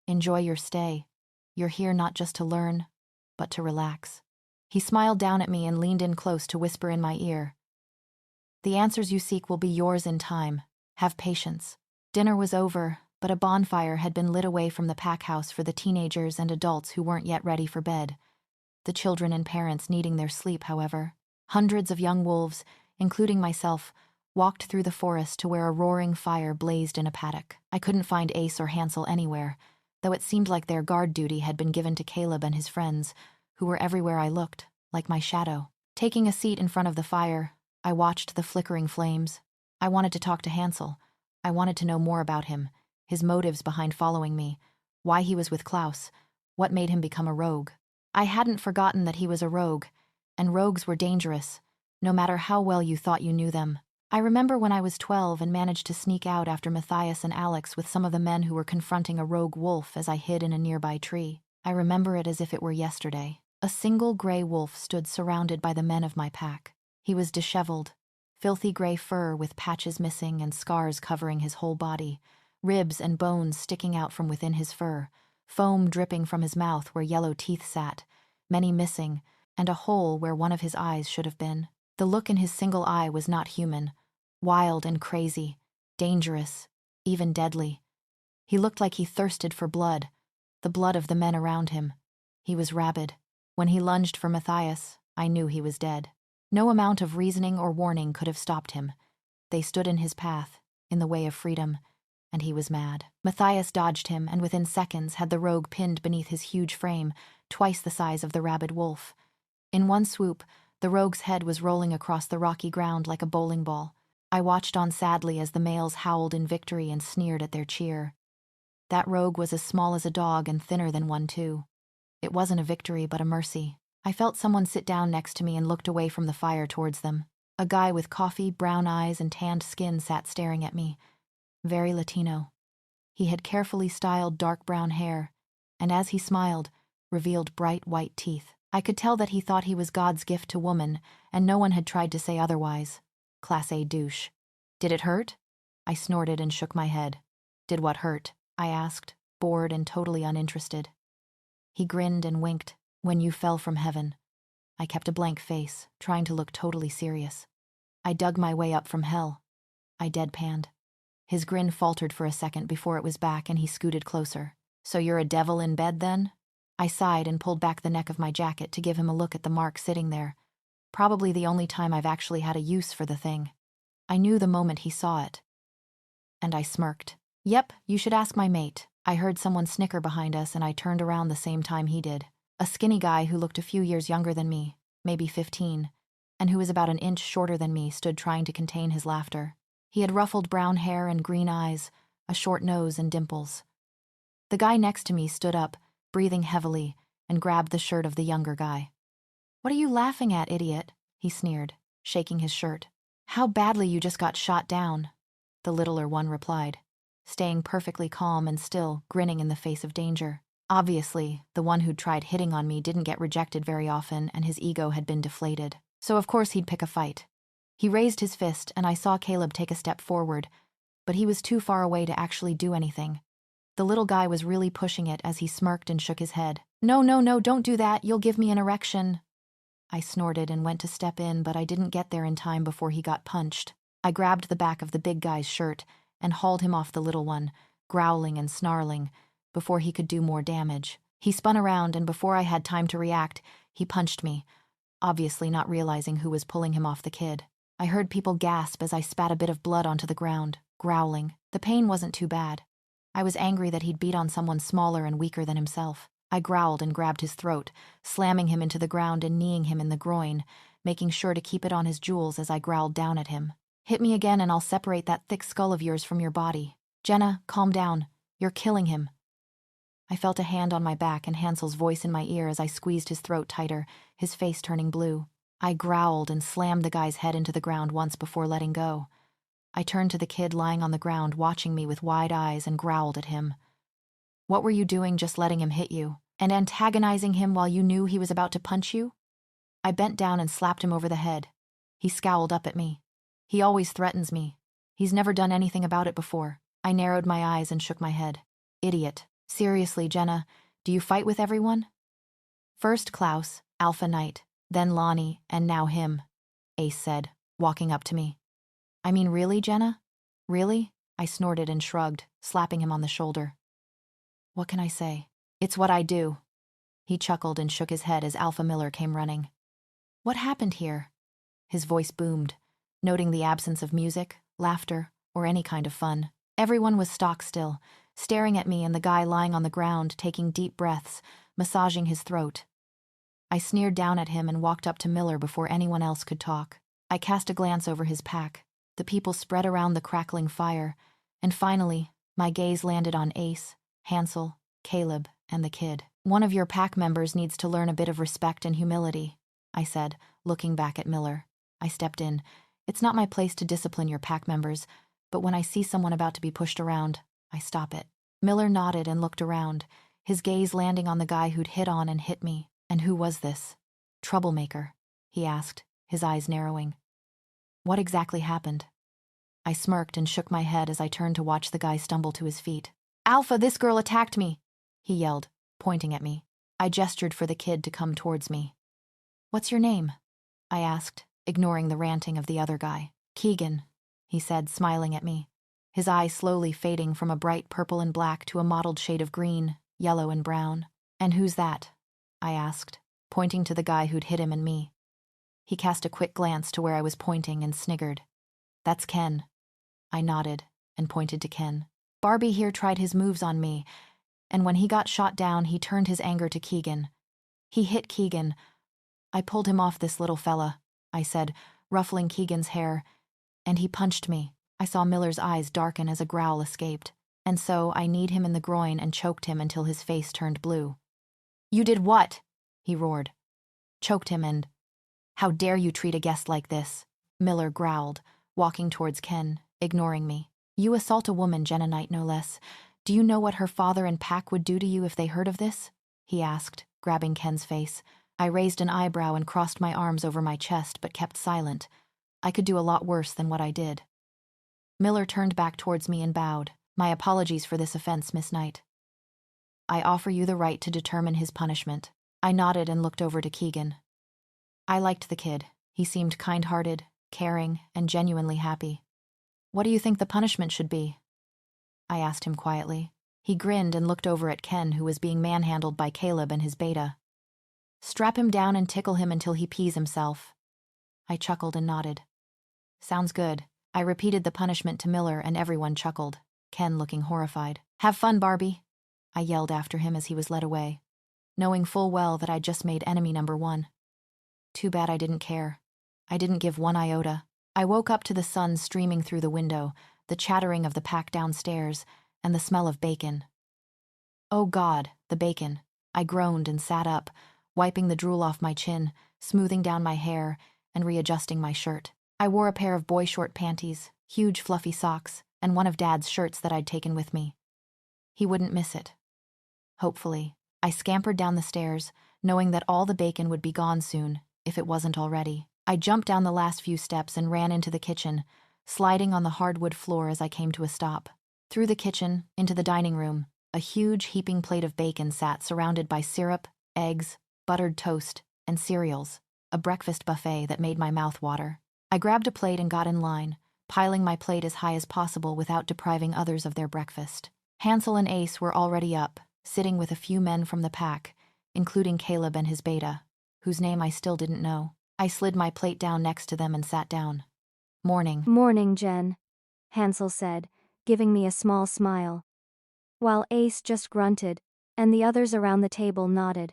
Enjoy your stay. You're here not just to learn, but to relax. He smiled down at me and leaned in close to whisper in my ear. The answers you seek will be yours in time. Have patience. Dinner was over, but a bonfire had been lit away from the pack house for the teenagers and adults who weren't yet ready for bed. The children and parents needing their sleep, however. Hundreds of young wolves, including myself, walked through the forest to where a roaring fire blazed in a paddock. I couldn't find Ace or Hansel anywhere, though it seemed like their guard duty had been given to Caleb and his friends, who were everywhere I looked, like my shadow. Taking a seat in front of the fire, I watched the flickering flames. I wanted to talk to Hansel. I wanted to know more about him, his motives behind following me, why he was with Klaus, what made him become a rogue. I hadn't forgotten that he was a rogue, and rogues were dangerous, no matter how well you thought you knew them. I remember when I was 12 and managed to sneak out after Matthias and Alex with some of the men who were confronting a rogue wolf as I hid in a nearby tree. I remember it as if it were yesterday. A single gray wolf stood surrounded by the men of my pack. He was disheveled, filthy gray fur with patches missing and scars covering his whole body, ribs and bones sticking out from within his fur, foam dripping from his mouth where yellow teeth sat, many missing, and a hole where one of his eyes should have been. The look in his single eye was not human, wild and crazy, dangerous, even deadly. He looked like he thirsted for blood, the blood of the men around him. He was rabid. When he lunged for Matthias, I knew he was dead. No amount of reasoning or warning could have stopped him. They stood in his path, in the way of freedom, and he was mad. Matthias dodged him, and within seconds had the rogue pinned beneath his huge frame, twice the size of the rabid wolf. In one swoop, the rogue's head was rolling across the rocky ground like a bowling ball. I watched on sadly as the males howled in victory and sneered at their cheer. That rogue was as small as a dog and thinner than one too. It wasn't a victory but a mercy. I felt someone sit down next to me and looked away from the fire towards them. A guy with coffee, brown eyes, and tanned skin sat staring at me. Very Latino. He had carefully styled dark brown hair, and as he smiled, revealed bright white teeth. I could tell that he thought he was God's gift to woman, and no one had tried to say otherwise. Class A douche. Did it hurt? I snorted and shook my head. Did what hurt? I asked, bored and totally uninterested. He grinned and winked. When you fell from heaven. I kept a blank face, trying to look totally serious. I dug my way up from hell. I deadpanned. His grin faltered for a second before it was back and he scooted closer. So you're a devil in bed then? I sighed and pulled back the neck of my jacket to give him a look at the mark sitting there. Probably the only time I've actually had a use for the thing. I knew the moment he saw it. And I smirked. Yep, you should ask my mate. I heard someone snicker behind us and I turned around the same time he did. A skinny guy who looked a few years younger than me, maybe 15, and who was about an inch shorter than me stood trying to contain his laughter. He had ruffled brown hair and green eyes, a short nose and dimples. The guy next to me stood up, breathing heavily, and grabbed the shirt of the younger guy. What are you laughing at, idiot? He sneered, shaking his shirt. How badly you just got shot down, the littler one replied, staying perfectly calm and still, grinning in the face of danger. Obviously, the one who'd tried hitting on me didn't get rejected very often and his ego had been deflated. So of course he'd pick a fight. He raised his fist and I saw Caleb take a step forward, but he was too far away to actually do anything. The little guy was really pushing it as he smirked and shook his head. No, don't do that, you'll give me an erection. I snorted and went to step in, but I didn't get there in time before he got punched. I grabbed the back of the big guy's shirt and hauled him off the little one, growling and snarling, before he could do more damage. He spun around and before I had time to react, he punched me, obviously not realizing who was pulling him off the kid. I heard people gasp as I spat a bit of blood onto the ground, growling. The pain wasn't too bad. I was angry that he'd beat on someone smaller and weaker than himself. I growled and grabbed his throat, slamming him into the ground and kneeing him in the groin, making sure to keep it on his jewels as I growled down at him. Hit me again and I'll separate that thick skull of yours from your body. Jenna, calm down. You're killing him. I felt a hand on my back and Hansel's voice in my ear as I squeezed his throat tighter, his face turning blue. I growled and slammed the guy's head into the ground once before letting go. I turned to the kid lying on the ground watching me with wide eyes and growled at him. What were you doing just letting him hit you? And antagonizing him while you knew he was about to punch you? I bent down and slapped him over the head. He scowled up at me. He always threatens me. He's never done anything about it before. I narrowed my eyes and shook my head. Idiot. Seriously, Jenna, do you fight with everyone? First Klaus, Alpha Knight, then Lonnie, and now him, Ace said, walking up to me. I mean, really, Jenna? Really? I snorted and shrugged, slapping him on the shoulder. What can I say? It's what I do. He chuckled and shook his head as Alpha Miller came running. What happened here? His voice boomed, noting the absence of music, laughter, or any kind of fun. Everyone was stock still, staring at me and the guy lying on the ground, taking deep breaths, massaging his throat. I sneered down at him and walked up to Miller before anyone else could talk. I cast a glance over his pack. The people spread around the crackling fire, and finally, my gaze landed on Ace, Hansel, Caleb, and the kid. One of your pack members needs to learn a bit of respect and humility, I said, looking back at Miller. I stepped in. It's not my place to discipline your pack members, but when I see someone about to be pushed around, I stop it. Miller nodded and looked around, his gaze landing on the guy who'd hit on and hit me. And who was this? Troublemaker, he asked, his eyes narrowing. What exactly happened? I smirked and shook my head as I turned to watch the guy stumble to his feet. Alpha, this girl attacked me, he yelled, pointing at me. I gestured for the kid to come towards me. What's your name? I asked, ignoring the ranting of the other guy. Keegan, he said, smiling at me, his eyes slowly fading from a bright purple and black to a mottled shade of green, yellow and brown. And who's that? I asked, pointing to the guy who'd hit him and me. He cast a quick glance to where I was pointing and sniggered. That's Ken. I nodded and pointed to Ken. Barbie here tried his moves on me, and when he got shot down, he turned his anger to Keegan. He hit Keegan. I pulled him off this little fella, I said, ruffling Keegan's hair, And he punched me. I saw Miller's eyes darken as a growl escaped, and so I kneed him in the groin and choked him until his face turned blue. "You did what?" he roared. "Choked him and—" "How dare you treat a guest like this?" Miller growled, walking towards Ken, ignoring me. "You assault a woman, Jenna Knight, no less. Do you know what her father and pack would do to you if they heard of this?" he asked, grabbing Ken's face. I raised an eyebrow and crossed my arms over my chest, but kept silent. I could do a lot worse than what I did. Miller turned back towards me and bowed. "My apologies for this offense, Miss Knight. I offer you the right to determine his punishment." I nodded and looked over to Keegan. I liked the kid. He seemed kind-hearted, caring, and genuinely happy. "What do you think the punishment should be?" I asked him quietly. He grinned and looked over at Ken, who was being manhandled by Caleb and his beta. "Strap him down and tickle him until he pees himself." I chuckled and nodded. "Sounds good." I repeated the punishment to Miller and everyone chuckled, Ken looking horrified. "Have fun, Barbie," I yelled after him as he was led away, knowing full well that I'd just made enemy number one. Too bad I didn't care. I didn't give one iota. I woke up to the sun streaming through the window, the chattering of the pack downstairs, and the smell of bacon. "Oh God, the bacon." I groaned and sat up, wiping the drool off my chin, smoothing down my hair, and readjusting my shirt. I wore a pair of boy short panties, huge fluffy socks, and one of Dad's shirts that I'd taken with me. He wouldn't miss it. Hopefully. I scampered down the stairs, knowing that all the bacon would be gone soon, if it wasn't already. I jumped down the last few steps and ran into the kitchen, sliding on the hardwood floor as I came to a stop. Through the kitchen, into the dining room, a huge heaping plate of bacon sat surrounded by syrup, eggs, buttered toast, and cereals, a breakfast buffet that made my mouth water. I grabbed a plate and got in line, piling my plate as high as possible without depriving others of their breakfast. Hansel and Ace were already up, sitting with a few men from the pack, including Caleb and his beta, whose name I still didn't know. I slid my plate down next to them and sat down. "Morning." "Morning, Jen," Hansel said, giving me a small smile, while Ace just grunted, and the others around the table nodded.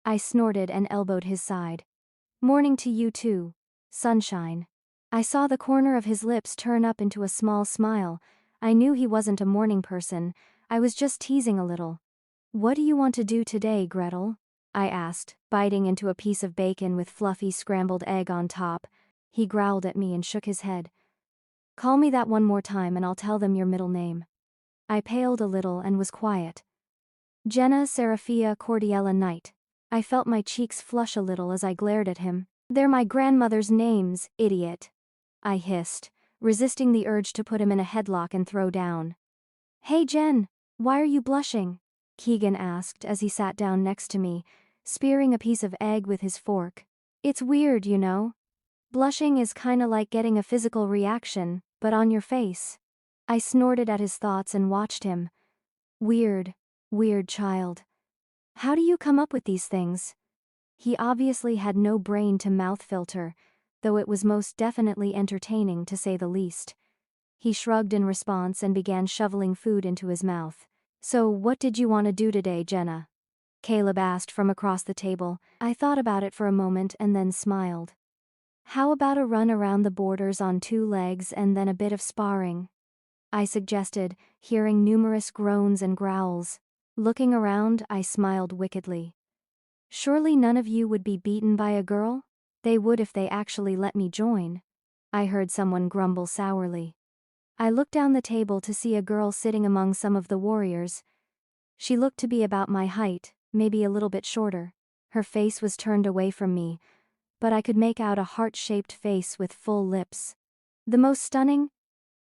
I snorted and elbowed his side. "Morning to you too, Sunshine." I saw the corner of his lips turn up into a small smile. I knew he wasn't a morning person. I was just teasing a little. "What do you want to do today, Gretel?" I asked, biting into a piece of bacon with fluffy scrambled egg on top. He growled at me and shook his head. "Call me that one more time and I'll tell them your middle name." I paled a little and was quiet. "Jenna Seraphia Cordiella Knight." I felt my cheeks flush a little as I glared at him. "They're my grandmother's names, idiot," I hissed, resisting the urge to put him in a headlock and throw down. "Hey Jen, why are you blushing?" Keegan asked as he sat down next to me, spearing a piece of egg with his fork. "It's weird, you know. Blushing is kinda like getting a physical reaction, but on your face." I snorted at his thoughts and watched him. Weird child. How do you come up with these things? He obviously had no brain-to-mouth filter, though it was most definitely entertaining to say the least. He shrugged in response and began shoveling food into his mouth. "So what did you want to do today, Jenna?" Caleb asked from across the table. I thought about it for a moment and then smiled. "How about a run around the borders on 2 legs and then a bit of sparring?" I suggested, hearing numerous groans and growls. Looking around, I smiled wickedly. "Surely none of you would be beaten by a girl? They would if they actually let me join," I heard someone grumble sourly. I looked down the table to see a girl sitting among some of the warriors. She looked to be about my height, maybe a little bit shorter. Her face was turned away from me, but I could make out a heart-shaped face with full lips. The most stunning,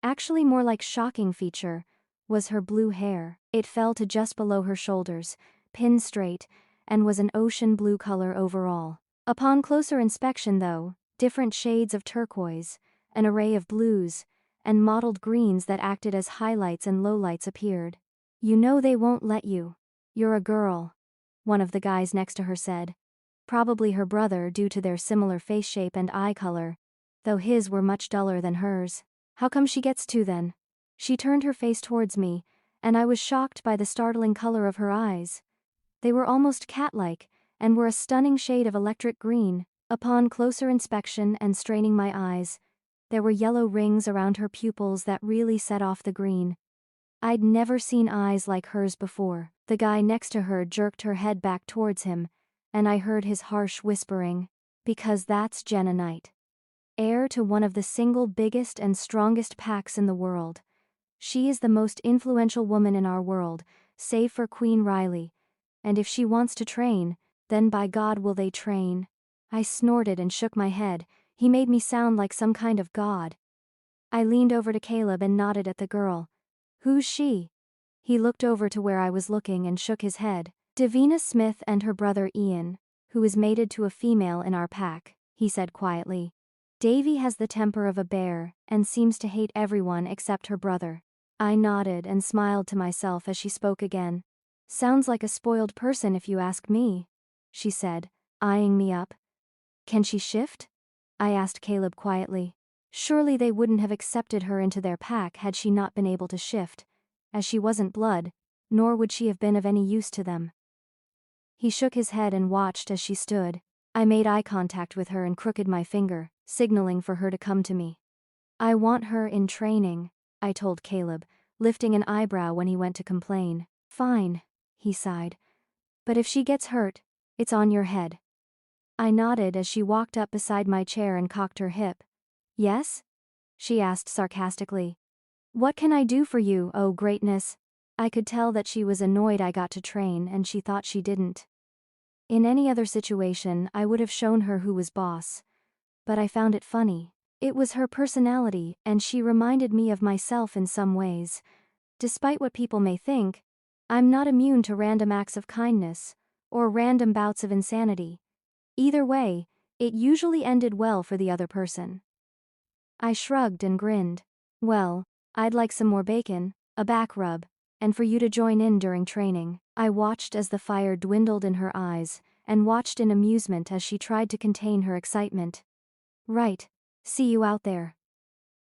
actually more like shocking feature, was her blue hair. It fell to just below her shoulders, pinned straight, and was an ocean blue color overall. Upon closer inspection though, different shades of turquoise, an array of blues, and mottled greens that acted as highlights and lowlights appeared. "You know they won't let you. You're a girl," one of the guys next to her said. Probably her brother due to their similar face shape and eye color, though his were much duller than hers. "How come she gets to then?" She turned her face towards me, and I was shocked by the startling color of her eyes. They were almost cat-like, and were a stunning shade of electric green. Upon closer inspection and straining my eyes, There were yellow rings around her pupils that really set off the green. I'd never seen eyes like hers before. The guy next to her jerked her head back towards him, and I heard his harsh whispering, "Because that's Jenna Knight. Heir to one of the single biggest and strongest packs in the world. She is the most influential woman in our world, save for Queen Riley. And if she wants to train, then by God will they train." I snorted and shook my head. He made me sound like some kind of god. I leaned over to Caleb and nodded at the girl. "Who's she?" He looked over to where I was looking and shook his head. "Davina Smith and her brother Ian, who is mated to a female in our pack," he said quietly. "Davy has the temper of a bear and seems to hate everyone except her brother." I nodded and smiled to myself as she spoke again. "Sounds like a spoiled person if you ask me," she said, eyeing me up. "Can she shift?" I asked Caleb quietly. Surely they wouldn't have accepted her into their pack had she not been able to shift, as she wasn't blood, nor would she have been of any use to them. He shook his head and watched as she stood. I made eye contact with her and crooked my finger, signaling for her to come to me. "I want her in training," I told Caleb, lifting an eyebrow when he went to complain. "Fine," he sighed. "But if she gets hurt, it's on your head." I nodded as she walked up beside my chair and cocked her hip. "Yes?" she asked sarcastically. "What can I do for you, oh greatness?" I could tell that she was annoyed I got to train and she thought she didn't. In any other situation I would have shown her who was boss. But I found it funny. It was her personality and she reminded me of myself in some ways. Despite what people may think, I'm not immune to random acts of kindness, or random bouts of insanity. Either way, it usually ended well for the other person. I shrugged and grinned. "Well, I'd like some more bacon, a back rub, and for you to join in during training." I watched as the fire dwindled in her eyes, and watched in amusement as she tried to contain her excitement. "Right. See you out there."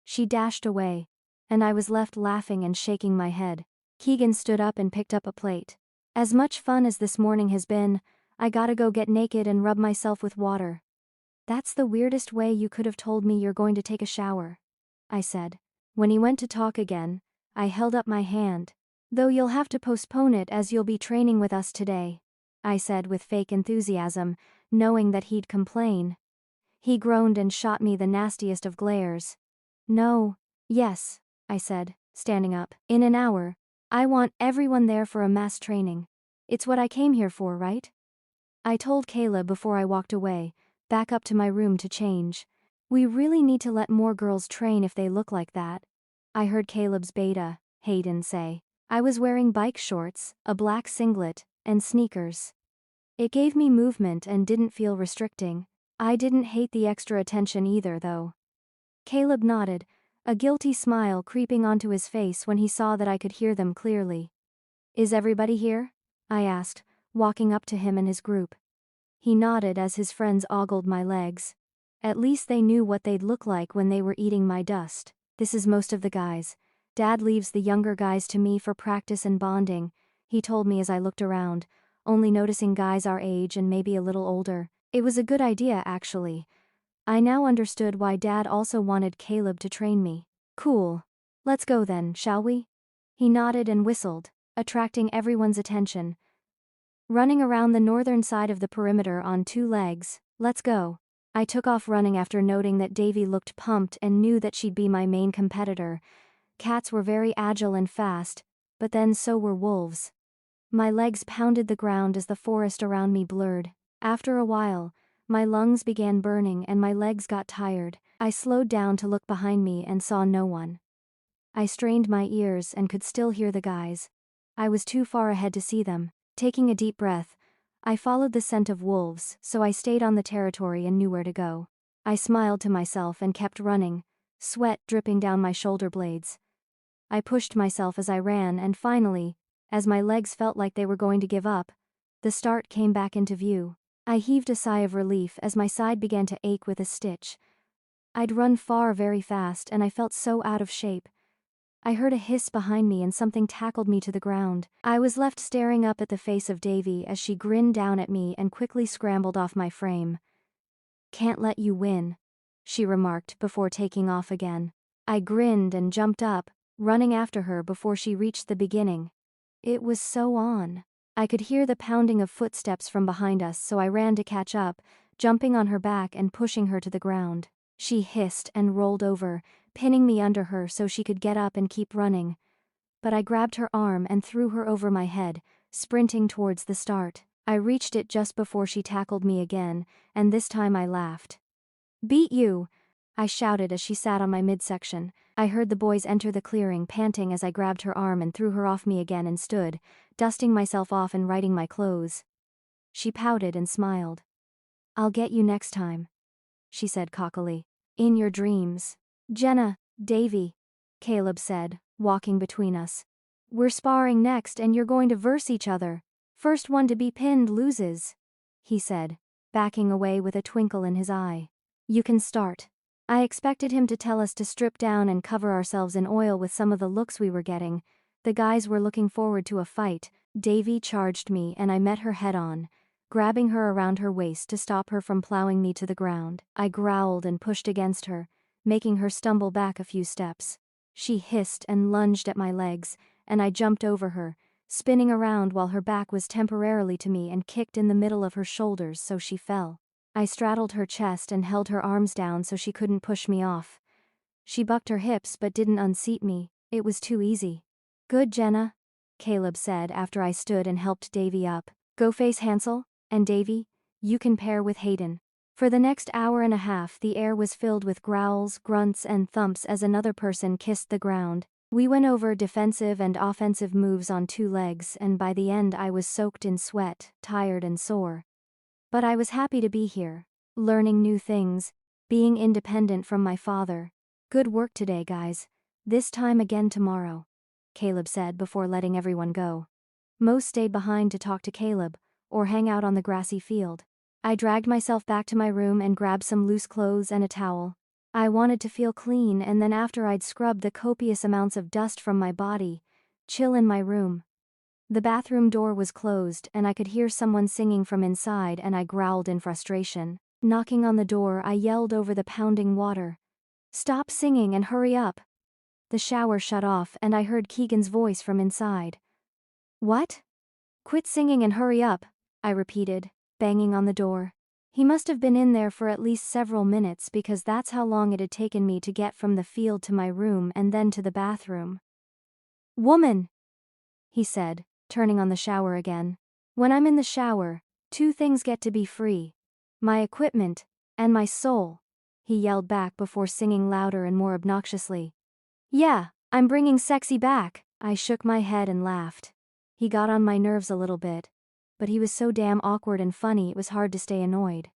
She dashed away, and I was left laughing and shaking my head. Keegan stood up and picked up a plate. "As much fun as this morning has been, I gotta go get naked and rub myself with water." "That's the weirdest way you could have told me you're going to take a shower," I said. When he went to talk again, I held up my hand. "Though you'll have to postpone it as you'll be training with us today," I said with fake enthusiasm, knowing that he'd complain. He groaned and shot me the nastiest of glares. "No." "Yes," I said, standing up. "In an hour. I want everyone there for a mass training. It's what I came here for, right?" I told Caleb before I walked away, back up to my room to change. "We really need to let more girls train if they look like that," I heard Caleb's beta, Hayden, say. I was wearing bike shorts, a black singlet, and sneakers. It gave me movement and didn't feel restricting. I didn't hate the extra attention either, though. Caleb nodded, a guilty smile creeping onto his face when he saw that I could hear them clearly. "Is everybody here?" I asked, walking up to him and his group. He nodded as his friends ogled my legs. At least they knew what they'd look like when they were eating my dust. "This is most of the guys. Dad leaves the younger guys to me for practice and bonding," he told me as I looked around, only noticing guys our age and maybe a little older. It was a good idea, actually. I now understood why Dad also wanted Caleb to train me. "Cool. Let's go then, shall we?" He nodded and whistled, attracting everyone's attention. "Running around the northern side of the perimeter on 2 legs, let's go." I took off running after noting that Davy looked pumped and knew that she'd be my main competitor. Cats were very agile and fast, but then so were wolves. My legs pounded the ground as the forest around me blurred. After a while, my lungs began burning and my legs got tired. I slowed down to look behind me and saw no one. I strained my ears and could still hear the guys. I was too far ahead to see them. Taking a deep breath, I followed the scent of wolves, so I stayed on the territory and knew where to go. I smiled to myself and kept running, sweat dripping down my shoulder blades. I pushed myself as I ran and finally, as my legs felt like they were going to give up, the start came back into view. I heaved a sigh of relief as my side began to ache with a stitch. I'd run far very fast and I felt so out of shape. I heard a hiss behind me and something tackled me to the ground. I was left staring up at the face of Davy as she grinned down at me and quickly scrambled off my frame. "Can't let you win." she remarked before taking off again. I grinned and jumped up, running after her before she reached the beginning. It was so on. I could hear the pounding of footsteps from behind us, so I ran to catch up, jumping on her back and pushing her to the ground. She hissed and rolled over, pinning me under her so she could get up and keep running. But I grabbed her arm and threw her over my head, sprinting towards the start. I reached it just before she tackled me again, and this time I laughed. "Beat you!" I shouted as she sat on my midsection. I heard the boys enter the clearing, panting as I grabbed her arm and threw her off me again and stood, dusting myself off and righting my clothes. She pouted and smiled. "I'll get you next time," she said cockily. "In your dreams." "Jenna, Davy," Caleb said, walking between us. "We're sparring next and you're going to verse each other. First one to be pinned loses," he said, backing away with a twinkle in his eye. "You can start." I expected him to tell us to strip down and cover ourselves in oil with some of the looks we were getting. The guys were looking forward to a fight. Davy charged me and I met her head on, grabbing her around her waist to stop her from plowing me to the ground. I growled and pushed against her, making her stumble back a few steps. She hissed and lunged at my legs, and I jumped over her, spinning around while her back was temporarily to me and kicked in the middle of her shoulders so she fell. I straddled her chest and held her arms down so she couldn't push me off. She bucked her hips but didn't unseat me. It was too easy. "Good, Jenna," Caleb said after I stood and helped Davy up. "Go face Hansel, and Davy, you can pair with Hayden." For the next hour and a half the air was filled with growls, grunts and thumps as another person kissed the ground. We went over defensive and offensive moves on 2 legs, and by the end I was soaked in sweat, tired and sore. But I was happy to be here, learning new things, being independent from my father. "Good work today, guys. This time again tomorrow," Caleb said before letting everyone go. Most stayed behind to talk to Caleb, or hang out on the grassy field. I dragged myself back to my room and grabbed some loose clothes and a towel. I wanted to feel clean, and then after I'd scrubbed the copious amounts of dust from my body, chill in my room. The bathroom door was closed and I could hear someone singing from inside, and I growled in frustration. Knocking on the door, I yelled over the pounding water, "Stop singing and hurry up!" The shower shut off and I heard Keegan's voice from inside. "What?" "Quit singing and hurry up," I repeated, banging on the door. He must have been in there for at least several minutes because that's how long it had taken me to get from the field to my room and then to the bathroom. "Woman," he said, turning on the shower again. "When I'm in the shower, 2 things get to be free. My equipment, and my soul," he yelled back before singing louder and more obnoxiously. "Yeah, I'm bringing sexy back." I shook my head and laughed. He got on my nerves a little bit, but he was so damn awkward and funny it was hard to stay annoyed.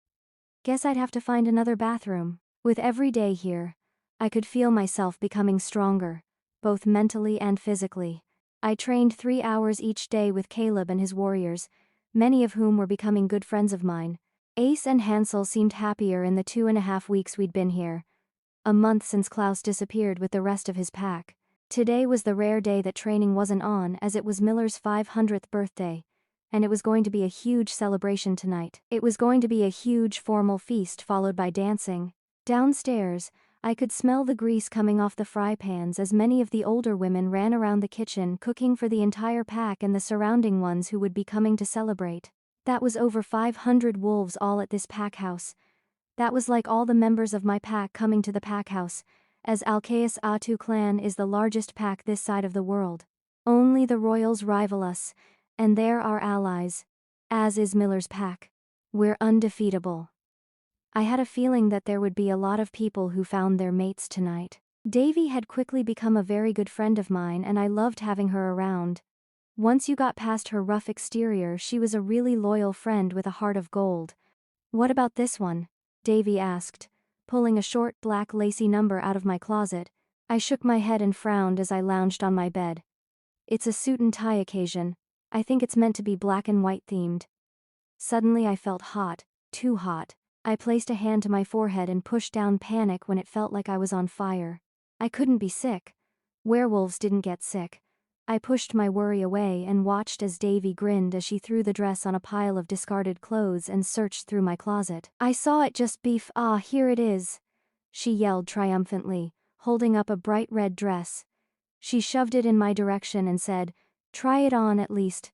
Guess I'd have to find another bathroom. With every day here, I could feel myself becoming stronger, both mentally and physically. I trained 3 hours each day with Caleb and his warriors, many of whom were becoming good friends of mine. Ace and Hansel seemed happier in the 2.5 weeks we'd been here. A month since Klaus disappeared with the rest of his pack. Today was the rare day that training wasn't on, as it was Miller's 500th birthday, and it was going to be a huge celebration tonight. It was going to be a huge formal feast followed by dancing. Downstairs, I could smell the grease coming off the fry pans as many of the older women ran around the kitchen cooking for the entire pack and the surrounding ones who would be coming to celebrate. That was over 500 wolves all at this pack house. That was like all the members of my pack coming to the pack house, as Alcaeus Atu clan is the largest pack this side of the world. Only the royals rival us, and they're our allies, as is Miller's pack. We're undefeatable. I had a feeling that there would be a lot of people who found their mates tonight. Davy had quickly become a very good friend of mine and I loved having her around. Once you got past her rough exterior, she was a really loyal friend with a heart of gold. "What about this one?" Davy asked, pulling a short black lacy number out of my closet. I shook my head and frowned as I lounged on my bed. "It's a suit and tie occasion. I think it's meant to be black and white themed." Suddenly I felt hot, too hot. I placed a hand to my forehead and pushed down panic when it felt like I was on fire. I couldn't be sick. Werewolves didn't get sick. I pushed my worry away and watched as Davy grinned as she threw the dress on a pile of discarded clothes and searched through my closet. "I saw it just beef. Ah, here it is." she yelled triumphantly, holding up a bright red dress. She shoved it in my direction and said, "Try it on at least."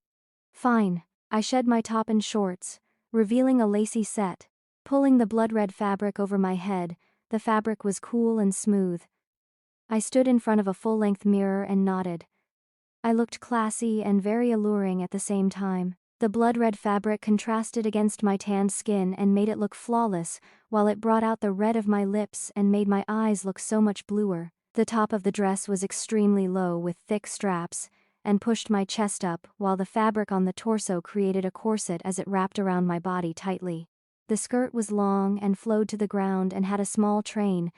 Fine. I shed my top and shorts, revealing a lacy set. Pulling the blood-red fabric over my head, the fabric was cool and smooth. I stood in front of a full-length mirror and nodded. I looked classy and very alluring at the same time. The blood-red fabric contrasted against my tanned skin and made it look flawless, while it brought out the red of my lips and made my eyes look so much bluer. The top of the dress was extremely low with thick straps, and pushed my chest up, while the fabric on the torso created a corset as it wrapped around my body tightly. The skirt was long and flowed to the ground and had a small train,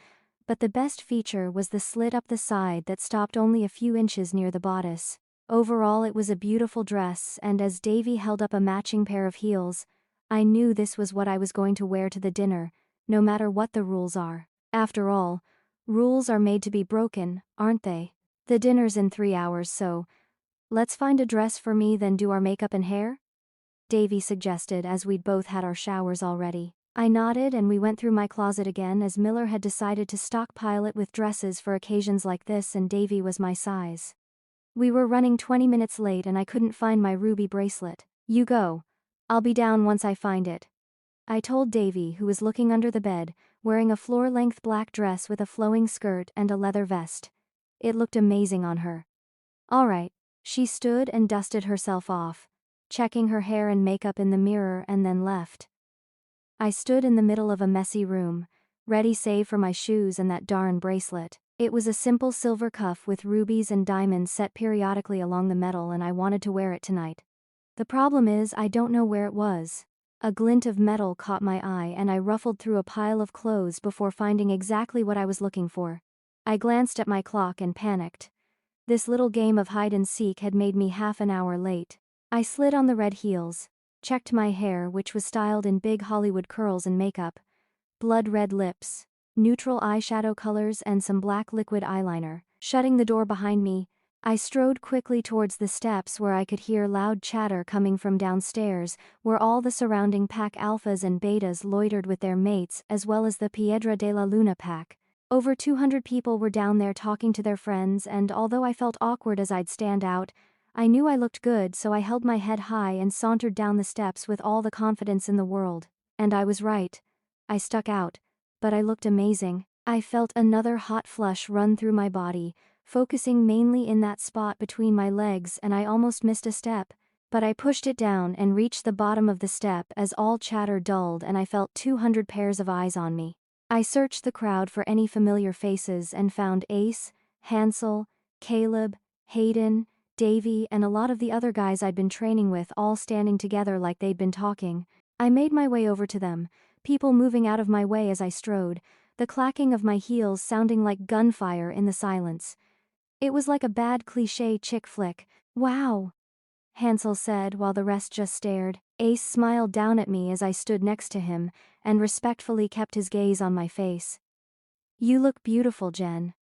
but the best feature was the slit up the side that stopped only a few inches near the bodice. Overall, it was a beautiful dress, and as Davy held up a matching pair of heels, I knew this was what I was going to wear to the dinner, no matter what the rules are. After all, rules are made to be broken, aren't they? The dinner's in 3 hours, so let's find a dress for me, then do our makeup and hair? Davy suggested as we'd both had our showers already. I nodded and we went through my closet again as Miller had decided to stockpile it with dresses for occasions like this, and Davy was my size. We were running 20 minutes late and I couldn't find my ruby bracelet. "You go. I'll be down once I find it," I told Davy, who was looking under the bed, wearing a floor-length black dress with a flowing skirt and a leather vest. It looked amazing on her. "All right." She stood and dusted herself off, checking her hair and makeup in the mirror, and then left. I stood in the middle of a messy room, ready save for my shoes and that darn bracelet. It was a simple silver cuff with rubies and diamonds set periodically along the metal, and I wanted to wear it tonight. The problem is I don't know where it was. A glint of metal caught my eye and I ruffled through a pile of clothes before finding exactly what I was looking for. I glanced at my clock and panicked. This little game of hide-and-seek had made me half an hour late. I slid on the red heels, checked my hair, which was styled in big Hollywood curls and makeup, blood-red lips, neutral eyeshadow colors, and some black liquid eyeliner. Shutting the door behind me, I strode quickly towards the steps where I could hear loud chatter coming from downstairs, where all the surrounding pack alphas and betas loitered with their mates, as well as the Piedra de la Luna pack. Over 200 people were down there talking to their friends, and although I felt awkward as I'd stand out, I knew I looked good, so I held my head high and sauntered down the steps with all the confidence in the world. And I was right. I stuck out, but I looked amazing. I felt another hot flush run through my body, focusing mainly in that spot between my legs, and I almost missed a step, but I pushed it down and reached the bottom of the step as all chatter dulled and I felt 200 pairs of eyes on me. I searched the crowd for any familiar faces and found Ace, Hansel, Caleb, Hayden, Davy, and a lot of the other guys I'd been training with, all standing together like they'd been talking. I made my way over to them, people moving out of my way as I strode, the clacking of my heels sounding like gunfire in the silence. It was like a bad cliché chick flick. "Wow," Hansel said while the rest just stared. Ace smiled down at me as I stood next to him, and respectfully kept his gaze on my face. "You look beautiful, Jen."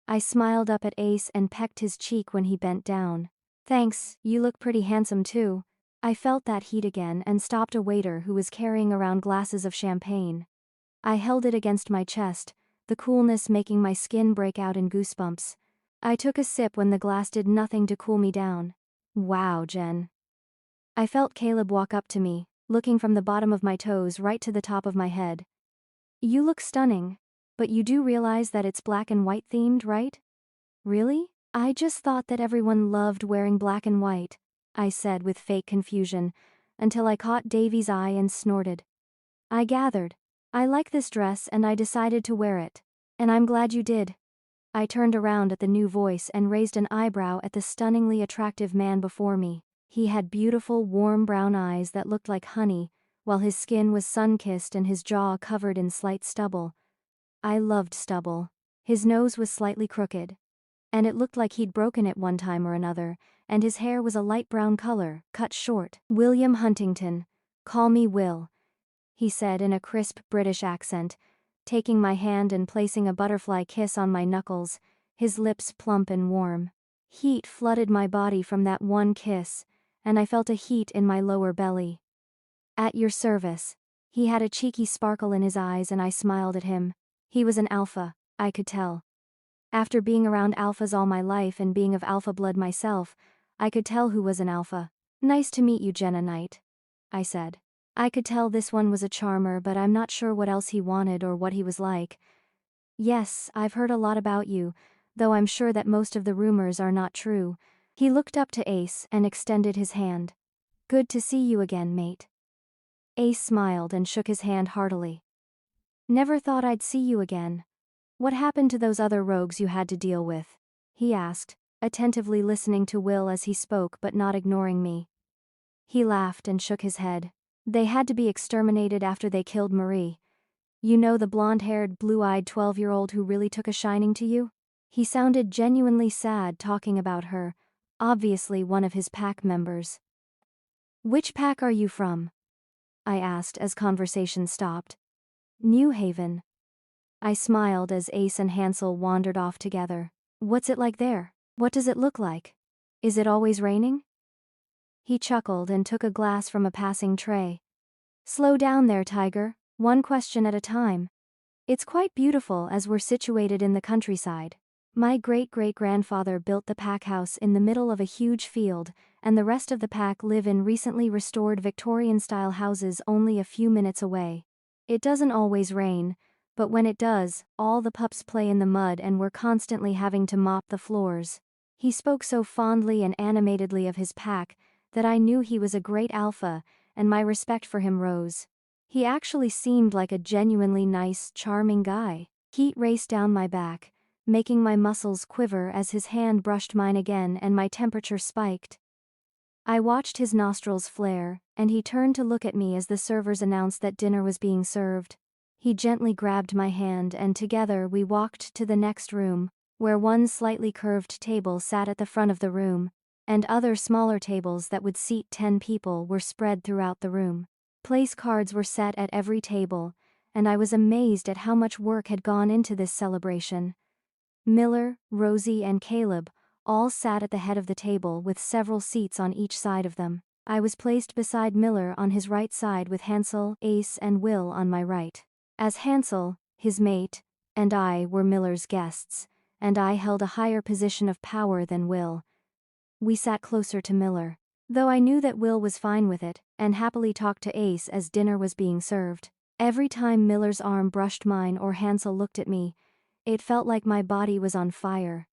I smiled up at Ace and pecked his cheek when he bent down. "Thanks, you look pretty handsome too." I felt that heat again and stopped a waiter who was carrying around glasses of champagne. I held it against my chest, the coolness making my skin break out in goosebumps. I took a sip when the glass did nothing to cool me down. "Wow, Jen." I felt Caleb walk up to me, looking from the bottom of my toes right to the top of my head. "You look stunning, but you do realize that it's black and white themed, right?" "Really? I just thought that everyone loved wearing black and white," I said with fake confusion, until I caught Davy's eye and snorted. "I gathered. I like this dress and I decided to wear it. And I'm glad you did." I turned around at the new voice and raised an eyebrow at the stunningly attractive man before me. He had beautiful, warm brown eyes that looked like honey, while his skin was sun-kissed and his jaw covered in slight stubble. I loved stubble. His nose was slightly crooked, and it looked like he'd broken it one time or another, and his hair was a light brown color, cut short. "William Huntington. Call me Will," he said in a crisp British accent, taking my hand and placing a butterfly kiss on my knuckles, his lips plump and warm. Heat flooded my body from that one kiss, and I felt a heat in my lower belly. "At your service." He had a cheeky sparkle in his eyes and I smiled at him. He was an alpha, I could tell. After being around alphas all my life and being of alpha blood myself, I could tell who was an alpha. Nice to meet you, Jenna Knight, I said. I could tell this one was a charmer, but I'm not sure what else he wanted or what he was like. Yes, I've heard a lot about you, though I'm sure that most of the rumors are not true. He looked up to Ace and extended his hand. Good to see you again, mate. Ace smiled and shook his hand heartily. Never thought I'd see you again. What happened to those other rogues you had to deal with? He asked, attentively listening to Will as he spoke but not ignoring me. He laughed and shook his head. They had to be exterminated after they killed Marie. You know, the blonde-haired, blue-eyed 12-year-old who really took a shining to you? He sounded genuinely sad talking about her, obviously one of his pack members. Which pack are you from? I asked as conversation stopped. New Haven. I smiled as Ace and Hansel wandered off together. What's it like there? What does it look like? Is it always raining? He chuckled and took a glass from a passing tray. Slow down there, Tiger, one question at a time. It's quite beautiful as we're situated in the countryside. My great-great-grandfather built the pack house in the middle of a huge field, and the rest of the pack live in recently restored Victorian-style houses only a few minutes away. It doesn't always rain, but when it does, all the pups play in the mud and we're constantly having to mop the floors. He spoke so fondly and animatedly of his pack that I knew he was a great alpha, and my respect for him rose. He actually seemed like a genuinely nice, charming guy. Heat raced down my back, making my muscles quiver as his hand brushed mine again and my temperature spiked. I watched his nostrils flare, and he turned to look at me as the servers announced that dinner was being served. He gently grabbed my hand and together we walked to the next room, where one slightly curved table sat at the front of the room, and other smaller tables that would seat 10 people were spread throughout the room. Place cards were set at every table, and I was amazed at how much work had gone into this celebration. Miller, Rosie and Caleb all sat at the head of the table with several seats on each side of them. I was placed beside Miller on his right side with Hansel, Ace and Will on my right. As Hansel, his mate, and I were Miller's guests, and I held a higher position of power than Will. We sat closer to Miller, though I knew that Will was fine with it, and happily talked to Ace as dinner was being served. Every time Miller's arm brushed mine or Hansel looked at me, it felt like my body was on fire.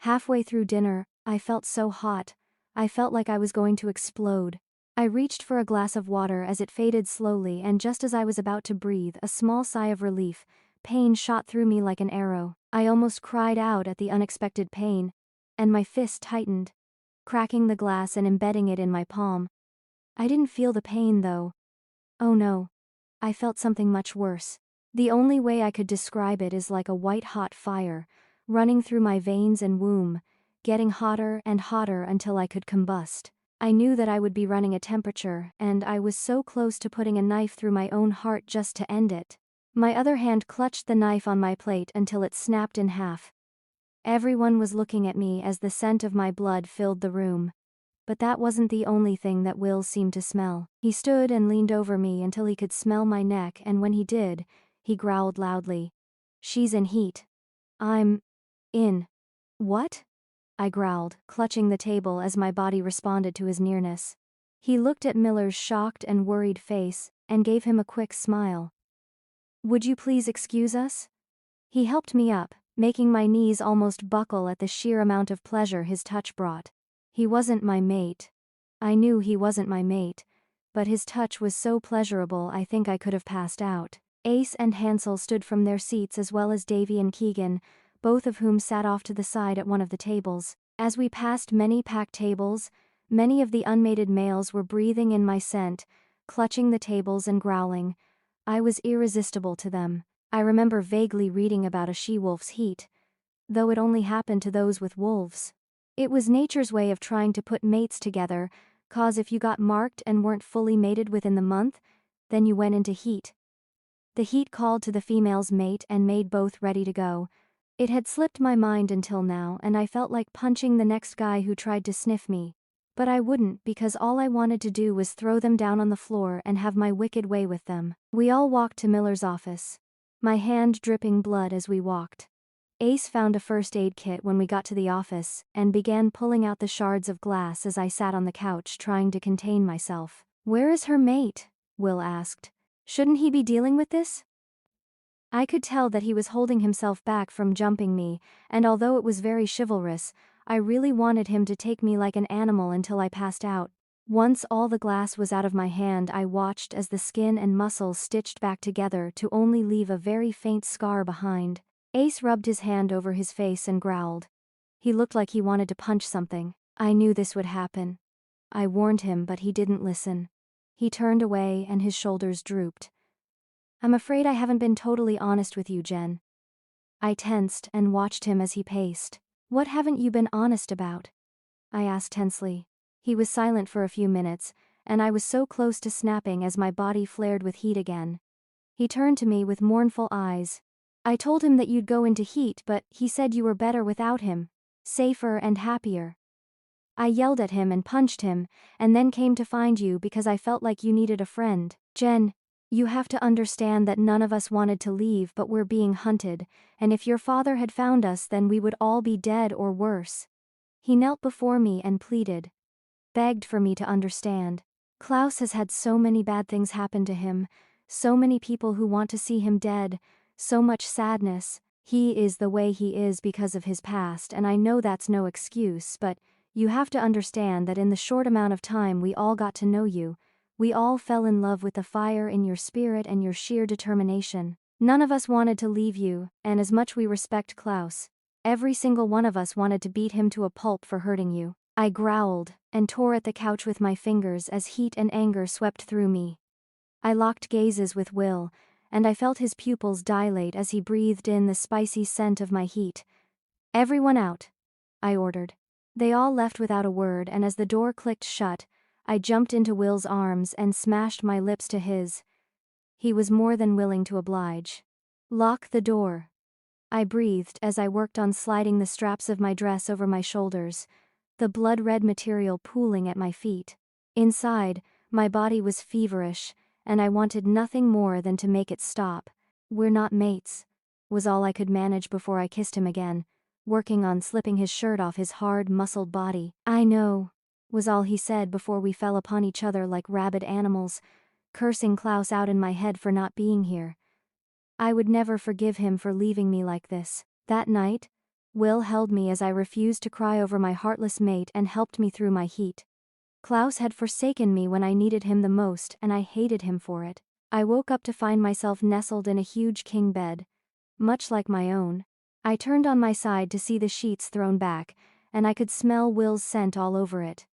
Halfway through dinner, I felt so hot, I felt like I was going to explode. I reached for a glass of water as it faded slowly, and just as I was about to breathe a small sigh of relief, pain shot through me like an arrow. I almost cried out at the unexpected pain, and my fist tightened, cracking the glass and embedding it in my palm. I didn't feel the pain though. Oh no. I felt something much worse. The only way I could describe it is like a white-hot fire, running through my veins and womb, getting hotter and hotter until I could combust. I knew that I would be running a temperature, and I was so close to putting a knife through my own heart just to end it. My other hand clutched the knife on my plate until it snapped in half. Everyone was looking at me as the scent of my blood filled the room. But that wasn't the only thing that Will seemed to smell. He stood and leaned over me until he could smell my neck, and when he did, he growled loudly. She's in heat. I'm in. What? I growled, clutching the table as my body responded to his nearness. He looked at Miller's shocked and worried face, and gave him a quick smile. Would you please excuse us? He helped me up, making my knees almost buckle at the sheer amount of pleasure his touch brought. He wasn't my mate. I knew he wasn't my mate, but his touch was so pleasurable I think I could have passed out. Ace and Hansel stood from their seats as well as Davy and Keegan, both of whom sat off to the side at one of the tables. As we passed many packed tables, many of the unmated males were breathing in my scent, clutching the tables and growling. I was irresistible to them. I remember vaguely reading about a she-wolf's heat, though it only happened to those with wolves. It was nature's way of trying to put mates together, 'cause if you got marked and weren't fully mated within the month, then you went into heat. The heat called to the female's mate and made both ready to go. It had slipped my mind until now, and I felt like punching the next guy who tried to sniff me. But I wouldn't, because all I wanted to do was throw them down on the floor and have my wicked way with them. We all walked to Miller's office. my hand dripping blood as we walked. Ace found a first aid kit when we got to the office and began pulling out the shards of glass as I sat on the couch trying to contain myself. "Where is her mate?" Will asked. "Shouldn't he be dealing with this?" I could tell that he was holding himself back from jumping me, and although it was very chivalrous, I really wanted him to take me like an animal until I passed out. Once all the glass was out of my hand, I watched as the skin and muscles stitched back together to only leave a very faint scar behind. Ace rubbed his hand over his face and growled. He looked like he wanted to punch something. I knew this would happen. I warned him, but he didn't listen. He turned away and his shoulders drooped. "I'm afraid I haven't been totally honest with you, Jen." I tensed and watched him as he paced. "What haven't you been honest about?" I asked tensely. He was silent for a few minutes, and I was so close to snapping as my body flared with heat again. He turned to me with mournful eyes. "I told him that you'd go into heat, but he said you were better without him. Safer and happier. I yelled at him and punched him, and then came to find you because I felt like you needed a friend. Jen, you have to understand that none of us wanted to leave, but we're being hunted, and if your father had found us, then we would all be dead or worse." He knelt before me and pleaded. Begged for me to understand. Klaus has had so many bad things happen to him, so many people who want to see him dead, so much sadness. He is the way he is because of his past, and I know that's no excuse, but you have to understand that in the short amount of time we all got to know you, we all fell in love with the fire in your spirit and your sheer determination. None of us wanted to leave you, and as much we respect Klaus, every single one of us wanted to beat him to a pulp for hurting you. I growled and tore at the couch with my fingers as heat and anger swept through me. I locked gazes with Will, and I felt his pupils dilate as he breathed in the spicy scent of my heat. "Everyone out," I ordered. They all left without a word, and as the door clicked shut, I jumped into Will's arms and smashed my lips to his. He was more than willing to oblige. "Lock the door," I breathed as I worked on sliding the straps of my dress over my shoulders, the blood-red material pooling at my feet. Inside, my body was feverish, and I wanted nothing more than to make it stop. "We're not mates," was all I could manage before I kissed him again, working on slipping his shirt off his hard, muscled body. "I know," was all he said before we fell upon each other like rabid animals, cursing Klaus out in my head for not being here. I would never forgive him for leaving me like this. That night, Will held me as I refused to cry over my heartless mate and helped me through my heat. Klaus had forsaken me when I needed him the most, and I hated him for it. I woke up to find myself nestled in a huge king bed, much like my own. I turned on my side to see the sheets thrown back, and I could smell Will's scent all over it.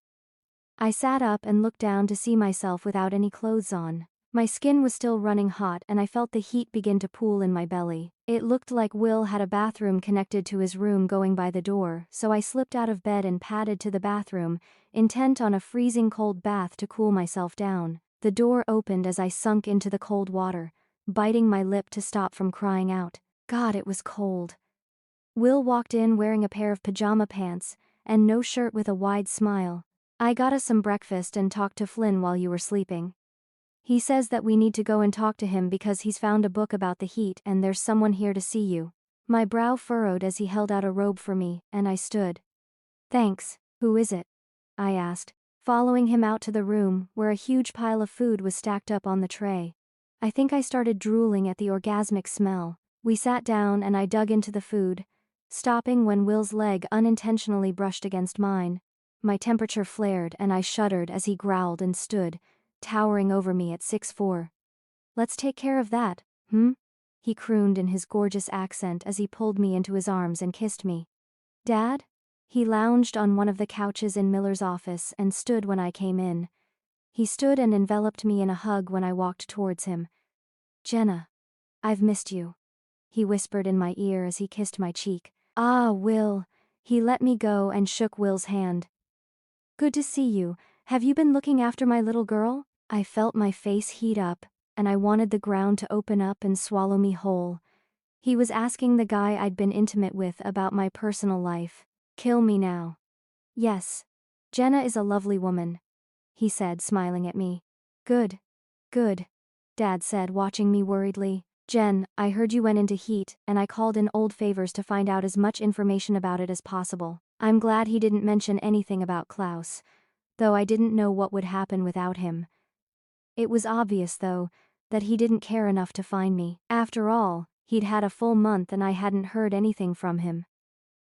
I sat up and looked down to see myself without any clothes on. My skin was still running hot and I felt the heat begin to pool in my belly. It looked like Will had a bathroom connected to his room going by the door, so I slipped out of bed and padded to the bathroom, intent on a freezing cold bath to cool myself down. The door opened as I sunk into the cold water, biting my lip to stop from crying out. God, it was cold. Will walked in wearing a pair of pajama pants and no shirt with a wide smile. "I got us some breakfast and talked to Flynn while you were sleeping. He says that we need to go and talk to him because he's found a book about the heat and there's someone here to see you." My brow furrowed as he held out a robe for me, and I stood. "Thanks, who is it?" I asked, following him out to the room where a huge pile of food was stacked up on the tray. I think I started drooling at the orgasmic smell. We sat down and I dug into the food, stopping when Will's leg unintentionally brushed against mine. My temperature flared and I shuddered as he growled and stood, towering over me at 6'4". "Let's take care of that, he crooned in his gorgeous accent as he pulled me into his arms and kissed me. "Dad?" He lounged on one of the couches in Miller's office and stood when I came in. He stood and enveloped me in a hug when I walked towards him. "Jenna, I've missed you," he whispered in my ear as he kissed my cheek. "Ah, Will." He let me go and shook Will's hand. "Good to see you. Have you been looking after my little girl?" I felt my face heat up, and I wanted the ground to open up and swallow me whole. He was asking the guy I'd been intimate with about my personal life. Kill me now. "Yes. Jenna is a lovely woman," he said, smiling at me. Good. Good," Dad said, watching me worriedly. Jen, I heard you went into heat, and I called in old favors to find out as much information about it as possible. I'm glad he didn't mention anything about Klaus, though I didn't know what would happen without him. It was obvious, though, that he didn't care enough to find me. After all, he'd had a full month and I hadn't heard anything from him.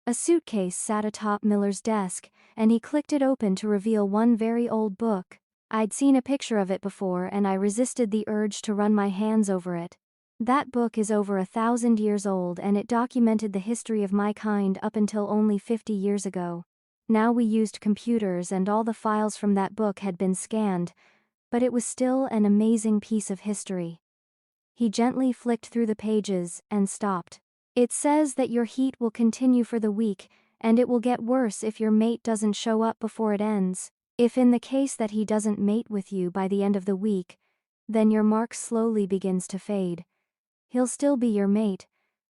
A suitcase sat atop Miller's desk, and he clicked it open to reveal one very old book. I'd seen a picture of it before and I resisted the urge to run my hands over it. That book is over 1,000 years old and it documented the history of my kind up until only 50 years ago. Now we used computers and all the files from that book had been scanned, but it was still an amazing piece of history. He gently flicked through the pages and stopped. It says that your heat will continue for the week, and it will get worse if your mate doesn't show up before it ends. If in the case that he doesn't mate with you by the end of the week, then your mark slowly begins to fade. He'll still be your mate,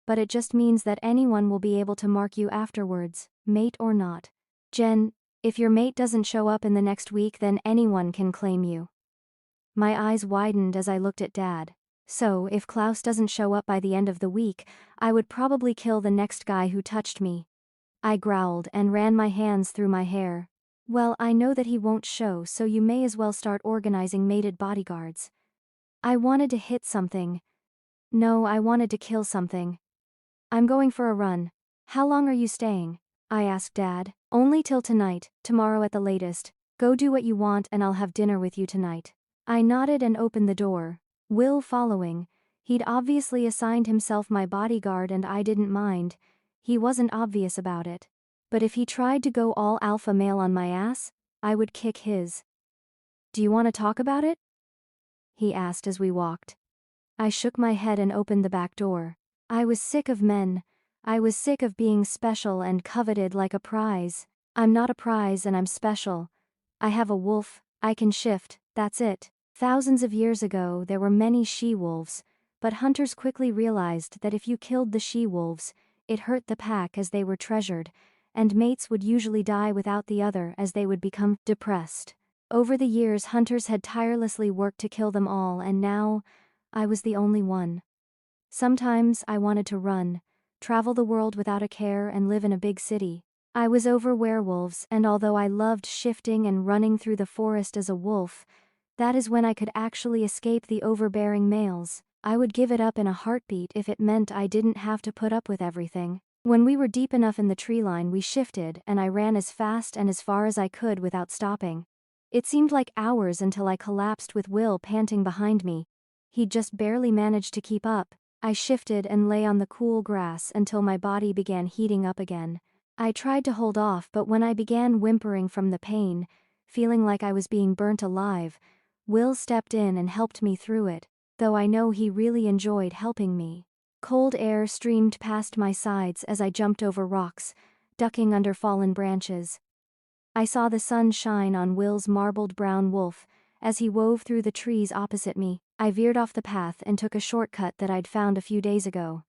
but it just means that anyone will be able to mark you afterwards, mate or not. Jen, if your mate doesn't show up in the next week, then anyone can claim you. My eyes widened as I looked at Dad. So, if Klaus doesn't show up by the end of the week, I would probably kill the next guy who touched me. I growled and ran my hands through my hair. Well, I know that he won't show, so you may as well start organizing mated bodyguards. I wanted to hit something. No, I wanted to kill something. I'm going for a run. How long are you staying? I asked Dad. Only till tonight, tomorrow at the latest. Go do what you want and I'll have dinner with you tonight. I nodded and opened the door. Will following. He'd obviously assigned himself my bodyguard and I didn't mind. He wasn't obvious about it. But if he tried to go all alpha male on my ass, I would kick his. Do you want to talk about it? He asked as we walked. I shook my head and opened the back door. I was sick of men. I was sick of being special and coveted like a prize. I'm not a prize and I'm special. I have a wolf, I can shift, that's it. Thousands of years ago there were many she-wolves, but hunters quickly realized that if you killed the she-wolves, it hurt the pack as they were treasured, and mates would usually die without the other as they would become depressed. Over the years hunters had tirelessly worked to kill them all and now, I was the only one. Sometimes I wanted to run, travel the world without a care and live in a big city. I was over werewolves and although I loved shifting and running through the forest as a wolf, that is when I could actually escape the overbearing males. I would give it up in a heartbeat if it meant I didn't have to put up with everything. When we were deep enough in the tree line we shifted and I ran as fast and as far as I could without stopping. It seemed like hours until I collapsed with Will panting behind me. He'd just barely managed to keep up. I shifted and lay on the cool grass until my body began heating up again. I tried to hold off, but when I began whimpering from the pain, feeling like I was being burnt alive, Will stepped in and helped me through it, though I know he really enjoyed helping me. Cold air streamed past my sides as I jumped over rocks, ducking under fallen branches. I saw the sun shine on Will's marbled brown wolf as he wove through the trees opposite me. I veered off the path and took a shortcut that I'd found a few days ago.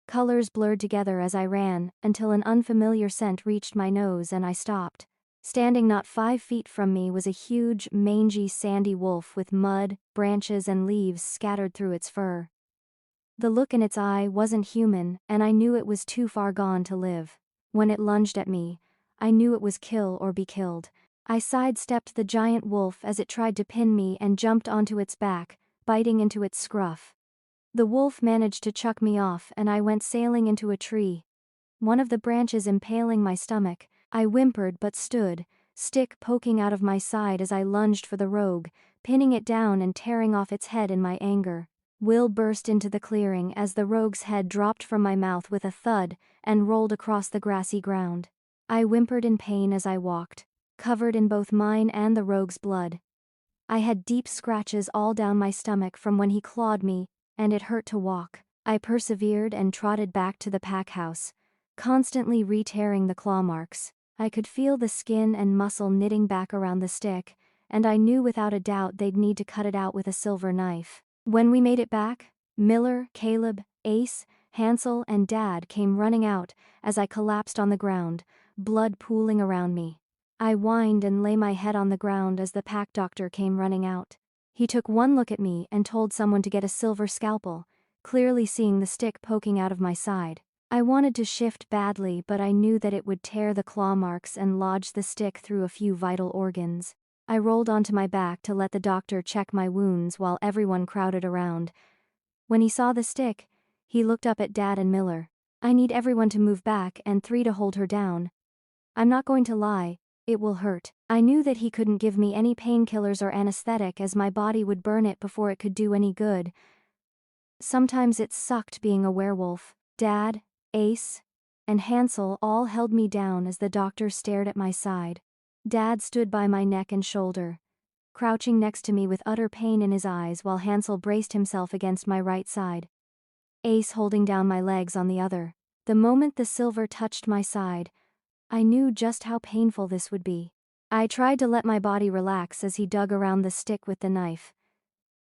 Colors blurred together as I ran, until an unfamiliar scent reached my nose and I stopped. Standing not 5 feet from me was a huge, mangy, sandy wolf with mud, branches and leaves scattered through its fur. The look in its eye wasn't human, and I knew it was too far gone to live. When it lunged at me, I knew it was kill or be killed. I sidestepped the giant wolf as it tried to pin me and jumped onto its back, biting into its scruff. The wolf managed to chuck me off and I went sailing into a tree. One of the branches impaling my stomach, I whimpered but stood, stick poking out of my side as I lunged for the rogue, pinning it down and tearing off its head in my anger. Will burst into the clearing as the rogue's head dropped from my mouth with a thud and rolled across the grassy ground. I whimpered in pain as I walked, covered in both mine and the rogue's blood. I had deep scratches all down my stomach from when he clawed me, and it hurt to walk. I persevered and trotted back to the pack house, constantly re-tearing the claw marks. I could feel the skin and muscle knitting back around the stick, and I knew without a doubt they'd need to cut it out with a silver knife. When we made it back, Miller, Caleb, Ace, Hansel and Dad came running out as I collapsed on the ground, blood pooling around me. I whined and lay my head on the ground as the pack doctor came running out. He took one look at me and told someone to get a silver scalpel, clearly seeing the stick poking out of my side. I wanted to shift badly, but I knew that it would tear the claw marks and lodge the stick through a few vital organs. I rolled onto my back to let the doctor check my wounds while everyone crowded around. When he saw the stick, he looked up at Dad and Miller. I need everyone to move back and 3 to hold her down. I'm not going to lie, it will hurt. I knew that he couldn't give me any painkillers or anesthetic as my body would burn it before it could do any good. Sometimes it sucked being a werewolf. Dad, Ace, and Hansel all held me down as the doctor stared at my side. Dad stood by my neck and shoulder, crouching next to me with utter pain in his eyes while Hansel braced himself against my right side. Ace holding down my legs on the other. The moment the silver touched my side, I knew just how painful this would be. I tried to let my body relax as he dug around the stick with the knife.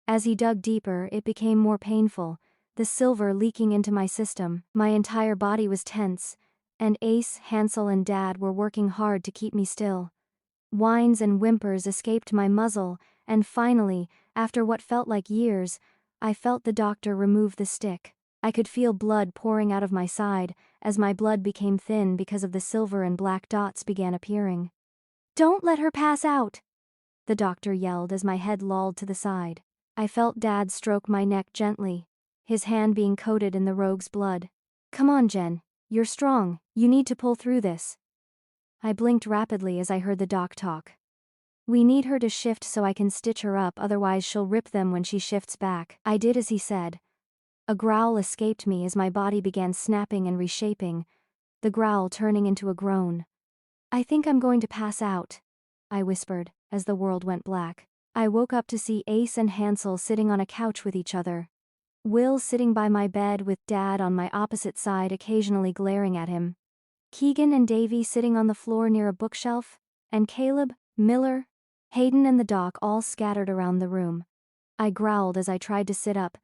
As he dug deeper, it became more painful, the silver leaking into my system. My entire body was tense, and Ace, Hansel, and Dad were working hard to keep me still. Whines and whimpers escaped my muzzle, and finally, after what felt like years, I felt the doctor remove the stick. I could feel blood pouring out of my side, as my blood became thin because of the silver and black dots began appearing. "Don't let her pass out!" the doctor yelled as my head lolled to the side. I felt Dad stroke my neck gently, his hand being coated in the rogue's blood. "Come on, Jen. You're strong, you need to pull through this." I blinked rapidly as I heard the doc talk. "We need her to shift so I can stitch her up, otherwise she'll rip them when she shifts back." I did as he said. A growl escaped me as my body began snapping and reshaping, the growl turning into a groan. "I think I'm going to pass out," I whispered, as the world went black. I woke up to see Ace and Hansel sitting on a couch with each other. Will sitting by my bed with Dad on my opposite side occasionally glaring at him. Keegan and Davy sitting on the floor near a bookshelf, and Caleb, Miller, Hayden and the doc all scattered around the room. I growled as I tried to sit up,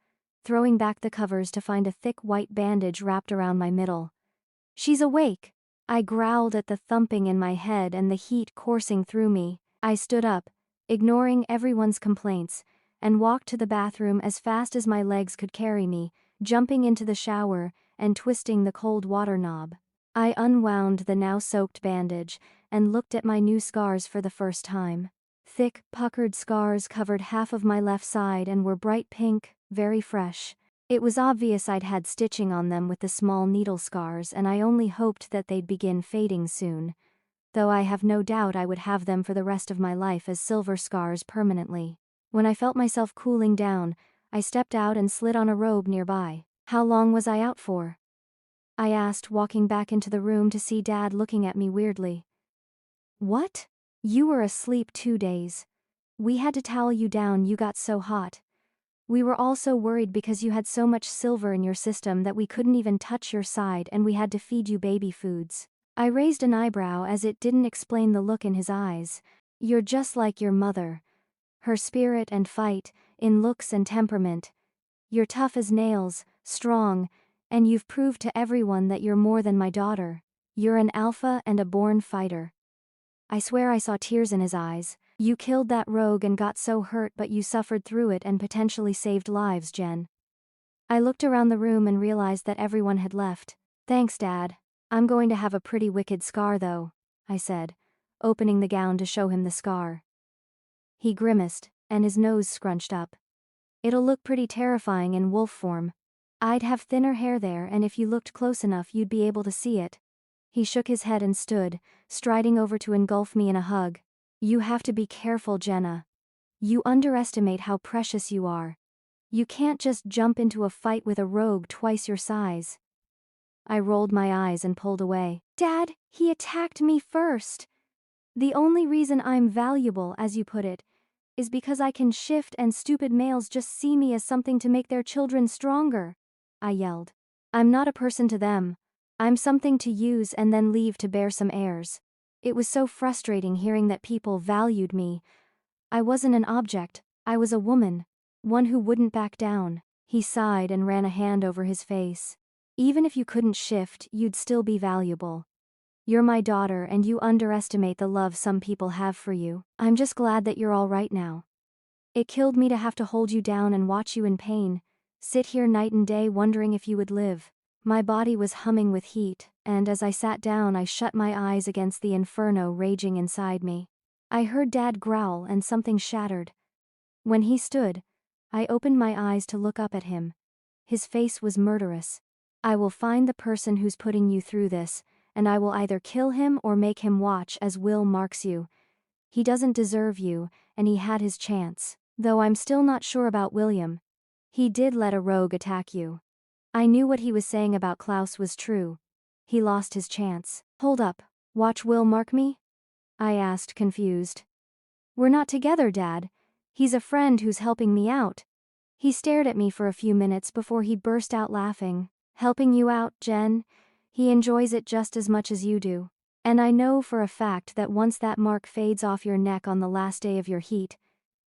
throwing back the covers to find a thick white bandage wrapped around my middle. "She's awake!" I growled at the thumping in my head and the heat coursing through me. I stood up, ignoring everyone's complaints, and walked to the bathroom as fast as my legs could carry me, jumping into the shower and twisting the cold water knob. I unwound the now soaked bandage and looked at my new scars for the first time. Thick, puckered scars covered half of my left side and were bright pink, very fresh. It was obvious I'd had stitching on them with the small needle scars, and I only hoped that they'd begin fading soon, though I have no doubt I would have them for the rest of my life as silver scars permanently. When I felt myself cooling down, I stepped out and slid on a robe nearby. "How long was I out for?" I asked, walking back into the room to see Dad looking at me weirdly. "What? You were asleep 2 days. We had to towel you down, you got so hot. We were all so worried because you had so much silver in your system that we couldn't even touch your side, and we had to feed you baby foods." I raised an eyebrow as it didn't explain the look in his eyes. "You're just like your mother. Her spirit and fight, in looks and temperament. You're tough as nails, strong, and you've proved to everyone that you're more than my daughter. You're an alpha and a born fighter." I swear I saw tears in his eyes. "You killed that rogue and got so hurt, but you suffered through it and potentially saved lives, Jen." I looked around the room and realized that everyone had left. "Thanks, Dad. I'm going to have a pretty wicked scar though," I said, opening the gown to show him the scar. He grimaced, and his nose scrunched up. "It'll look pretty terrifying in wolf form. I'd have thinner hair there, and if you looked close enough you'd be able to see it." He shook his head and stood, striding over to engulf me in a hug. "You have to be careful, Jenna. You underestimate how precious you are. You can't just jump into a fight with a rogue twice your size." I rolled my eyes and pulled away. "Dad, he attacked me first. The only reason I'm valuable, as you put it, is because I can shift and stupid males just see me as something to make their children stronger," I yelled. "I'm not a person to them. I'm something to use and then leave to bear some heirs." It was so frustrating hearing that people valued me. I wasn't an object, I was a woman, one who wouldn't back down. He sighed and ran a hand over his face. "Even if you couldn't shift, you'd still be valuable. You're my daughter and you underestimate the love some people have for you. I'm just glad that you're all right now. It killed me to have to hold you down and watch you in pain, Sit here night and day wondering if you would live. My body was humming with heat, and as I sat down I shut my eyes against the inferno raging inside me. I heard Dad growl and something shattered. When he stood, I opened my eyes to look up at him. His face was murderous. I will find the person who's putting you through this, and I will either kill him or make him watch as Will marks you. He doesn't deserve you, and he had his chance. Though I'm still not sure about William. He did let a rogue attack you. I knew what he was saying about Klaus was true. He lost his chance. Hold up, watch Will mark me? I asked, confused. We're not together, Dad. He's a friend who's helping me out. He stared at me for a few minutes before he burst out laughing. Helping you out, Jen? He enjoys it just as much as you do. And I know for a fact that once that mark fades off your neck on the last day of your heat,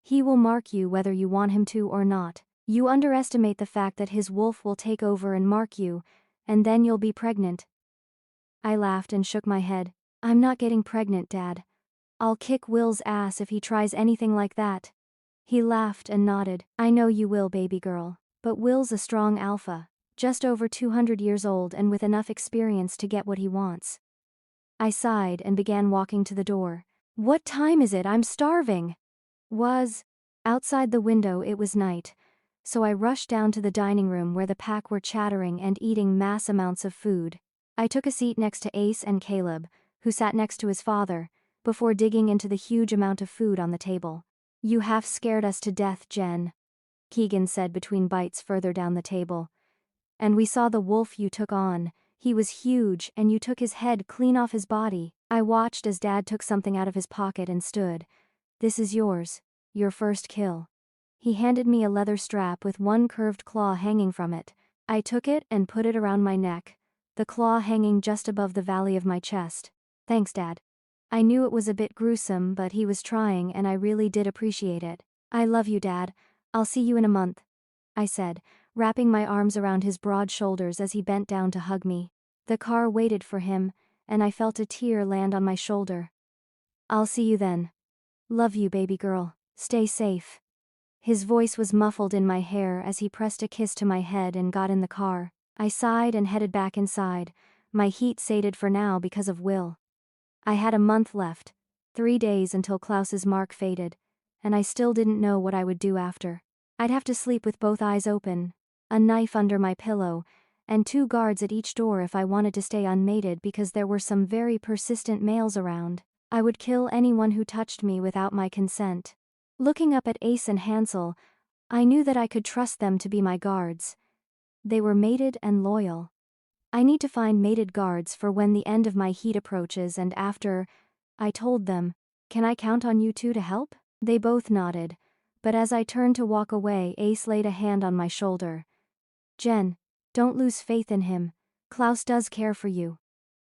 he will mark you whether you want him to or not. You underestimate the fact that his wolf will take over and mark you, and then you'll be pregnant. I laughed and shook my head. I'm not getting pregnant, Dad. I'll kick Will's ass if he tries anything like that. He laughed and nodded. I know you will, baby girl. But Will's a strong alpha, just over 200 years old and with enough experience to get what he wants. I sighed and began walking to the door. What time is it? I'm starving. Outside the window it was night, so I rushed down to the dining room where the pack were chattering and eating mass amounts of food. I took a seat next to Ace and Caleb, who sat next to his father, before digging into the huge amount of food on the table. You half scared us to death, Jen, Keegan said between bites further down the table. And we saw the wolf you took on. He was huge and you took his head clean off his body. I watched as Dad took something out of his pocket and stood. This is yours. Your first kill. He handed me a leather strap with one curved claw hanging from it. I took it and put it around my neck, the claw hanging just above the valley of my chest. Thanks, Dad. I knew it was a bit gruesome, but he was trying and I really did appreciate it. I love you, Dad. I'll see you in a month, I said, wrapping my arms around his broad shoulders as he bent down to hug me. The car waited for him, and I felt a tear land on my shoulder. I'll see you then. Love you, baby girl. Stay safe. His voice was muffled in my hair as he pressed a kiss to my head and got in the car. I sighed and headed back inside, my heat sated for now because of Will. I had a month left, 3 days until Klaus's mark faded, and I still didn't know what I would do after. I'd have to sleep with both eyes open, a knife under my pillow, and 2 guards at each door if I wanted to stay unmated because there were some very persistent males around. I would kill anyone who touched me without my consent. Looking up at Ace and Hansel, I knew that I could trust them to be my guards. They were mated and loyal. I need to find mated guards for when the end of my heat approaches and after. I told them, can I count on you two to help? They both nodded, but as I turned to walk away, Ace laid a hand on my shoulder. Jen, don't lose faith in him. Klaus does care for you.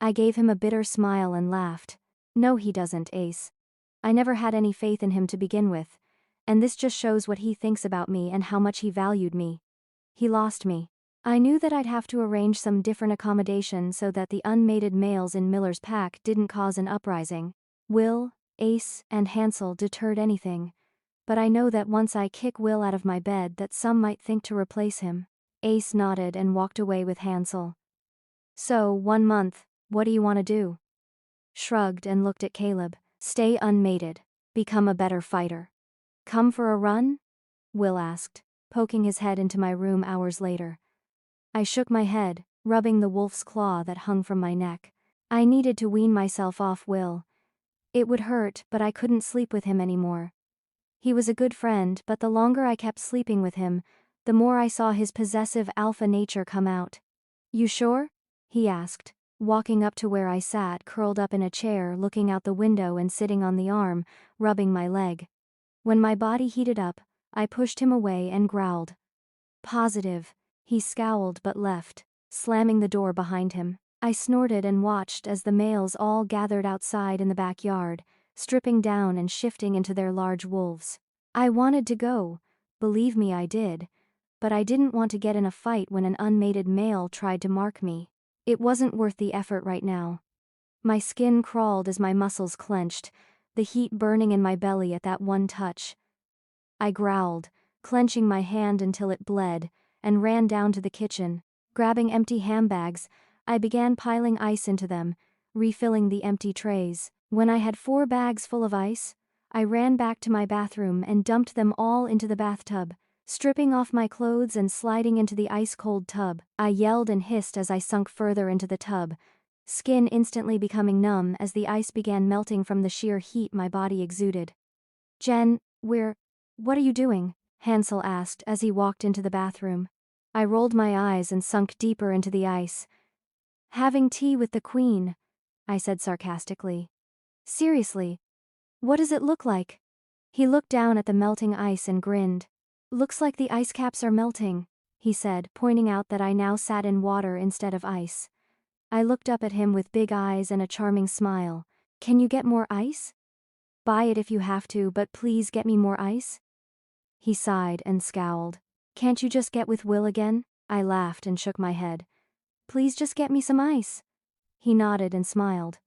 I gave him a bitter smile and laughed. No, he doesn't, Ace. I never had any faith in him to begin with, and this just shows what he thinks about me and how much he valued me. He lost me. I knew that I'd have to arrange some different accommodation so that the unmated males in Miller's pack didn't cause an uprising. Will, Ace, and Hansel deterred anything, but I know that once I kick Will out of my bed that some might think to replace him. Ace nodded and walked away with Hansel. So, 1 month, what do you want to do? Shrugged and looked at Caleb. Stay unmated. Become a better fighter. Come for a run? Will asked, poking his head into my room hours later. I shook my head, rubbing the wolf's claw that hung from my neck. I needed to wean myself off Will. It would hurt, but I couldn't sleep with him anymore. He was a good friend, but the longer I kept sleeping with him, the more I saw his possessive alpha nature come out. You sure? He asked, walking up to where I sat curled up in a chair looking out the window and sitting on the arm, rubbing my leg. When my body heated up, I pushed him away and growled. Positive. He scowled but left, slamming the door behind him. I snorted and watched as the males all gathered outside in the backyard, stripping down and shifting into their large wolves. I wanted to go, believe me I did, but I didn't want to get in a fight when an unmated male tried to mark me. It wasn't worth the effort right now. My skin crawled as my muscles clenched, the heat burning in my belly at that one touch. I growled, clenching my hand until it bled, and ran down to the kitchen. Grabbing empty handbags, I began piling ice into them, refilling the empty trays. When I had 4 bags full of ice, I ran back to my bathroom and dumped them all into the bathtub. Stripping off my clothes and sliding into the ice-cold tub, I yelled and hissed as I sunk further into the tub, skin instantly becoming numb as the ice began melting from the sheer heat my body exuded. "Jen, what are you doing?" Hansel asked as he walked into the bathroom. I rolled my eyes and sunk deeper into the ice. "Having tea with the Queen," I said sarcastically. "Seriously, what does it look like?" He looked down at the melting ice and grinned. "Looks like the ice caps are melting," he said, pointing out that I now sat in water instead of ice. I looked up at him with big eyes and a charming smile. "Can you get more ice?" "Buy it if you have to, but please get me more ice." He sighed and scowled. "Can't you just get with Will again?" I laughed and shook my head. "Please just get me some ice." He nodded and smiled.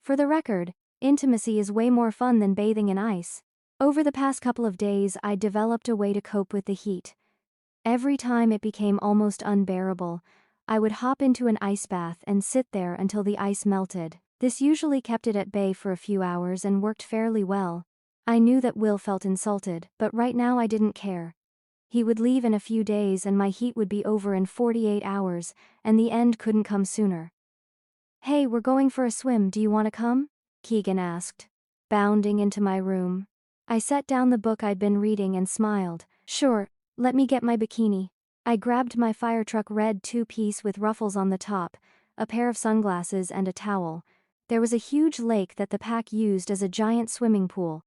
"For the record, intimacy is way more fun than bathing in ice." Over the past couple of days, I developed a way to cope with the heat. Every time it became almost unbearable, I would hop into an ice bath and sit there until the ice melted. This usually kept it at bay for a few hours and worked fairly well. I knew that Will felt insulted, but right now I didn't care. He would leave in a few days and my heat would be over in 48 hours, and the end couldn't come sooner. "Hey, we're going for a swim, do you want to come?" Keegan asked, bounding into my room. I set down the book I'd been reading and smiled. "Sure, let me get my bikini." I grabbed my fire truck red 2-piece with ruffles on the top, a pair of sunglasses and a towel. There was a huge lake that the pack used as a giant swimming pool.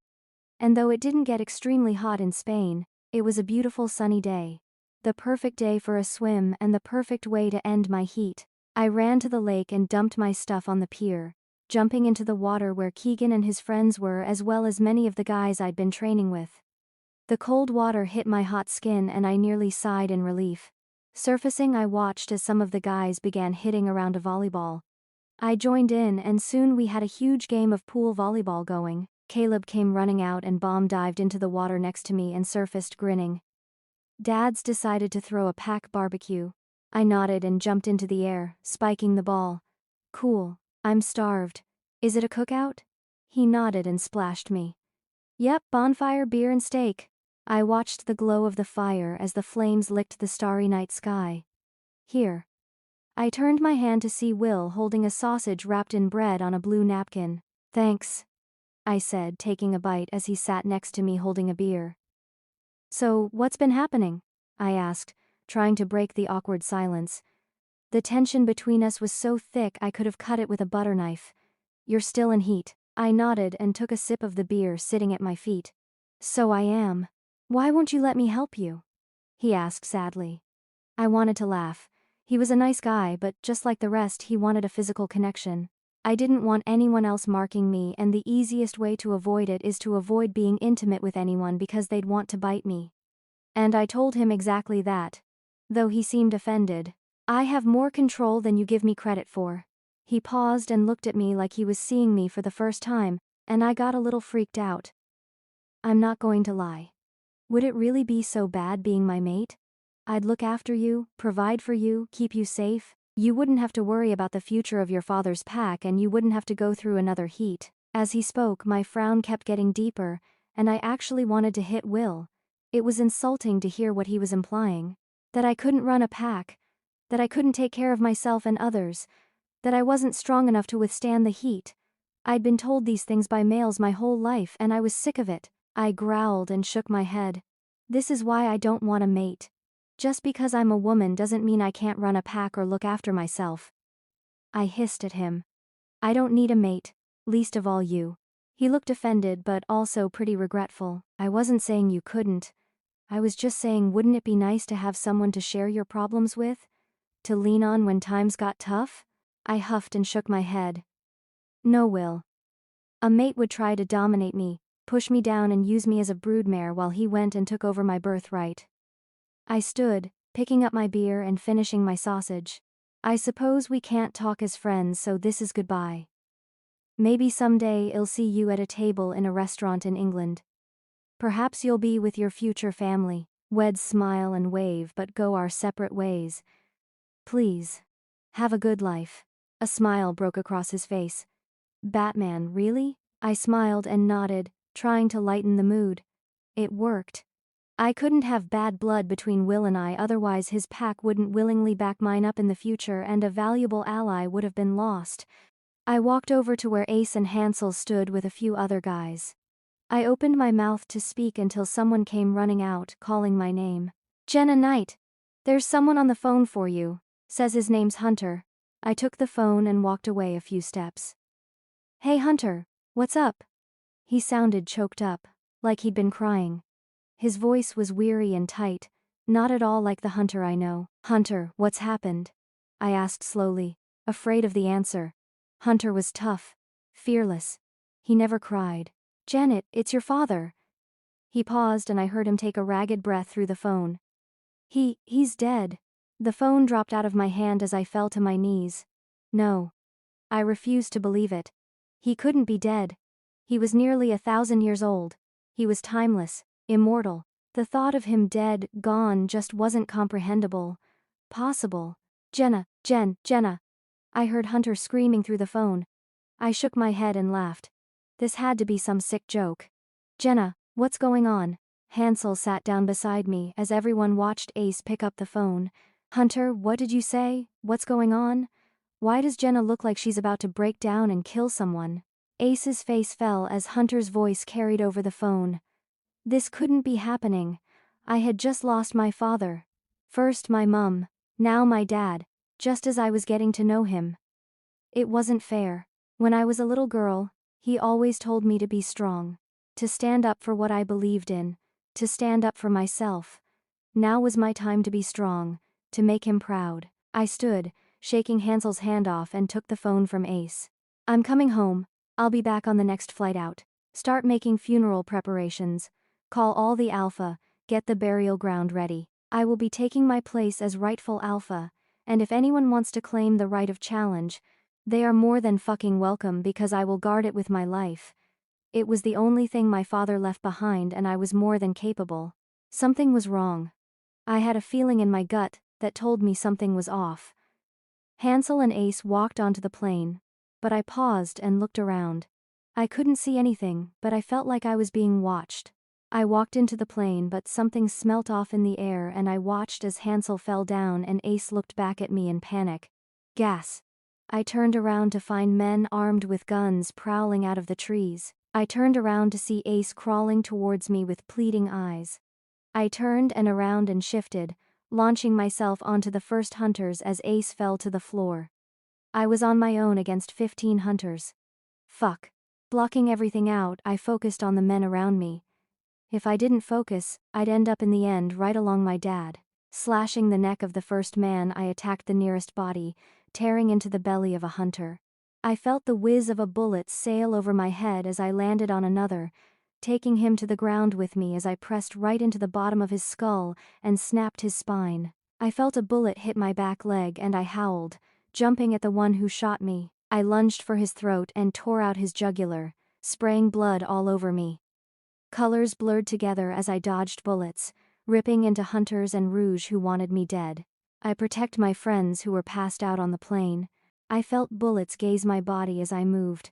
And though it didn't get extremely hot in Spain, it was a beautiful sunny day. The perfect day for a swim and the perfect way to end my heat. I ran to the lake and dumped my stuff on the pier, jumping into the water where Keegan and his friends were as well as many of the guys I'd been training with. The cold water hit my hot skin and I nearly sighed in relief. Surfacing, I watched as some of the guys began hitting around a volleyball. I joined in and soon we had a huge game of pool volleyball going. Caleb came running out and bomb dived into the water next to me and surfaced grinning. Dad's decided to throw a pack barbecue. I nodded and jumped into the air, spiking the ball. "Cool, I'm starved. Is it a cookout?" He nodded and splashed me. "Yep, bonfire, beer and steak." I watched the glow of the fire as the flames licked the starry night sky. "Here." I turned my hand to see Will holding a sausage wrapped in bread on a blue napkin. "Thanks," I said, taking a bite as he sat next to me holding a beer. "So, what's been happening?" I asked, trying to break the awkward silence. The tension between us was so thick I could have cut it with a butter knife. "You're still in heat." I nodded and took a sip of the beer sitting at my feet. "So I am. Why won't you let me help you?" he asked sadly. I wanted to laugh. He was a nice guy, but just like the rest, he wanted a physical connection. I didn't want anyone else marking me, and the easiest way to avoid it is to avoid being intimate with anyone because they'd want to bite me. And I told him exactly that. Though he seemed offended. "I have more control than you give me credit for." He paused and looked at me like he was seeing me for the first time, and I got a little freaked out. "I'm not going to lie. Would it really be so bad being my mate? I'd look after you, provide for you, keep you safe. You wouldn't have to worry about the future of your father's pack and you wouldn't have to go through another heat." As he spoke, my frown kept getting deeper, and I actually wanted to hit Will. It was insulting to hear what he was implying. That I couldn't run a pack. That I couldn't take care of myself and others. That I wasn't strong enough to withstand the heat. I'd been told these things by males my whole life and I was sick of it. I growled and shook my head. "This is why I don't want a mate. Just because I'm a woman doesn't mean I can't run a pack or look after myself." I hissed at him. "I don't need a mate, least of all you." He looked offended but also pretty regretful. "I wasn't saying you couldn't. I was just saying, wouldn't it be nice to have someone to share your problems with? To lean on when times got tough?" I huffed and shook my head. "No, Will. A mate would try to dominate me, push me down and use me as a broodmare while he went and took over my birthright." I stood, picking up my beer and finishing my sausage. "I suppose we can't talk as friends, so this is goodbye. Maybe someday I'll see you at a table in a restaurant in England. Perhaps you'll be with your future family." Wed smile and wave but go our separate ways. Please. Have a good life. A smile broke across his face. Batman, really? I smiled and nodded, trying to lighten the mood. It worked. I couldn't have bad blood between Will and I, otherwise his pack wouldn't willingly back mine up in the future and a valuable ally would have been lost. I walked over to where Ace and Hansel stood with a few other guys. I opened my mouth to speak until someone came running out, calling my name. Jenna Knight. There's someone on the phone for you. Says his name's Hunter. I took the phone and walked away a few steps. Hey Hunter, what's up? He sounded choked up, like he'd been crying. His voice was weary and tight, not at all like the Hunter I know. Hunter, what's happened? I asked slowly, afraid of the answer. Hunter was tough, fearless. He never cried. Janet, it's your father. He paused and I heard him take a ragged breath through the phone. He's dead. The phone dropped out of my hand as I fell to my knees. No. I refused to believe it. He couldn't be dead. He was nearly 1,000 years old. He was timeless, immortal. The thought of him dead, gone, just wasn't comprehensible. Possible. Jenna. I heard Hunter screaming through the phone. I shook my head and laughed. This had to be some sick joke. Jenna, what's going on? Hansel sat down beside me as everyone watched Ace pick up the phone. Hunter, what did you say? What's going on? Why does Jenna look like she's about to break down and kill someone? Ace's face fell as Hunter's voice carried over the phone. This couldn't be happening. I had just lost my father. First my mum, now my dad, just as I was getting to know him. It wasn't fair. When I was a little girl, he always told me to be strong, to stand up for what I believed in, to stand up for myself. Now was my time to be strong, to make him proud. I stood, shaking Hansel's hand off, and took the phone from Ace. I'm coming home. I'll be back on the next flight out. Start making funeral preparations. Call all the Alpha, get the burial ground ready. I will be taking my place as rightful Alpha, and if anyone wants to claim the right of challenge, they are more than fucking welcome because I will guard it with my life. It was the only thing my father left behind and I was more than capable. Something was wrong. I had a feeling in my gut that told me something was off. Hansel and Ace walked onto the plane, but I paused and looked around. I couldn't see anything, but I felt like I was being watched. I walked into the plane, but something smelt off in the air and I watched as Hansel fell down and Ace looked back at me in panic. Gas. I turned around to find men armed with guns prowling out of the trees. I turned around to see Ace crawling towards me with pleading eyes. I turned and around and shifted, launching myself onto the first hunters as Ace fell to the floor. I was on my own against 15 hunters. Fuck. Blocking everything out, I focused on the men around me. If I didn't focus, I'd end up in the end right along my dad. Slashing the neck of the first man, I attacked the nearest body, tearing into the belly of a hunter. I felt the whiz of a bullet sail over my head as I landed on another, taking him to the ground with me as I pressed right into the bottom of his skull and snapped his spine. I felt a bullet hit my back leg and I howled, jumping at the one who shot me. I lunged for his throat and tore out his jugular, spraying blood all over me. Colors blurred together as I dodged bullets, ripping into hunters and rouge who wanted me dead. I protect my friends who were passed out on the plane. I felt bullets gaze my body as I moved.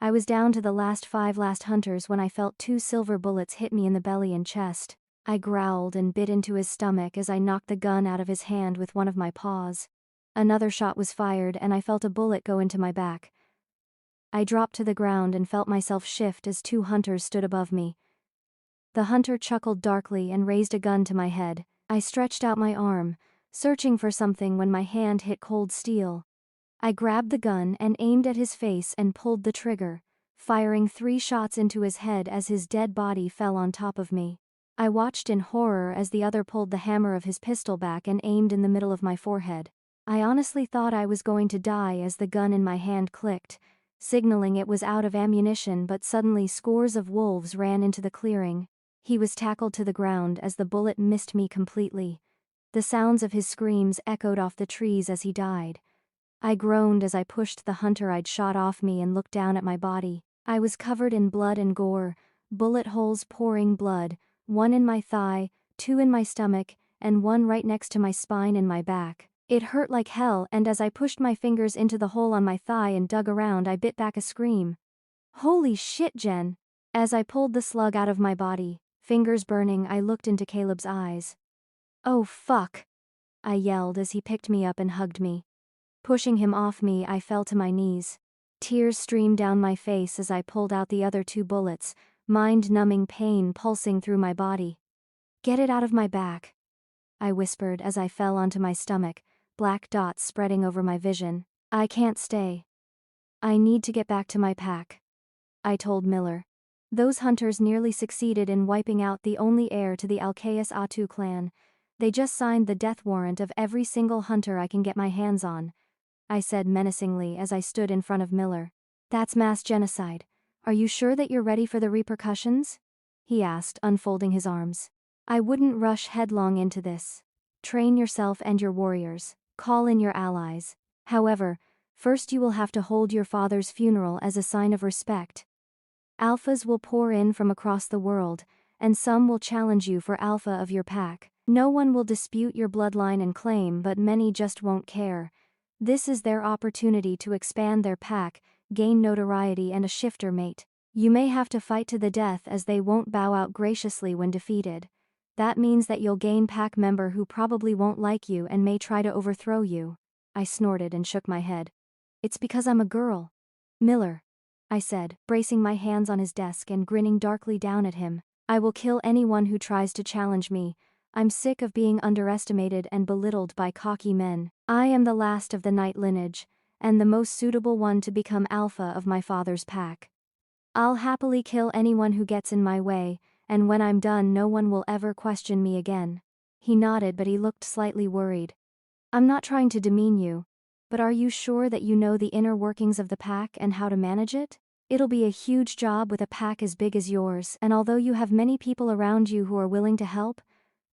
I was down to the last 5 hunters when I felt 2 silver bullets hit me in the belly and chest. I growled and bit into his stomach as I knocked the gun out of his hand with one of my paws. Another shot was fired and I felt a bullet go into my back. I dropped to the ground and felt myself shift as 2 hunters stood above me. The hunter chuckled darkly and raised a gun to my head. I stretched out my arm, searching for something when my hand hit cold steel. I grabbed the gun and aimed at his face and pulled the trigger, firing 3 shots into his head as his dead body fell on top of me. I watched in horror as the other pulled the hammer of his pistol back and aimed in the middle of my forehead. I honestly thought I was going to die as the gun in my hand clicked, signaling it was out of ammunition, but suddenly scores of wolves ran into the clearing. He was tackled to the ground as the bullet missed me completely. The sounds of his screams echoed off the trees as he died. I groaned as I pushed the hunter I'd shot off me and looked down at my body. I was covered in blood and gore, bullet holes pouring blood, one in my thigh, 2 in my stomach, and 1 right next to my spine and my back. It hurt like hell, and as I pushed my fingers into the hole on my thigh and dug around, I bit back a scream. Holy shit, Jen! As I pulled the slug out of my body, fingers burning, I looked into Caleb's eyes. Oh fuck! I yelled as he picked me up and hugged me. Pushing him off me, I fell to my knees. Tears streamed down my face as I pulled out the other 2 bullets, mind-numbing pain pulsing through my body. Get it out of my back, I whispered as I fell onto my stomach, black dots spreading over my vision. I can't stay. I need to get back to my pack, I told Miller. Those hunters nearly succeeded in wiping out the only heir to the Alcaeus Atu clan. They just signed the death warrant of every single hunter I can get my hands on, I said menacingly as I stood in front of Miller. That's mass genocide. Are you sure that you're ready for the repercussions? He asked, unfolding his arms. I wouldn't rush headlong into this. Train yourself and your warriors. Call in your allies. However, first you will have to hold your father's funeral as a sign of respect. Alphas will pour in from across the world, and some will challenge you for alpha of your pack. No one will dispute your bloodline and claim, but many just won't care. This is their opportunity to expand their pack, gain notoriety and a shifter mate. You may have to fight to the death, as they won't bow out graciously when defeated. That means that you'll gain pack member who probably won't like you and may try to overthrow you. I snorted and shook my head. It's because I'm a girl. Miller, I said, bracing my hands on his desk and grinning darkly down at him. I will kill anyone who tries to challenge me. I'm sick of being underestimated and belittled by cocky men. I am the last of the Knight lineage, and the most suitable one to become alpha of my father's pack. I'll happily kill anyone who gets in my way, and when I'm done no one will ever question me again. He nodded, but he looked slightly worried. I'm not trying to demean you, but are you sure that you know the inner workings of the pack and how to manage it? It'll be a huge job with a pack as big as yours, and although you have many people around you who are willing to help,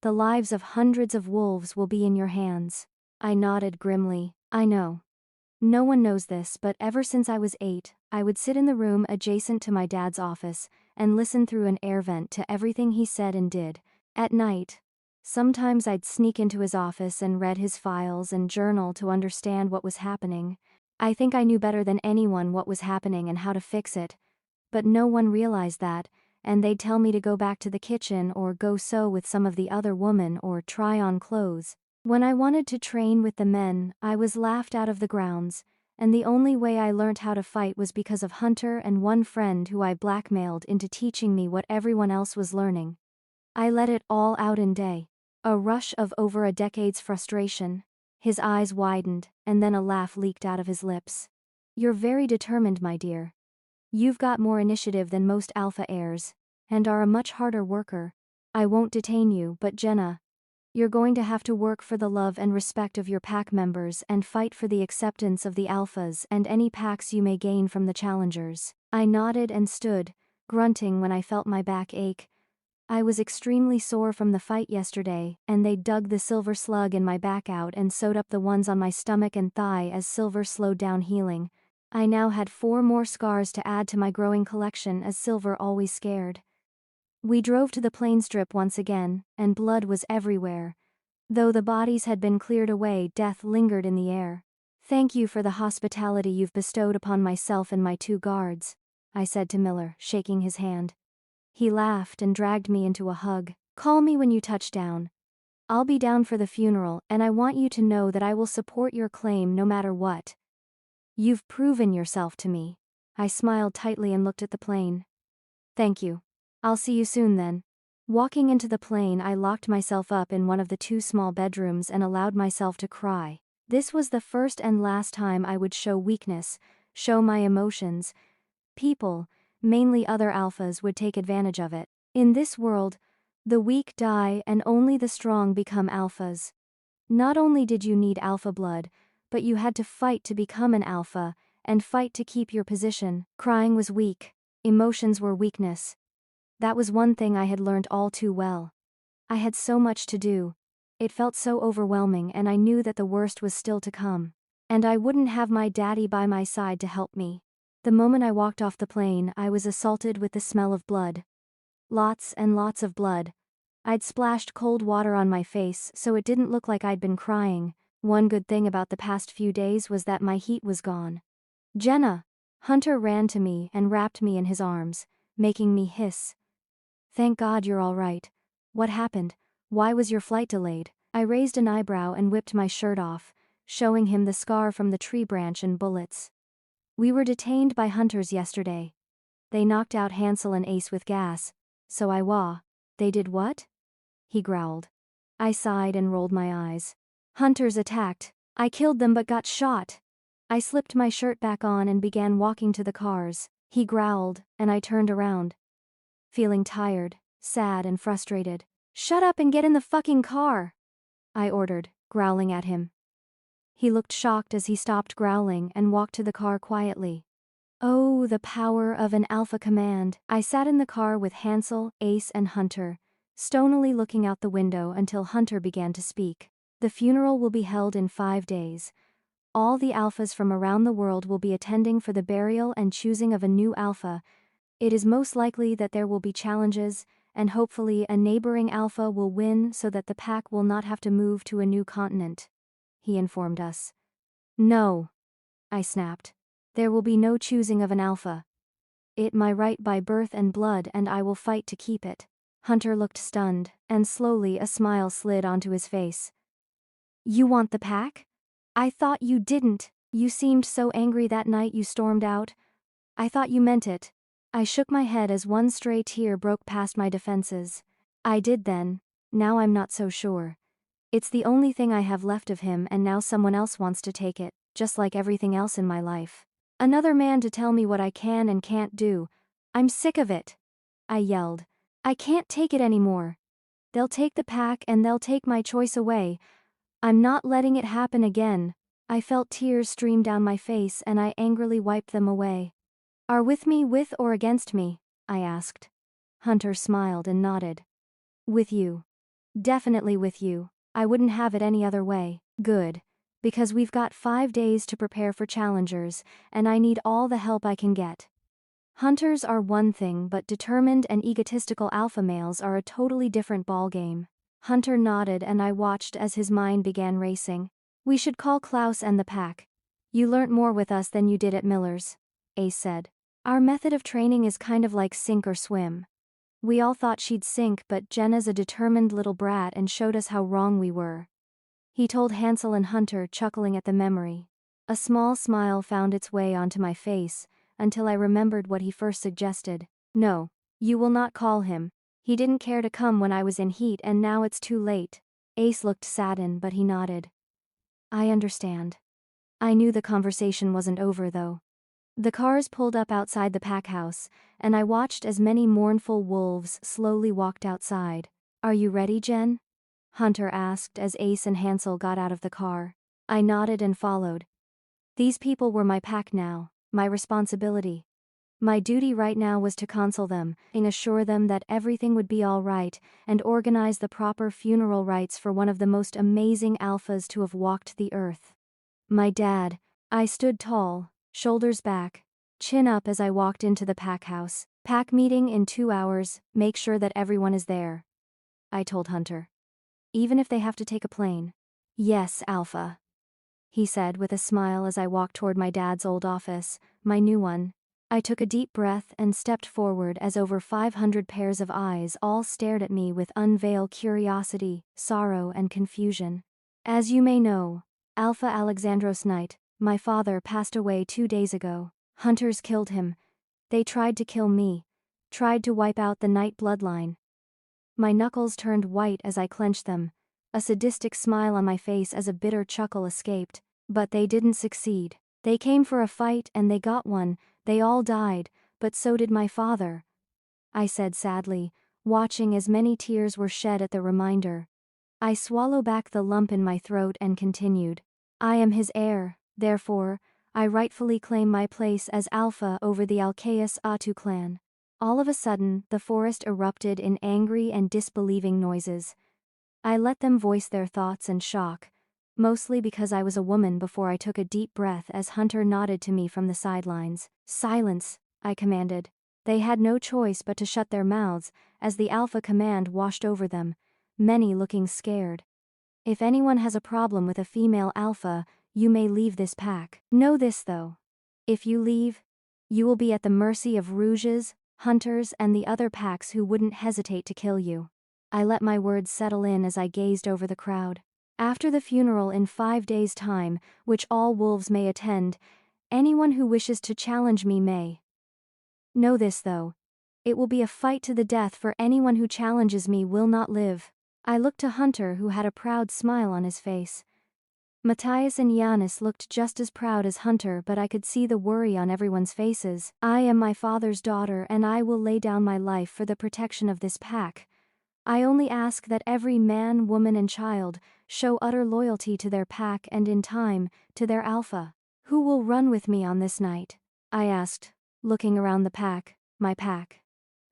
the lives of hundreds of wolves will be in your hands. I nodded grimly. I know. No one knows this, but ever since I was 8, I would sit in the room adjacent to my dad's office and listen through an air vent to everything he said and did. At night, sometimes I'd sneak into his office and read his files and journal to understand what was happening. I think I knew better than anyone what was happening and how to fix it, but no one realized that, and they'd tell me to go back to the kitchen or go sew with some of the other women or try on clothes. When I wanted to train with the men, I was laughed out of the grounds, and the only way I learnt how to fight was because of Hunter and one friend who I blackmailed into teaching me what everyone else was learning. I let it all out in day. A rush of over a decade's frustration. His eyes widened, and then a laugh leaked out of his lips. You're very determined, my dear. You've got more initiative than most alpha heirs, and are a much harder worker. I won't detain you, but Jenna, you're going to have to work for the love and respect of your pack members and fight for the acceptance of the alphas and any packs you may gain from the challengers. I nodded and stood, grunting when I felt my back ache. I was extremely sore from the fight yesterday, and they dug the silver slug in my back out and sewed up the ones on my stomach and thigh as silver slowed down healing. I now had 4 more scars to add to my growing collection, as silver always scared. We drove to the plain strip once again, and blood was everywhere. Though the bodies had been cleared away, death lingered in the air. Thank you for the hospitality you've bestowed upon myself and my 2 guards, I said to Miller, shaking his hand. He laughed and dragged me into a hug. Call me when you touch down. I'll be down for the funeral, and I want you to know that I will support your claim no matter what. You've proven yourself to me. I smiled tightly and looked at the plane. Thank you. I'll see you soon then. Walking into the plane, I locked myself up in one of the 2 small bedrooms and allowed myself to cry. This was the first and last time I would show weakness, show my emotions. People, mainly other alphas, would take advantage of it. In this world, the weak die and only the strong become alphas. Not only did you need alpha blood, but you had to fight to become an alpha, and fight to keep your position. Crying was weak. Emotions were weakness. That was one thing I had learned all too well. I had so much to do. It felt so overwhelming, and I knew that the worst was still to come. And I wouldn't have my daddy by my side to help me. The moment I walked off the plane, I was assaulted with the smell of blood. Lots and lots of blood. I'd splashed cold water on my face so it didn't look like I'd been crying. One good thing about the past few days was that my heat was gone. Jenna! Hunter ran to me and wrapped me in his arms, making me hiss. Thank God you're all right. What happened? Why was your flight delayed? I raised an eyebrow and whipped my shirt off, showing him the scar from the tree branch and bullets. We were detained by hunters yesterday. They knocked out Hansel and Ace with gas, so They did what? He growled. I sighed and rolled my eyes. Hunters attacked. I killed them but got shot. I slipped my shirt back on and began walking to the cars. He growled, and I turned around. Feeling tired, sad and frustrated. Shut up and get in the fucking car, I ordered, growling at him. He looked shocked as he stopped growling and walked to the car quietly. Oh, the power of an alpha command. I sat in the car with Hansel, Ace and Hunter, stonily looking out the window until Hunter began to speak. The funeral will be held in 5 days. All the alphas from around the world will be attending for the burial and choosing of a new alpha. It is most likely that there will be challenges, and hopefully a neighboring alpha will win so that the pack will not have to move to a new continent, he informed us. No, I snapped. There will be no choosing of an alpha. It my right by birth and blood and I will fight to keep it. Hunter looked stunned, and slowly a smile slid onto his face. You want the pack? I thought you didn't. You seemed so angry that night you stormed out. I thought you meant it. I shook my head as one stray tear broke past my defenses. I did then. Now I'm not so sure. It's the only thing I have left of him and now someone else wants to take it, just like everything else in my life. Another man to tell me what I can and can't do. I'm sick of it. I yelled. I can't take it anymore. They'll take the pack and they'll take my choice away. I'm not letting it happen again. I felt tears stream down my face and I angrily wiped them away. Are with me with or against me? I asked. Hunter smiled and nodded. With you. Definitely with you. I wouldn't have it any other way. Good. Because we've got 5 days to prepare for challengers, and I need all the help I can get. Hunters are one thing but determined and egotistical alpha males are a totally different ballgame. Hunter nodded and I watched as his mind began racing. We should call Klaus and the pack. You learnt more with us than you did at Miller's, Ace said. Our method of training is kind of like sink or swim. We all thought she'd sink but Jenna's a determined little brat and showed us how wrong we were. He told Hansel and Hunter, chuckling at the memory. A small smile found its way onto my face, until I remembered what he first suggested. No, you will not call him. He didn't care to come when I was in heat and now it's too late. Ace looked saddened but he nodded. I understand. I knew the conversation wasn't over though. The cars pulled up outside the pack house, and I watched as many mournful wolves slowly walked outside. Are you ready, Jen? Hunter asked as Ace and Hansel got out of the car. I nodded and followed. These people were my pack now, my responsibility. My duty right now was to console them, and assure them that everything would be all right, and organize the proper funeral rites for one of the most amazing alphas to have walked the earth. My dad. I stood tall, shoulders back, chin up as I walked into the pack house. Pack meeting in 2 hours, make sure that everyone is there, I told Hunter. Even if they have to take a plane. Yes, Alpha, he said with a smile as I walked toward my dad's old office, my new one. I took a deep breath and stepped forward as over 500 pairs of eyes all stared at me with unveiled curiosity, sorrow and confusion. As you may know, Alpha Alexandros Knight, my father passed away 2 days ago. Hunters killed him. They tried to kill me. Tried to wipe out the Knight bloodline. My knuckles turned white as I clenched them, a sadistic smile on my face as a bitter chuckle escaped. But they didn't succeed. They came for a fight and they got one. They all died, but so did my father, I said sadly, watching as many tears were shed at the reminder. I swallowed back the lump in my throat and continued. I am his heir, therefore, I rightfully claim my place as Alpha over the Alcaeus Atu clan. All of a sudden, the forest erupted in angry and disbelieving noises. I let them voice their thoughts and shock, mostly because I was a woman before I took a deep breath as Hunter nodded to me from the sidelines. Silence, I commanded. They had no choice but to shut their mouths as the alpha command washed over them, many looking scared. If anyone has a problem with a female alpha, you may leave this pack. Know this though. If you leave, you will be at the mercy of rouges, hunters and the other packs who wouldn't hesitate to kill you. I let my words settle in as I gazed over the crowd. After the funeral in 5 days' time, which all wolves may attend, anyone who wishes to challenge me may. Know this though. It will be a fight to the death, for anyone who challenges me will not live. I looked to Hunter, who had a proud smile on his face. Matthias and Giannis looked just as proud as Hunter, but I could see the worry on everyone's faces. I am my father's daughter and I will lay down my life for the protection of this pack. I only ask that every man, woman and child show utter loyalty to their pack and in time, to their alpha. Who will run with me on this night? I asked, looking around the pack, my pack.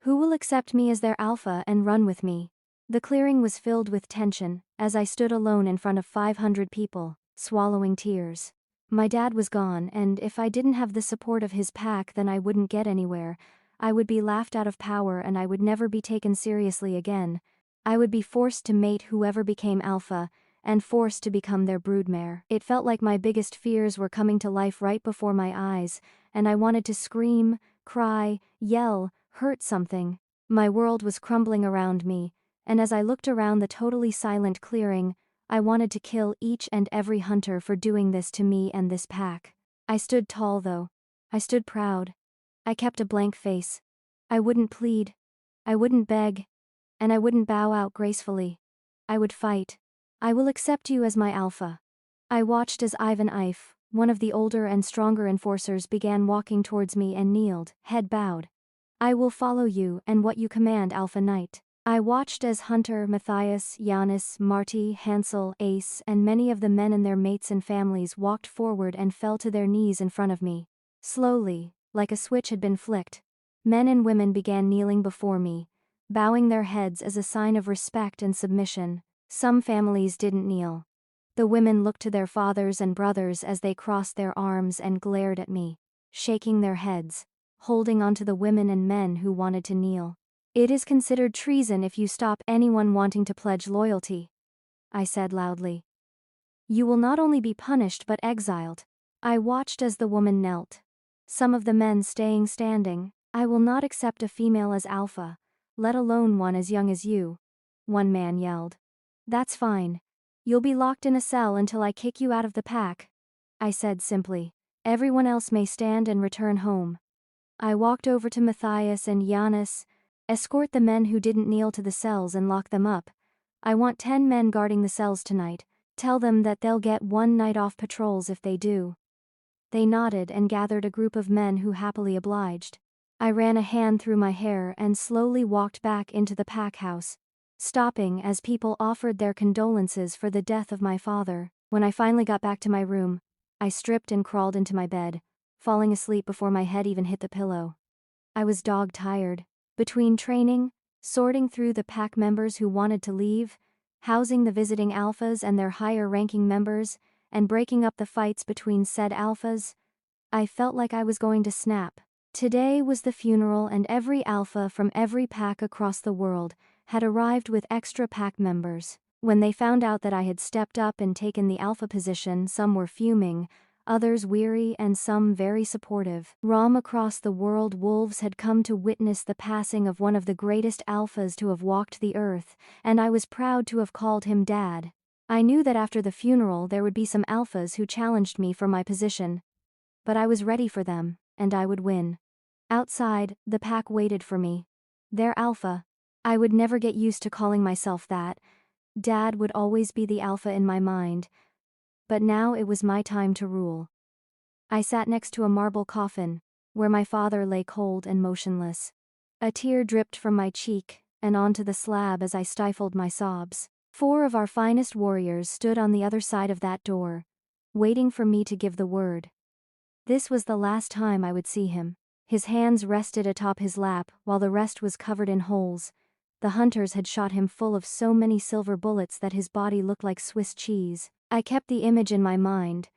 Who will accept me as their alpha and run with me? The clearing was filled with tension, as I stood alone in front of 500 people, swallowing tears. My dad was gone, and if I didn't have the support of his pack, then I wouldn't get anywhere. I would be laughed out of power and I would never be taken seriously again. I would be forced to mate whoever became alpha, and forced to become their broodmare. It felt like my biggest fears were coming to life right before my eyes, and I wanted to scream, cry, yell, hurt something. My world was crumbling around me, and as I looked around the totally silent clearing, I wanted to kill each and every hunter for doing this to me and this pack. I stood tall though. I stood proud. I kept a blank face. I wouldn't plead. I wouldn't beg. And I wouldn't bow out gracefully. I would fight. I will accept you as my alpha. I watched as Ivan Ife, one of the older and stronger enforcers, began walking towards me and kneeled, head bowed. I will follow you and what you command, Alpha Knight. I watched as Hunter, Matthias, Giannis, Marty, Hansel, Ace, and many of the men and their mates and families walked forward and fell to their knees in front of me. Slowly, like a switch had been flicked, men and women began kneeling before me, bowing their heads as a sign of respect and submission. Some families didn't kneel. The women looked to their fathers and brothers as they crossed their arms and glared at me, shaking their heads, holding onto the women and men who wanted to kneel. It is considered treason if you stop anyone wanting to pledge loyalty, I said loudly. You will not only be punished but exiled. I watched as the woman knelt, some of the men staying standing. I will not accept a female as alpha, let alone one as young as you, one man yelled. That's fine. You'll be locked in a cell until I kick you out of the pack, I said simply. Everyone else may stand and return home. I walked over to Matthias and Giannis. Escort the men who didn't kneel to the cells and lock them up. I want 10 men guarding the cells tonight. Tell them that they'll get 1 night off patrols if they do. They nodded and gathered a group of men who happily obliged. I ran a hand through my hair and slowly walked back into the pack house, stopping as people offered their condolences for the death of my father. When I finally got back to my room, I stripped and crawled into my bed, falling asleep before my head even hit the pillow. I was dog-tired. Between training, sorting through the pack members who wanted to leave, housing the visiting alphas and their higher-ranking members, and breaking up the fights between said alphas, I felt like I was going to snap. Today was the funeral and every alpha from every pack across the world had arrived with extra pack members. When they found out that I had stepped up and taken the alpha position, some were fuming, others weary and some very supportive. From across the world, wolves had come to witness the passing of one of the greatest alphas to have walked the earth, and I was proud to have called him Dad. I knew that after the funeral there would be some alphas who challenged me for my position. But I was ready for them, and I would win. Outside, the pack waited for me. Their alpha. I would never get used to calling myself that. Dad would always be the alpha in my mind. But now it was my time to rule. I sat next to a marble coffin, where my father lay cold and motionless. A tear dripped from my cheek and onto the slab as I stifled my sobs. 4 of our finest warriors stood on the other side of that door, waiting for me to give the word. This was the last time I would see him. His hands rested atop his lap while the rest was covered in holes. The hunters had shot him full of so many silver bullets that his body looked like Swiss cheese. I kept the image in my mind,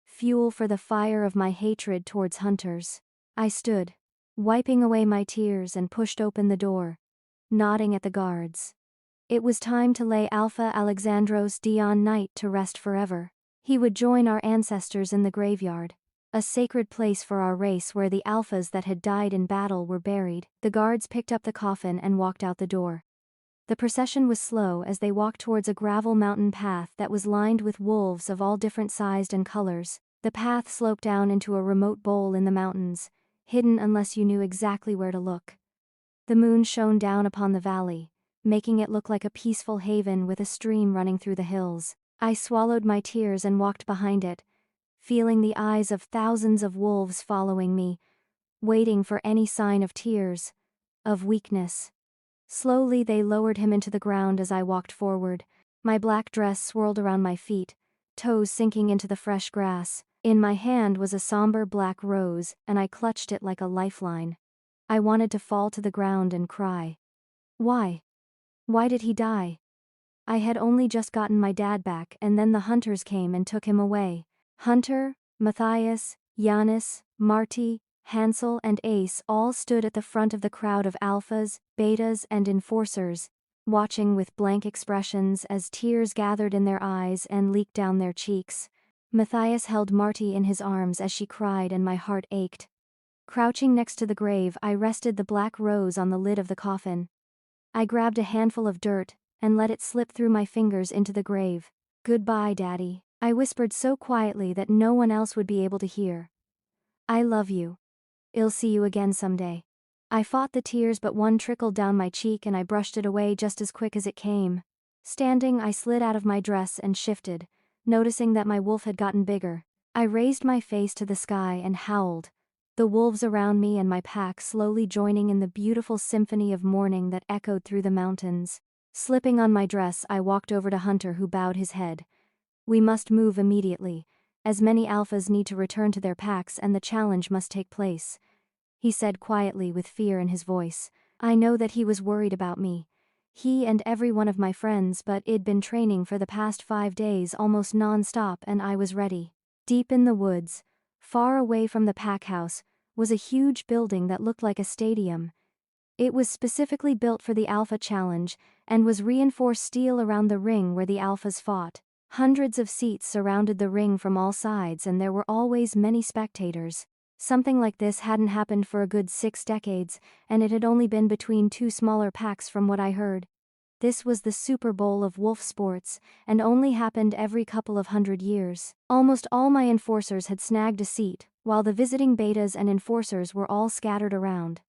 fuel for the fire of my hatred towards hunters. I stood, wiping away my tears and pushed open the door, nodding at the guards. It was time to lay Alpha Alexandros Dion Knight to rest forever. He would join our ancestors in the graveyard, a sacred place for our race where the alphas that had died in battle were buried. The guards picked up the coffin and walked out the door. The procession was slow as they walked towards a gravel mountain path that was lined with wolves of all different sizes and colors. The path sloped down into a remote bowl in the mountains, hidden unless you knew exactly where to look. The moon shone down upon the valley, making it look like a peaceful haven with a stream running through the hills. I swallowed my tears and walked behind it, feeling the eyes of thousands of wolves following me, waiting for any sign of tears, of weakness. Slowly they lowered him into the ground as I walked forward. My black dress swirled around my feet, toes sinking into the fresh grass. In my hand was a somber black rose, and I clutched it like a lifeline. I wanted to fall to the ground and cry. Why? Why did he die? I had only just gotten my dad back, and then the hunters came and took him away. Hunter, Matthias, Giannis, Marty, Hansel and Ace all stood at the front of the crowd of alphas, betas and enforcers, watching with blank expressions as tears gathered in their eyes and leaked down their cheeks. Matthias held Marty in his arms as she cried and my heart ached. Crouching next to the grave, I rested the black rose on the lid of the coffin. I grabbed a handful of dirt and let it slip through my fingers into the grave. "Goodbye, Daddy," I whispered so quietly that no one else would be able to hear. "I love you. I'll see you again someday." I fought the tears, but one trickled down my cheek and I brushed it away just as quick as it came. Standing, I slid out of my dress and shifted, noticing that my wolf had gotten bigger. I raised my face to the sky and howled, the wolves around me and my pack slowly joining in the beautiful symphony of mourning that echoed through the mountains. Slipping on my dress, I walked over to Hunter, who bowed his head. "We must move immediately, as many alphas need to return to their packs and the challenge must take place," he said quietly with fear in his voice. I know that he was worried about me. He and every one of my friends, but I'd been training for the past 5 days almost non-stop and I was ready. Deep in the woods, far away from the pack house, was a huge building that looked like a stadium. It was specifically built for the Alpha Challenge, and was reinforced steel around the ring where the Alphas fought. Hundreds of seats surrounded the ring from all sides and there were always many spectators. Something like this hadn't happened for a good 6 decades, and it had only been between 2 smaller packs from what I heard. This was the Super Bowl of wolf sports, and only happened every couple of 100 years. Almost all my enforcers had snagged a seat, while the visiting betas and enforcers were all scattered around.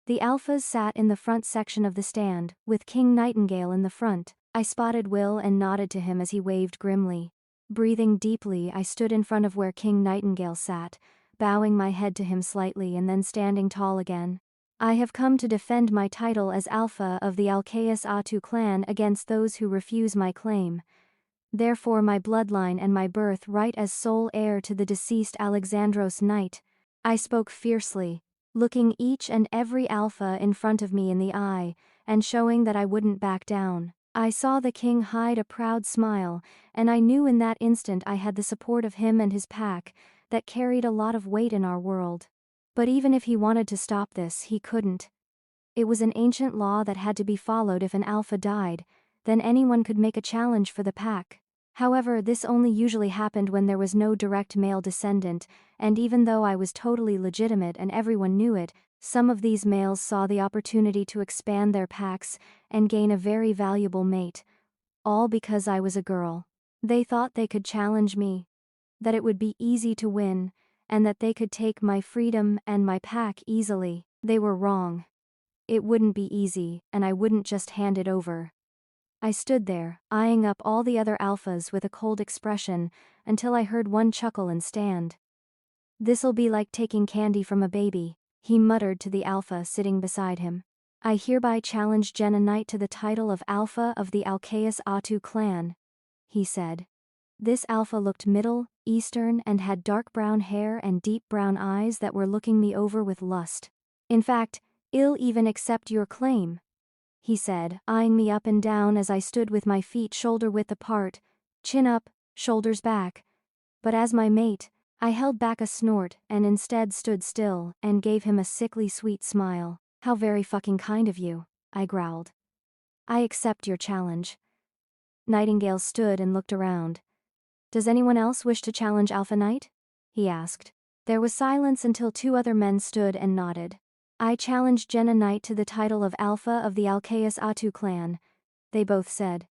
The alphas sat in the front section of the stand, with King Nightingale in the front. I spotted Will and nodded to him as he waved grimly. Breathing deeply, I stood in front of where King Nightingale sat, bowing my head to him slightly and then standing tall again. "I have come to defend my title as Alpha of the Alcaeus Atu clan against those who refuse my claim. Therefore my bloodline and my birthright as sole heir to the deceased Alexandros Knight." I spoke fiercely, looking each and every alpha in front of me in the eye, and showing that I wouldn't back down. I saw the king hide a proud smile, and I knew in that instant I had the support of him and his pack, that carried a lot of weight in our world. But even if he wanted to stop this, he couldn't. It was an ancient law that had to be followed. If an alpha died, then anyone could make a challenge for the pack. However, this only usually happened when there was no direct male descendant, and even though I was totally legitimate and everyone knew it, some of these males saw the opportunity to expand their packs and gain a very valuable mate. All because I was a girl. They thought they could challenge me, that it would be easy to win, and that they could take my freedom and my pack easily. They were wrong. It wouldn't be easy, and I wouldn't just hand it over. I stood there, eyeing up all the other alphas with a cold expression, until I heard one chuckle and stand. "This'll be like taking candy from a baby," he muttered to the alpha sitting beside him. "I hereby challenge Jenna Knight to the title of Alpha of the Alcaeus Atu clan," he said. This alpha looked Middle Eastern and had dark brown hair and deep brown eyes that were looking me over with lust. "In fact, I'll even accept your claim," he said, eyeing me up and down as I stood with my feet shoulder-width apart, chin up, shoulders back. "But as my mate, I held back a snort and instead stood still and gave him a sickly sweet smile. How very fucking kind of you, I growled. I accept your challenge. Nightingale stood and looked around. Does anyone else wish to challenge Alpha Knight? He asked. There was silence until two other men stood and nodded. I challenged Jenna Knight to the title of Alpha of the Alcaeus Atu clan, they both said.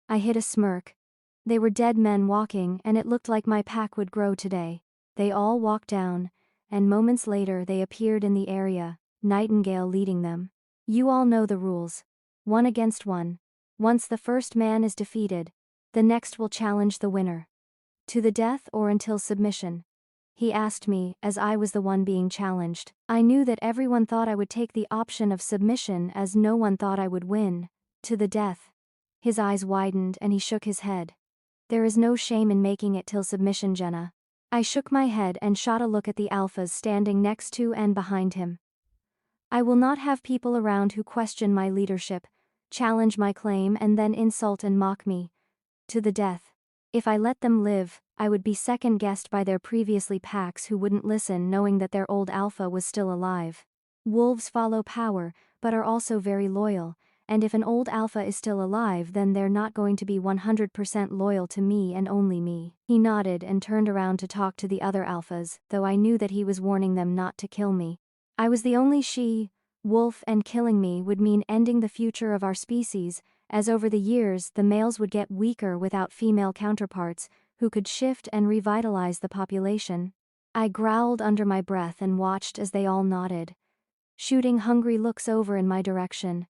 I hid a smirk. They were dead men walking and it looked like my pack would grow today. They all walked down, and moments later they appeared in the area, Nightingale leading them. You all know the rules. 1 against 1. Once the first man is defeated, the next will challenge the winner. To the death or until submission? He asked me, as I was the one being challenged. I knew that everyone thought I would take the option of submission as no one thought I would win. To the death. His eyes widened and he shook his head. There is no shame in making it till submission, Jenna. I shook my head and shot a look at the alphas standing next to and behind him. I will not have people around who question my leadership, challenge my claim and then insult and mock me. To the death. If I let them live, I would be second-guessed by their previously packs who wouldn't listen knowing that their old alpha was still alive. Wolves follow power, but are also very loyal, and if an old alpha is still alive then they're not going to be 100% loyal to me and only me. He nodded and turned around to talk to the other alphas, though I knew that he was warning them not to kill me. I was the only she-wolf and killing me would mean ending the future of our species, as over the years the males would get weaker without female counterparts, who could shift and revitalize the population. I growled under my breath and watched as they all nodded, shooting hungry looks over in my direction.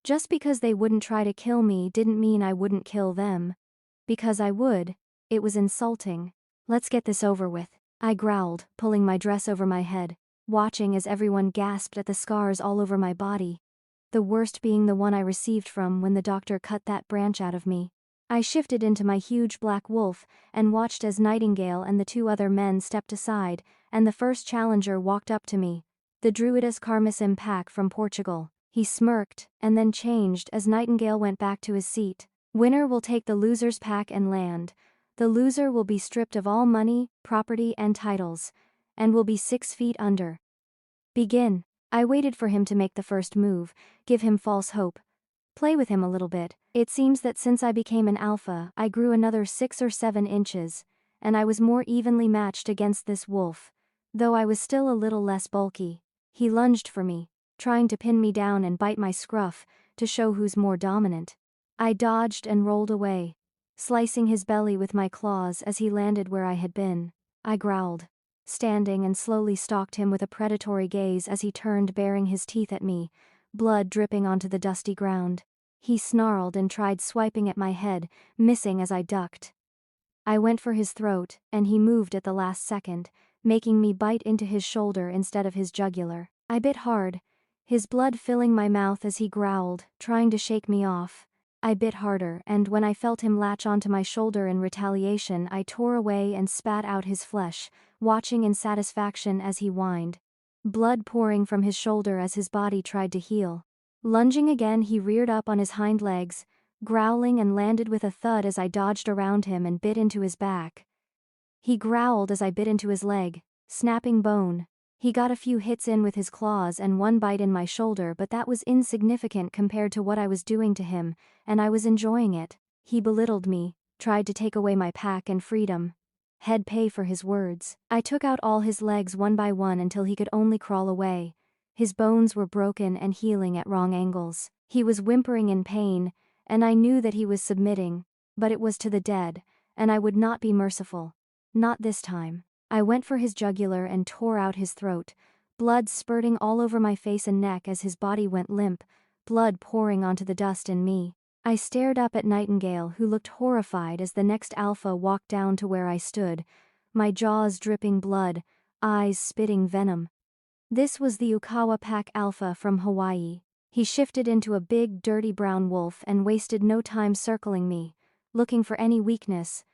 Just because they wouldn't try to kill me didn't mean I wouldn't kill them. Because I would, it was insulting. Let's get this over with, I growled, pulling my dress over my head, watching as everyone gasped at the scars all over my body. The worst being the one I received from when the doctor cut that branch out of me. I shifted into my huge black wolf and watched as Nightingale and the two other men stepped aside, and the first challenger walked up to me, the Druidus Carmicim pack from Portugal. He smirked, and then changed as Nightingale went back to his seat. Winner will take the loser's pack and land. The loser will be stripped of all money, property and titles, and will be 6 feet under. Begin. I waited for him to make the first move, give him false hope. Play with him a little bit. It seems that since I became an alpha, I grew another 6 or 7 inches, and I was more evenly matched against this wolf, though I was still a little less bulky. He lunged for me, trying to pin me down and bite my scruff, to show who's more dominant. I dodged and rolled away, slicing his belly with my claws as he landed where I had been. I growled, standing and slowly stalked him with a predatory gaze as he turned baring his teeth at me, blood dripping onto the dusty ground. He snarled and tried swiping at my head, missing as I ducked. I went for his throat, and he moved at the last second, making me bite into his shoulder instead of his jugular. I bit hard, his blood filling my mouth as he growled, trying to shake me off. I bit harder, and when I felt him latch onto my shoulder in retaliation, I tore away and spat out his flesh, watching in satisfaction as he whined, blood pouring from his shoulder as his body tried to heal. Lunging again, he reared up on his hind legs, growling, and landed with a thud as I dodged around him and bit into his back. He growled as I bit into his leg, snapping bone. He got a few hits in with his claws and one bite in my shoulder, but that was insignificant compared to what I was doing to him, and I was enjoying it. He belittled me, tried to take away my pack and freedom. He'd pay for his words. I took out all his legs one by one until he could only crawl away. His bones were broken and healing at wrong angles. He was whimpering in pain, and I knew that he was submitting, but it was to the dead, and I would not be merciful. Not this time. I went for his jugular and tore out his throat, blood spurting all over my face and neck as his body went limp, blood pouring onto the dust and me. I stared up at Nightingale, who looked horrified as the next alpha walked down to where I stood, my jaws dripping blood, eyes spitting venom. This was the Ukawa Pack Alpha from Hawaii. He shifted into a big, dirty brown wolf and wasted no time circling me, looking for any weakness.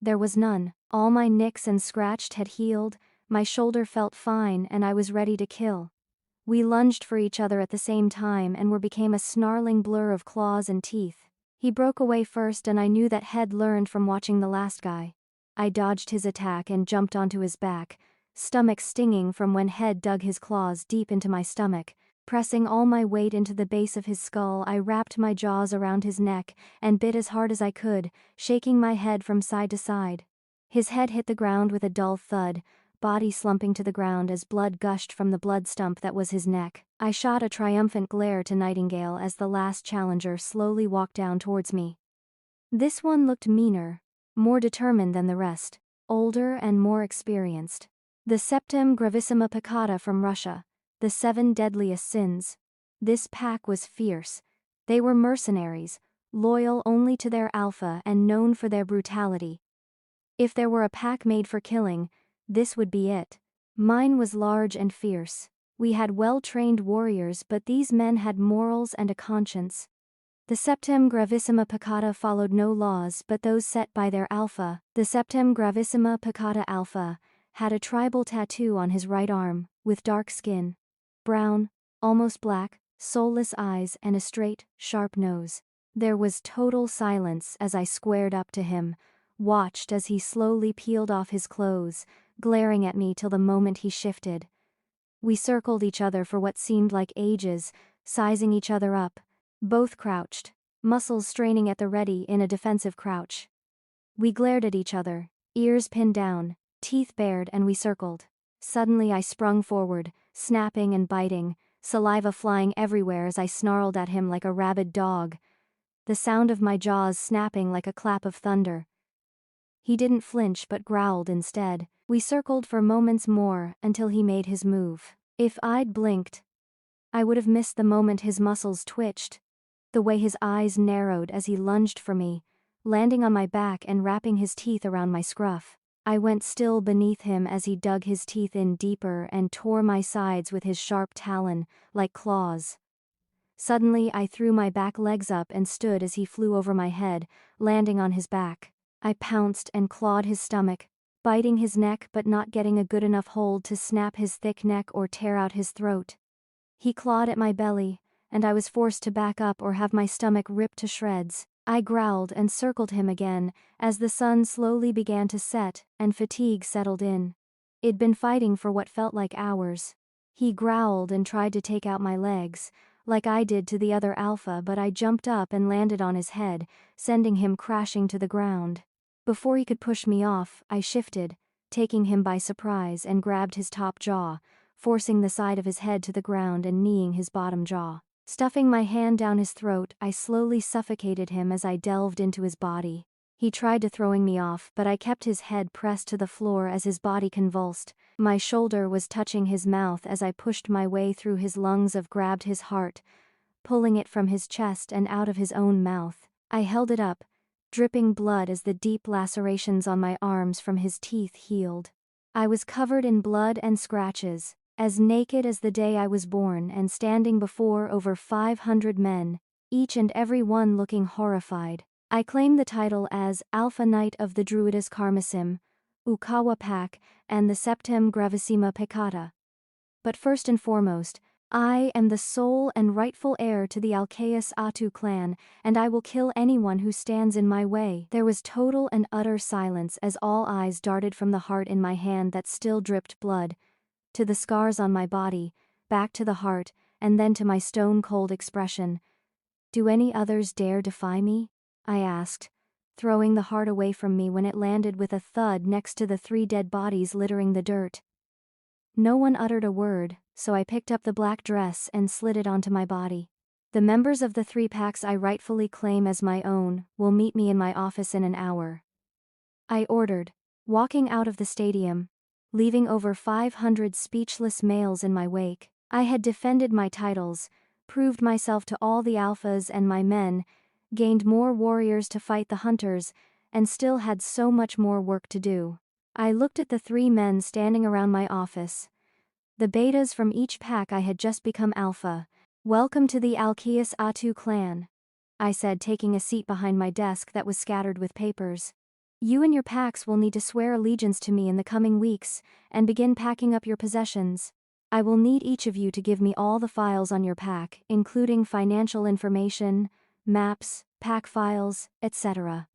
There was none. All my nicks and scratched had healed, my shoulder felt fine, and I was ready to kill. We lunged for each other at the same time and became a snarling blur of claws and teeth. He broke away first, and I knew that he'd learned from watching the last guy. I dodged his attack and jumped onto his back, stomach stinging from when Head dug his claws deep into my stomach. Pressing all my weight into the base of his skull, I wrapped my jaws around his neck and bit as hard as I could, shaking my head from side to side. His head hit the ground with a dull thud, body slumping to the ground as blood gushed from the blood stump that was his neck. I shot a triumphant glare to Nightingale as the last challenger slowly walked down towards me. This one looked meaner, more determined than the rest, older and more experienced. The Septem Gravissima Peccata from Russia, the 7 deadliest sins. This pack was fierce. They were mercenaries, loyal only to their alpha and known for their brutality. If there were a pack made for killing, this would be it. Mine was large and fierce. We had well-trained warriors, but these men had morals and a conscience. The Septem Gravissima Peccata followed no laws but those set by their alpha. The Septem Gravissima Peccata Alpha had a tribal tattoo on his right arm, with dark skin. Brown, almost black, soulless eyes and a straight, sharp nose. There was total silence as I squared up to him, watched as he slowly peeled off his clothes, glaring at me till the moment he shifted. We circled each other for what seemed like ages, sizing each other up, both crouched, muscles straining at the ready in a defensive crouch. We glared at each other, ears pinned down, teeth bared, and we circled. Suddenly I sprung forward, snapping and biting, saliva flying everywhere as I snarled at him like a rabid dog, the sound of my jaws snapping like a clap of thunder. He didn't flinch but growled instead. We circled for moments more until he made his move. If I'd blinked, I would have missed the moment his muscles twitched, the way his eyes narrowed as he lunged for me, landing on my back and wrapping his teeth around my scruff. I went still beneath him as he dug his teeth in deeper and tore my sides with his sharp talon, like claws. Suddenly I threw my back legs up and stood as he flew over my head, landing on his back. I pounced and clawed his stomach, biting his neck but not getting a good enough hold to snap his thick neck or tear out his throat. He clawed at my belly, and I was forced to back up or have my stomach ripped to shreds. I growled and circled him again, as the sun slowly began to set and fatigue settled in. I'd been fighting for what felt like hours. He growled and tried to take out my legs, like I did to the other alpha, but I jumped up and landed on his head, sending him crashing to the ground. Before he could push me off, I shifted, taking him by surprise, and grabbed his top jaw, forcing the side of his head to the ground and kneeing his bottom jaw. Stuffing my hand down his throat, I slowly suffocated him as I delved into his body. He tried to throwing me off, but I kept his head pressed to the floor as his body convulsed. My shoulder was touching his mouth as I pushed my way through his lungs and grabbed his heart, pulling it from his chest and out of his own mouth. I held it up, dripping blood as the deep lacerations on my arms from his teeth healed. I was covered in blood and scratches, as naked as the day I was born, and standing before over 500 men, each and every one looking horrified. I claim the title as Alpha Knight of the Druidus Carmissim, Ukawa Pack, and the Septem Gravissima Peccata. But first and foremost, I am the sole and rightful heir to the Alcaeus Atu clan, and I will kill anyone who stands in my way. There was total and utter silence as all eyes darted from the heart in my hand that still dripped blood, to the scars on my body, back to the heart, and then to my stone-cold expression. "Do any others dare defy me?" I asked, throwing the heart away from me when it landed with a thud next to the 3 dead bodies littering the dirt. No one uttered a word, so I picked up the black dress and slid it onto my body. "The members of the 3 packs I rightfully claim as my own will meet me in my office in an hour," I ordered, walking out of the stadium, leaving over 500 speechless males in my wake. I had defended my titles, proved myself to all the alphas and my men, gained more warriors to fight the hunters, and still had so much more work to do. I looked at the 3 men standing around my office. The betas from each pack I had just become alpha. "Welcome to the Alcaeus Atu clan," I said, taking a seat behind my desk that was scattered with papers. "You and your packs will need to swear allegiance to me in the coming weeks, and begin packing up your possessions. I will need each of you to give me all the files on your pack, including financial information, maps, pack files, etc.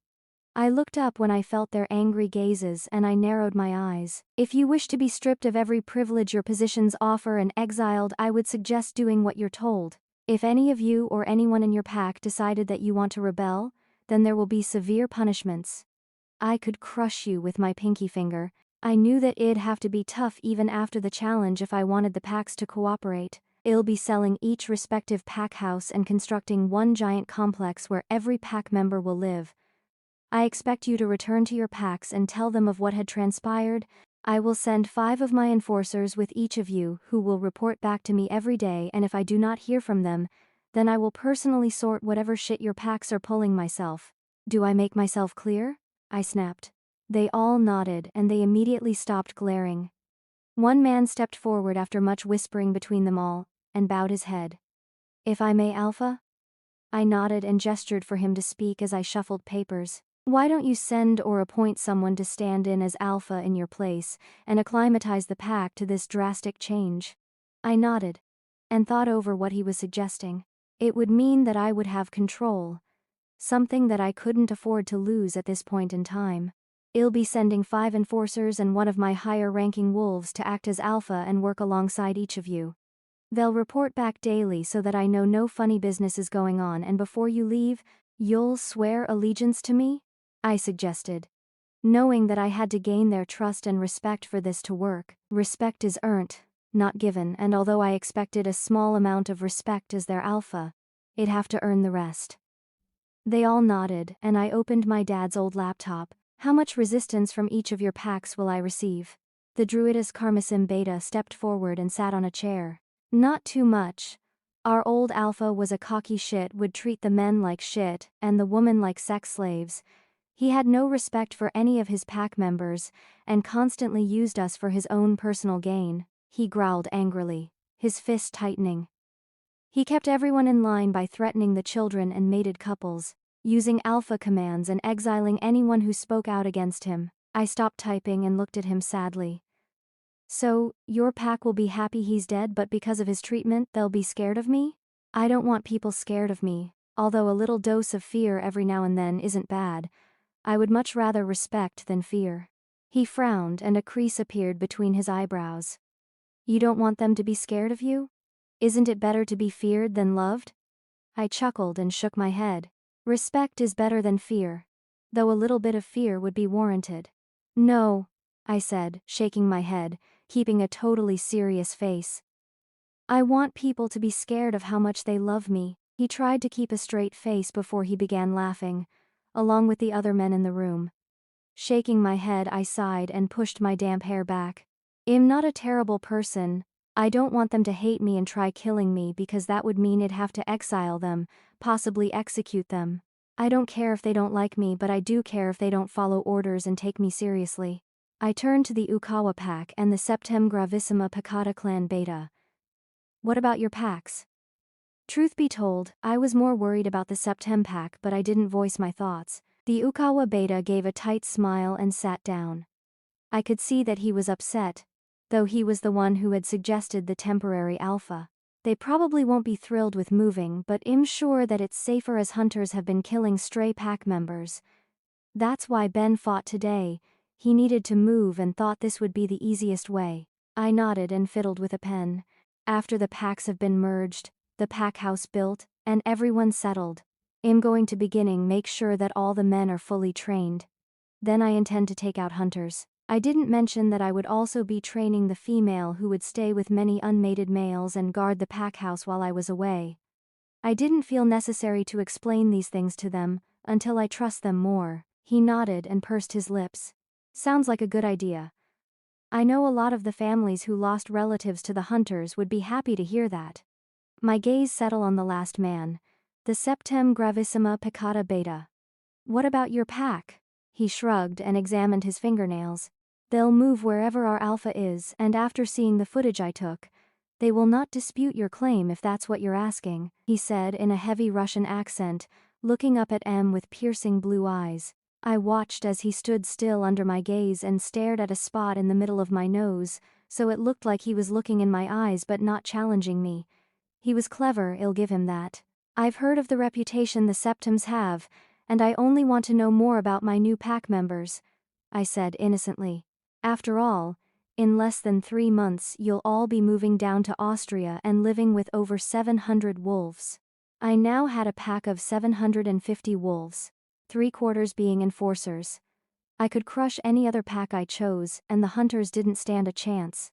I looked up when I felt their angry gazes and I narrowed my eyes. If you wish to be stripped of every privilege your positions offer and exiled, I would suggest doing what you're told. If any of you or anyone in your pack decided that you want to rebel, then there will be severe punishments. I could crush you with my pinky finger. I knew that it'd have to be tough even after the challenge if I wanted the packs to cooperate. I'll be selling each respective pack house and constructing one giant complex where every pack member will live. I expect you to return to your packs and tell them of what had transpired. I will send 5 of my enforcers with each of you who will report back to me every day, and if I do not hear from them, then I will personally sort whatever shit your packs are pulling myself. Do I make myself clear? I snapped. They all nodded and they immediately stopped glaring. One man stepped forward after much whispering between them all, and bowed his head. If I may, Alpha? I nodded and gestured for him to speak as I shuffled papers. Why don't you send or appoint someone to stand in as Alpha in your place and acclimatize the pack to this drastic change? I nodded and thought over what he was suggesting. It would mean that I would have control, something that I couldn't afford to lose at this point in time. I'll be sending 5 enforcers and one of my higher-ranking wolves to act as Alpha and work alongside each of you. They'll report back daily so that I know no funny business is going on, and before you leave, you'll swear allegiance to me? I suggested, knowing that I had to gain their trust and respect for this to work. Respect is earned, not given, and although I expected a small amount of respect as their Alpha, I'd have to earn the rest. They all nodded, and I opened my dad's old laptop. How much resistance from each of your packs will I receive? The Druidess Carmicin Beta stepped forward and sat on a chair. Not too much. Our old Alpha was a cocky shit, would treat the men like shit and the women like sex slaves. He had no respect for any of his pack members, and constantly used us for his own personal gain. He growled angrily, his fist tightening. He kept everyone in line by threatening the children and mated couples, using alpha commands and exiling anyone who spoke out against him. I stopped typing and looked at him sadly. So, your pack will be happy he's dead, but because of his treatment, they'll be scared of me? I don't want people scared of me, although a little dose of fear every now and then isn't bad. I would much rather respect than fear. He frowned and a crease appeared between his eyebrows. You don't want them to be scared of you? Isn't it better to be feared than loved? I chuckled and shook my head. Respect is better than fear, though a little bit of fear would be warranted. No, I said, shaking my head, keeping a totally serious face. I want people to be scared of how much they love me. He tried to keep a straight face before he began laughing, along with the other men in the room. Shaking my head, I sighed and pushed my damp hair back. I'm not a terrible person. I don't want them to hate me and try killing me, because that would mean I'd have to exile them, possibly execute them. I don't care if they don't like me, but I do care if they don't follow orders and take me seriously. I turned to the Ukawa pack and the Septem Gravissima Peccata Clan Beta. What about your packs? Truth be told, I was more worried about the Septem pack, but I didn't voice my thoughts. The Ukawa Beta gave a tight smile and sat down. I could see that he was upset, though he was the one who had suggested the temporary alpha. They probably won't be thrilled with moving, but I'm sure that it's safer, as hunters have been killing stray pack members. That's why Ben fought today. He needed to move and thought this would be the easiest way. I nodded and fiddled with a pen. After the packs have been merged, the pack house built, and everyone settled, I'm going to make sure that all the men are fully trained. Then I intend to take out hunters. I didn't mention that I would also be training the female who would stay with many unmated males and guard the pack house while I was away. I didn't feel necessary to explain these things to them until I trust them more. He nodded and pursed his lips. Sounds like a good idea. I know a lot of the families who lost relatives to the hunters would be happy to hear that. My gaze settled on the last man, the Septem Gravissima Peccata Beta. What about your pack? He shrugged and examined his fingernails. They'll move wherever our alpha is, and after seeing the footage I took, they will not dispute your claim if that's what you're asking, he said in a heavy Russian accent, looking up at M with piercing blue eyes. I watched as he stood still under my gaze and stared at a spot in the middle of my nose, so it looked like he was looking in my eyes but not challenging me. He was clever, I'll give him that. I've heard of the reputation the Septums have, and I only want to know more about my new pack members, I said innocently. After all, in less than 3 months you'll all be moving down to Austria and living with over 700 wolves. I now had a pack of 750 wolves, 3/4 being enforcers. I could crush any other pack I chose, and the hunters didn't stand a chance.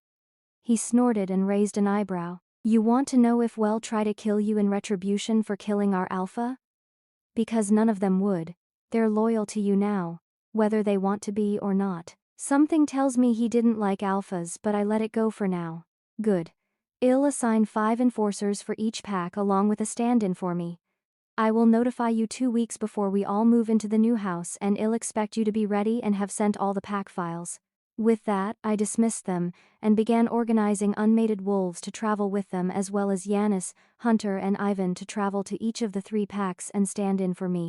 He snorted and raised an eyebrow. You want to know if we'll try to kill you in retribution for killing our alpha? Because none of them would. They're loyal to you now, whether they want to be or not. Something tells me he didn't like alphas, but I let it go for now. Good. I'll assign 5 enforcers for each pack along with a stand-in for me. I will notify you 2 weeks before we all move into the new house, and I'll expect you to be ready and have sent all the pack files. With that, I dismissed them, and began organizing unmated wolves to travel with them, as well as Yanis, Hunter and Ivan to travel to each of the 3 packs and stand in for me.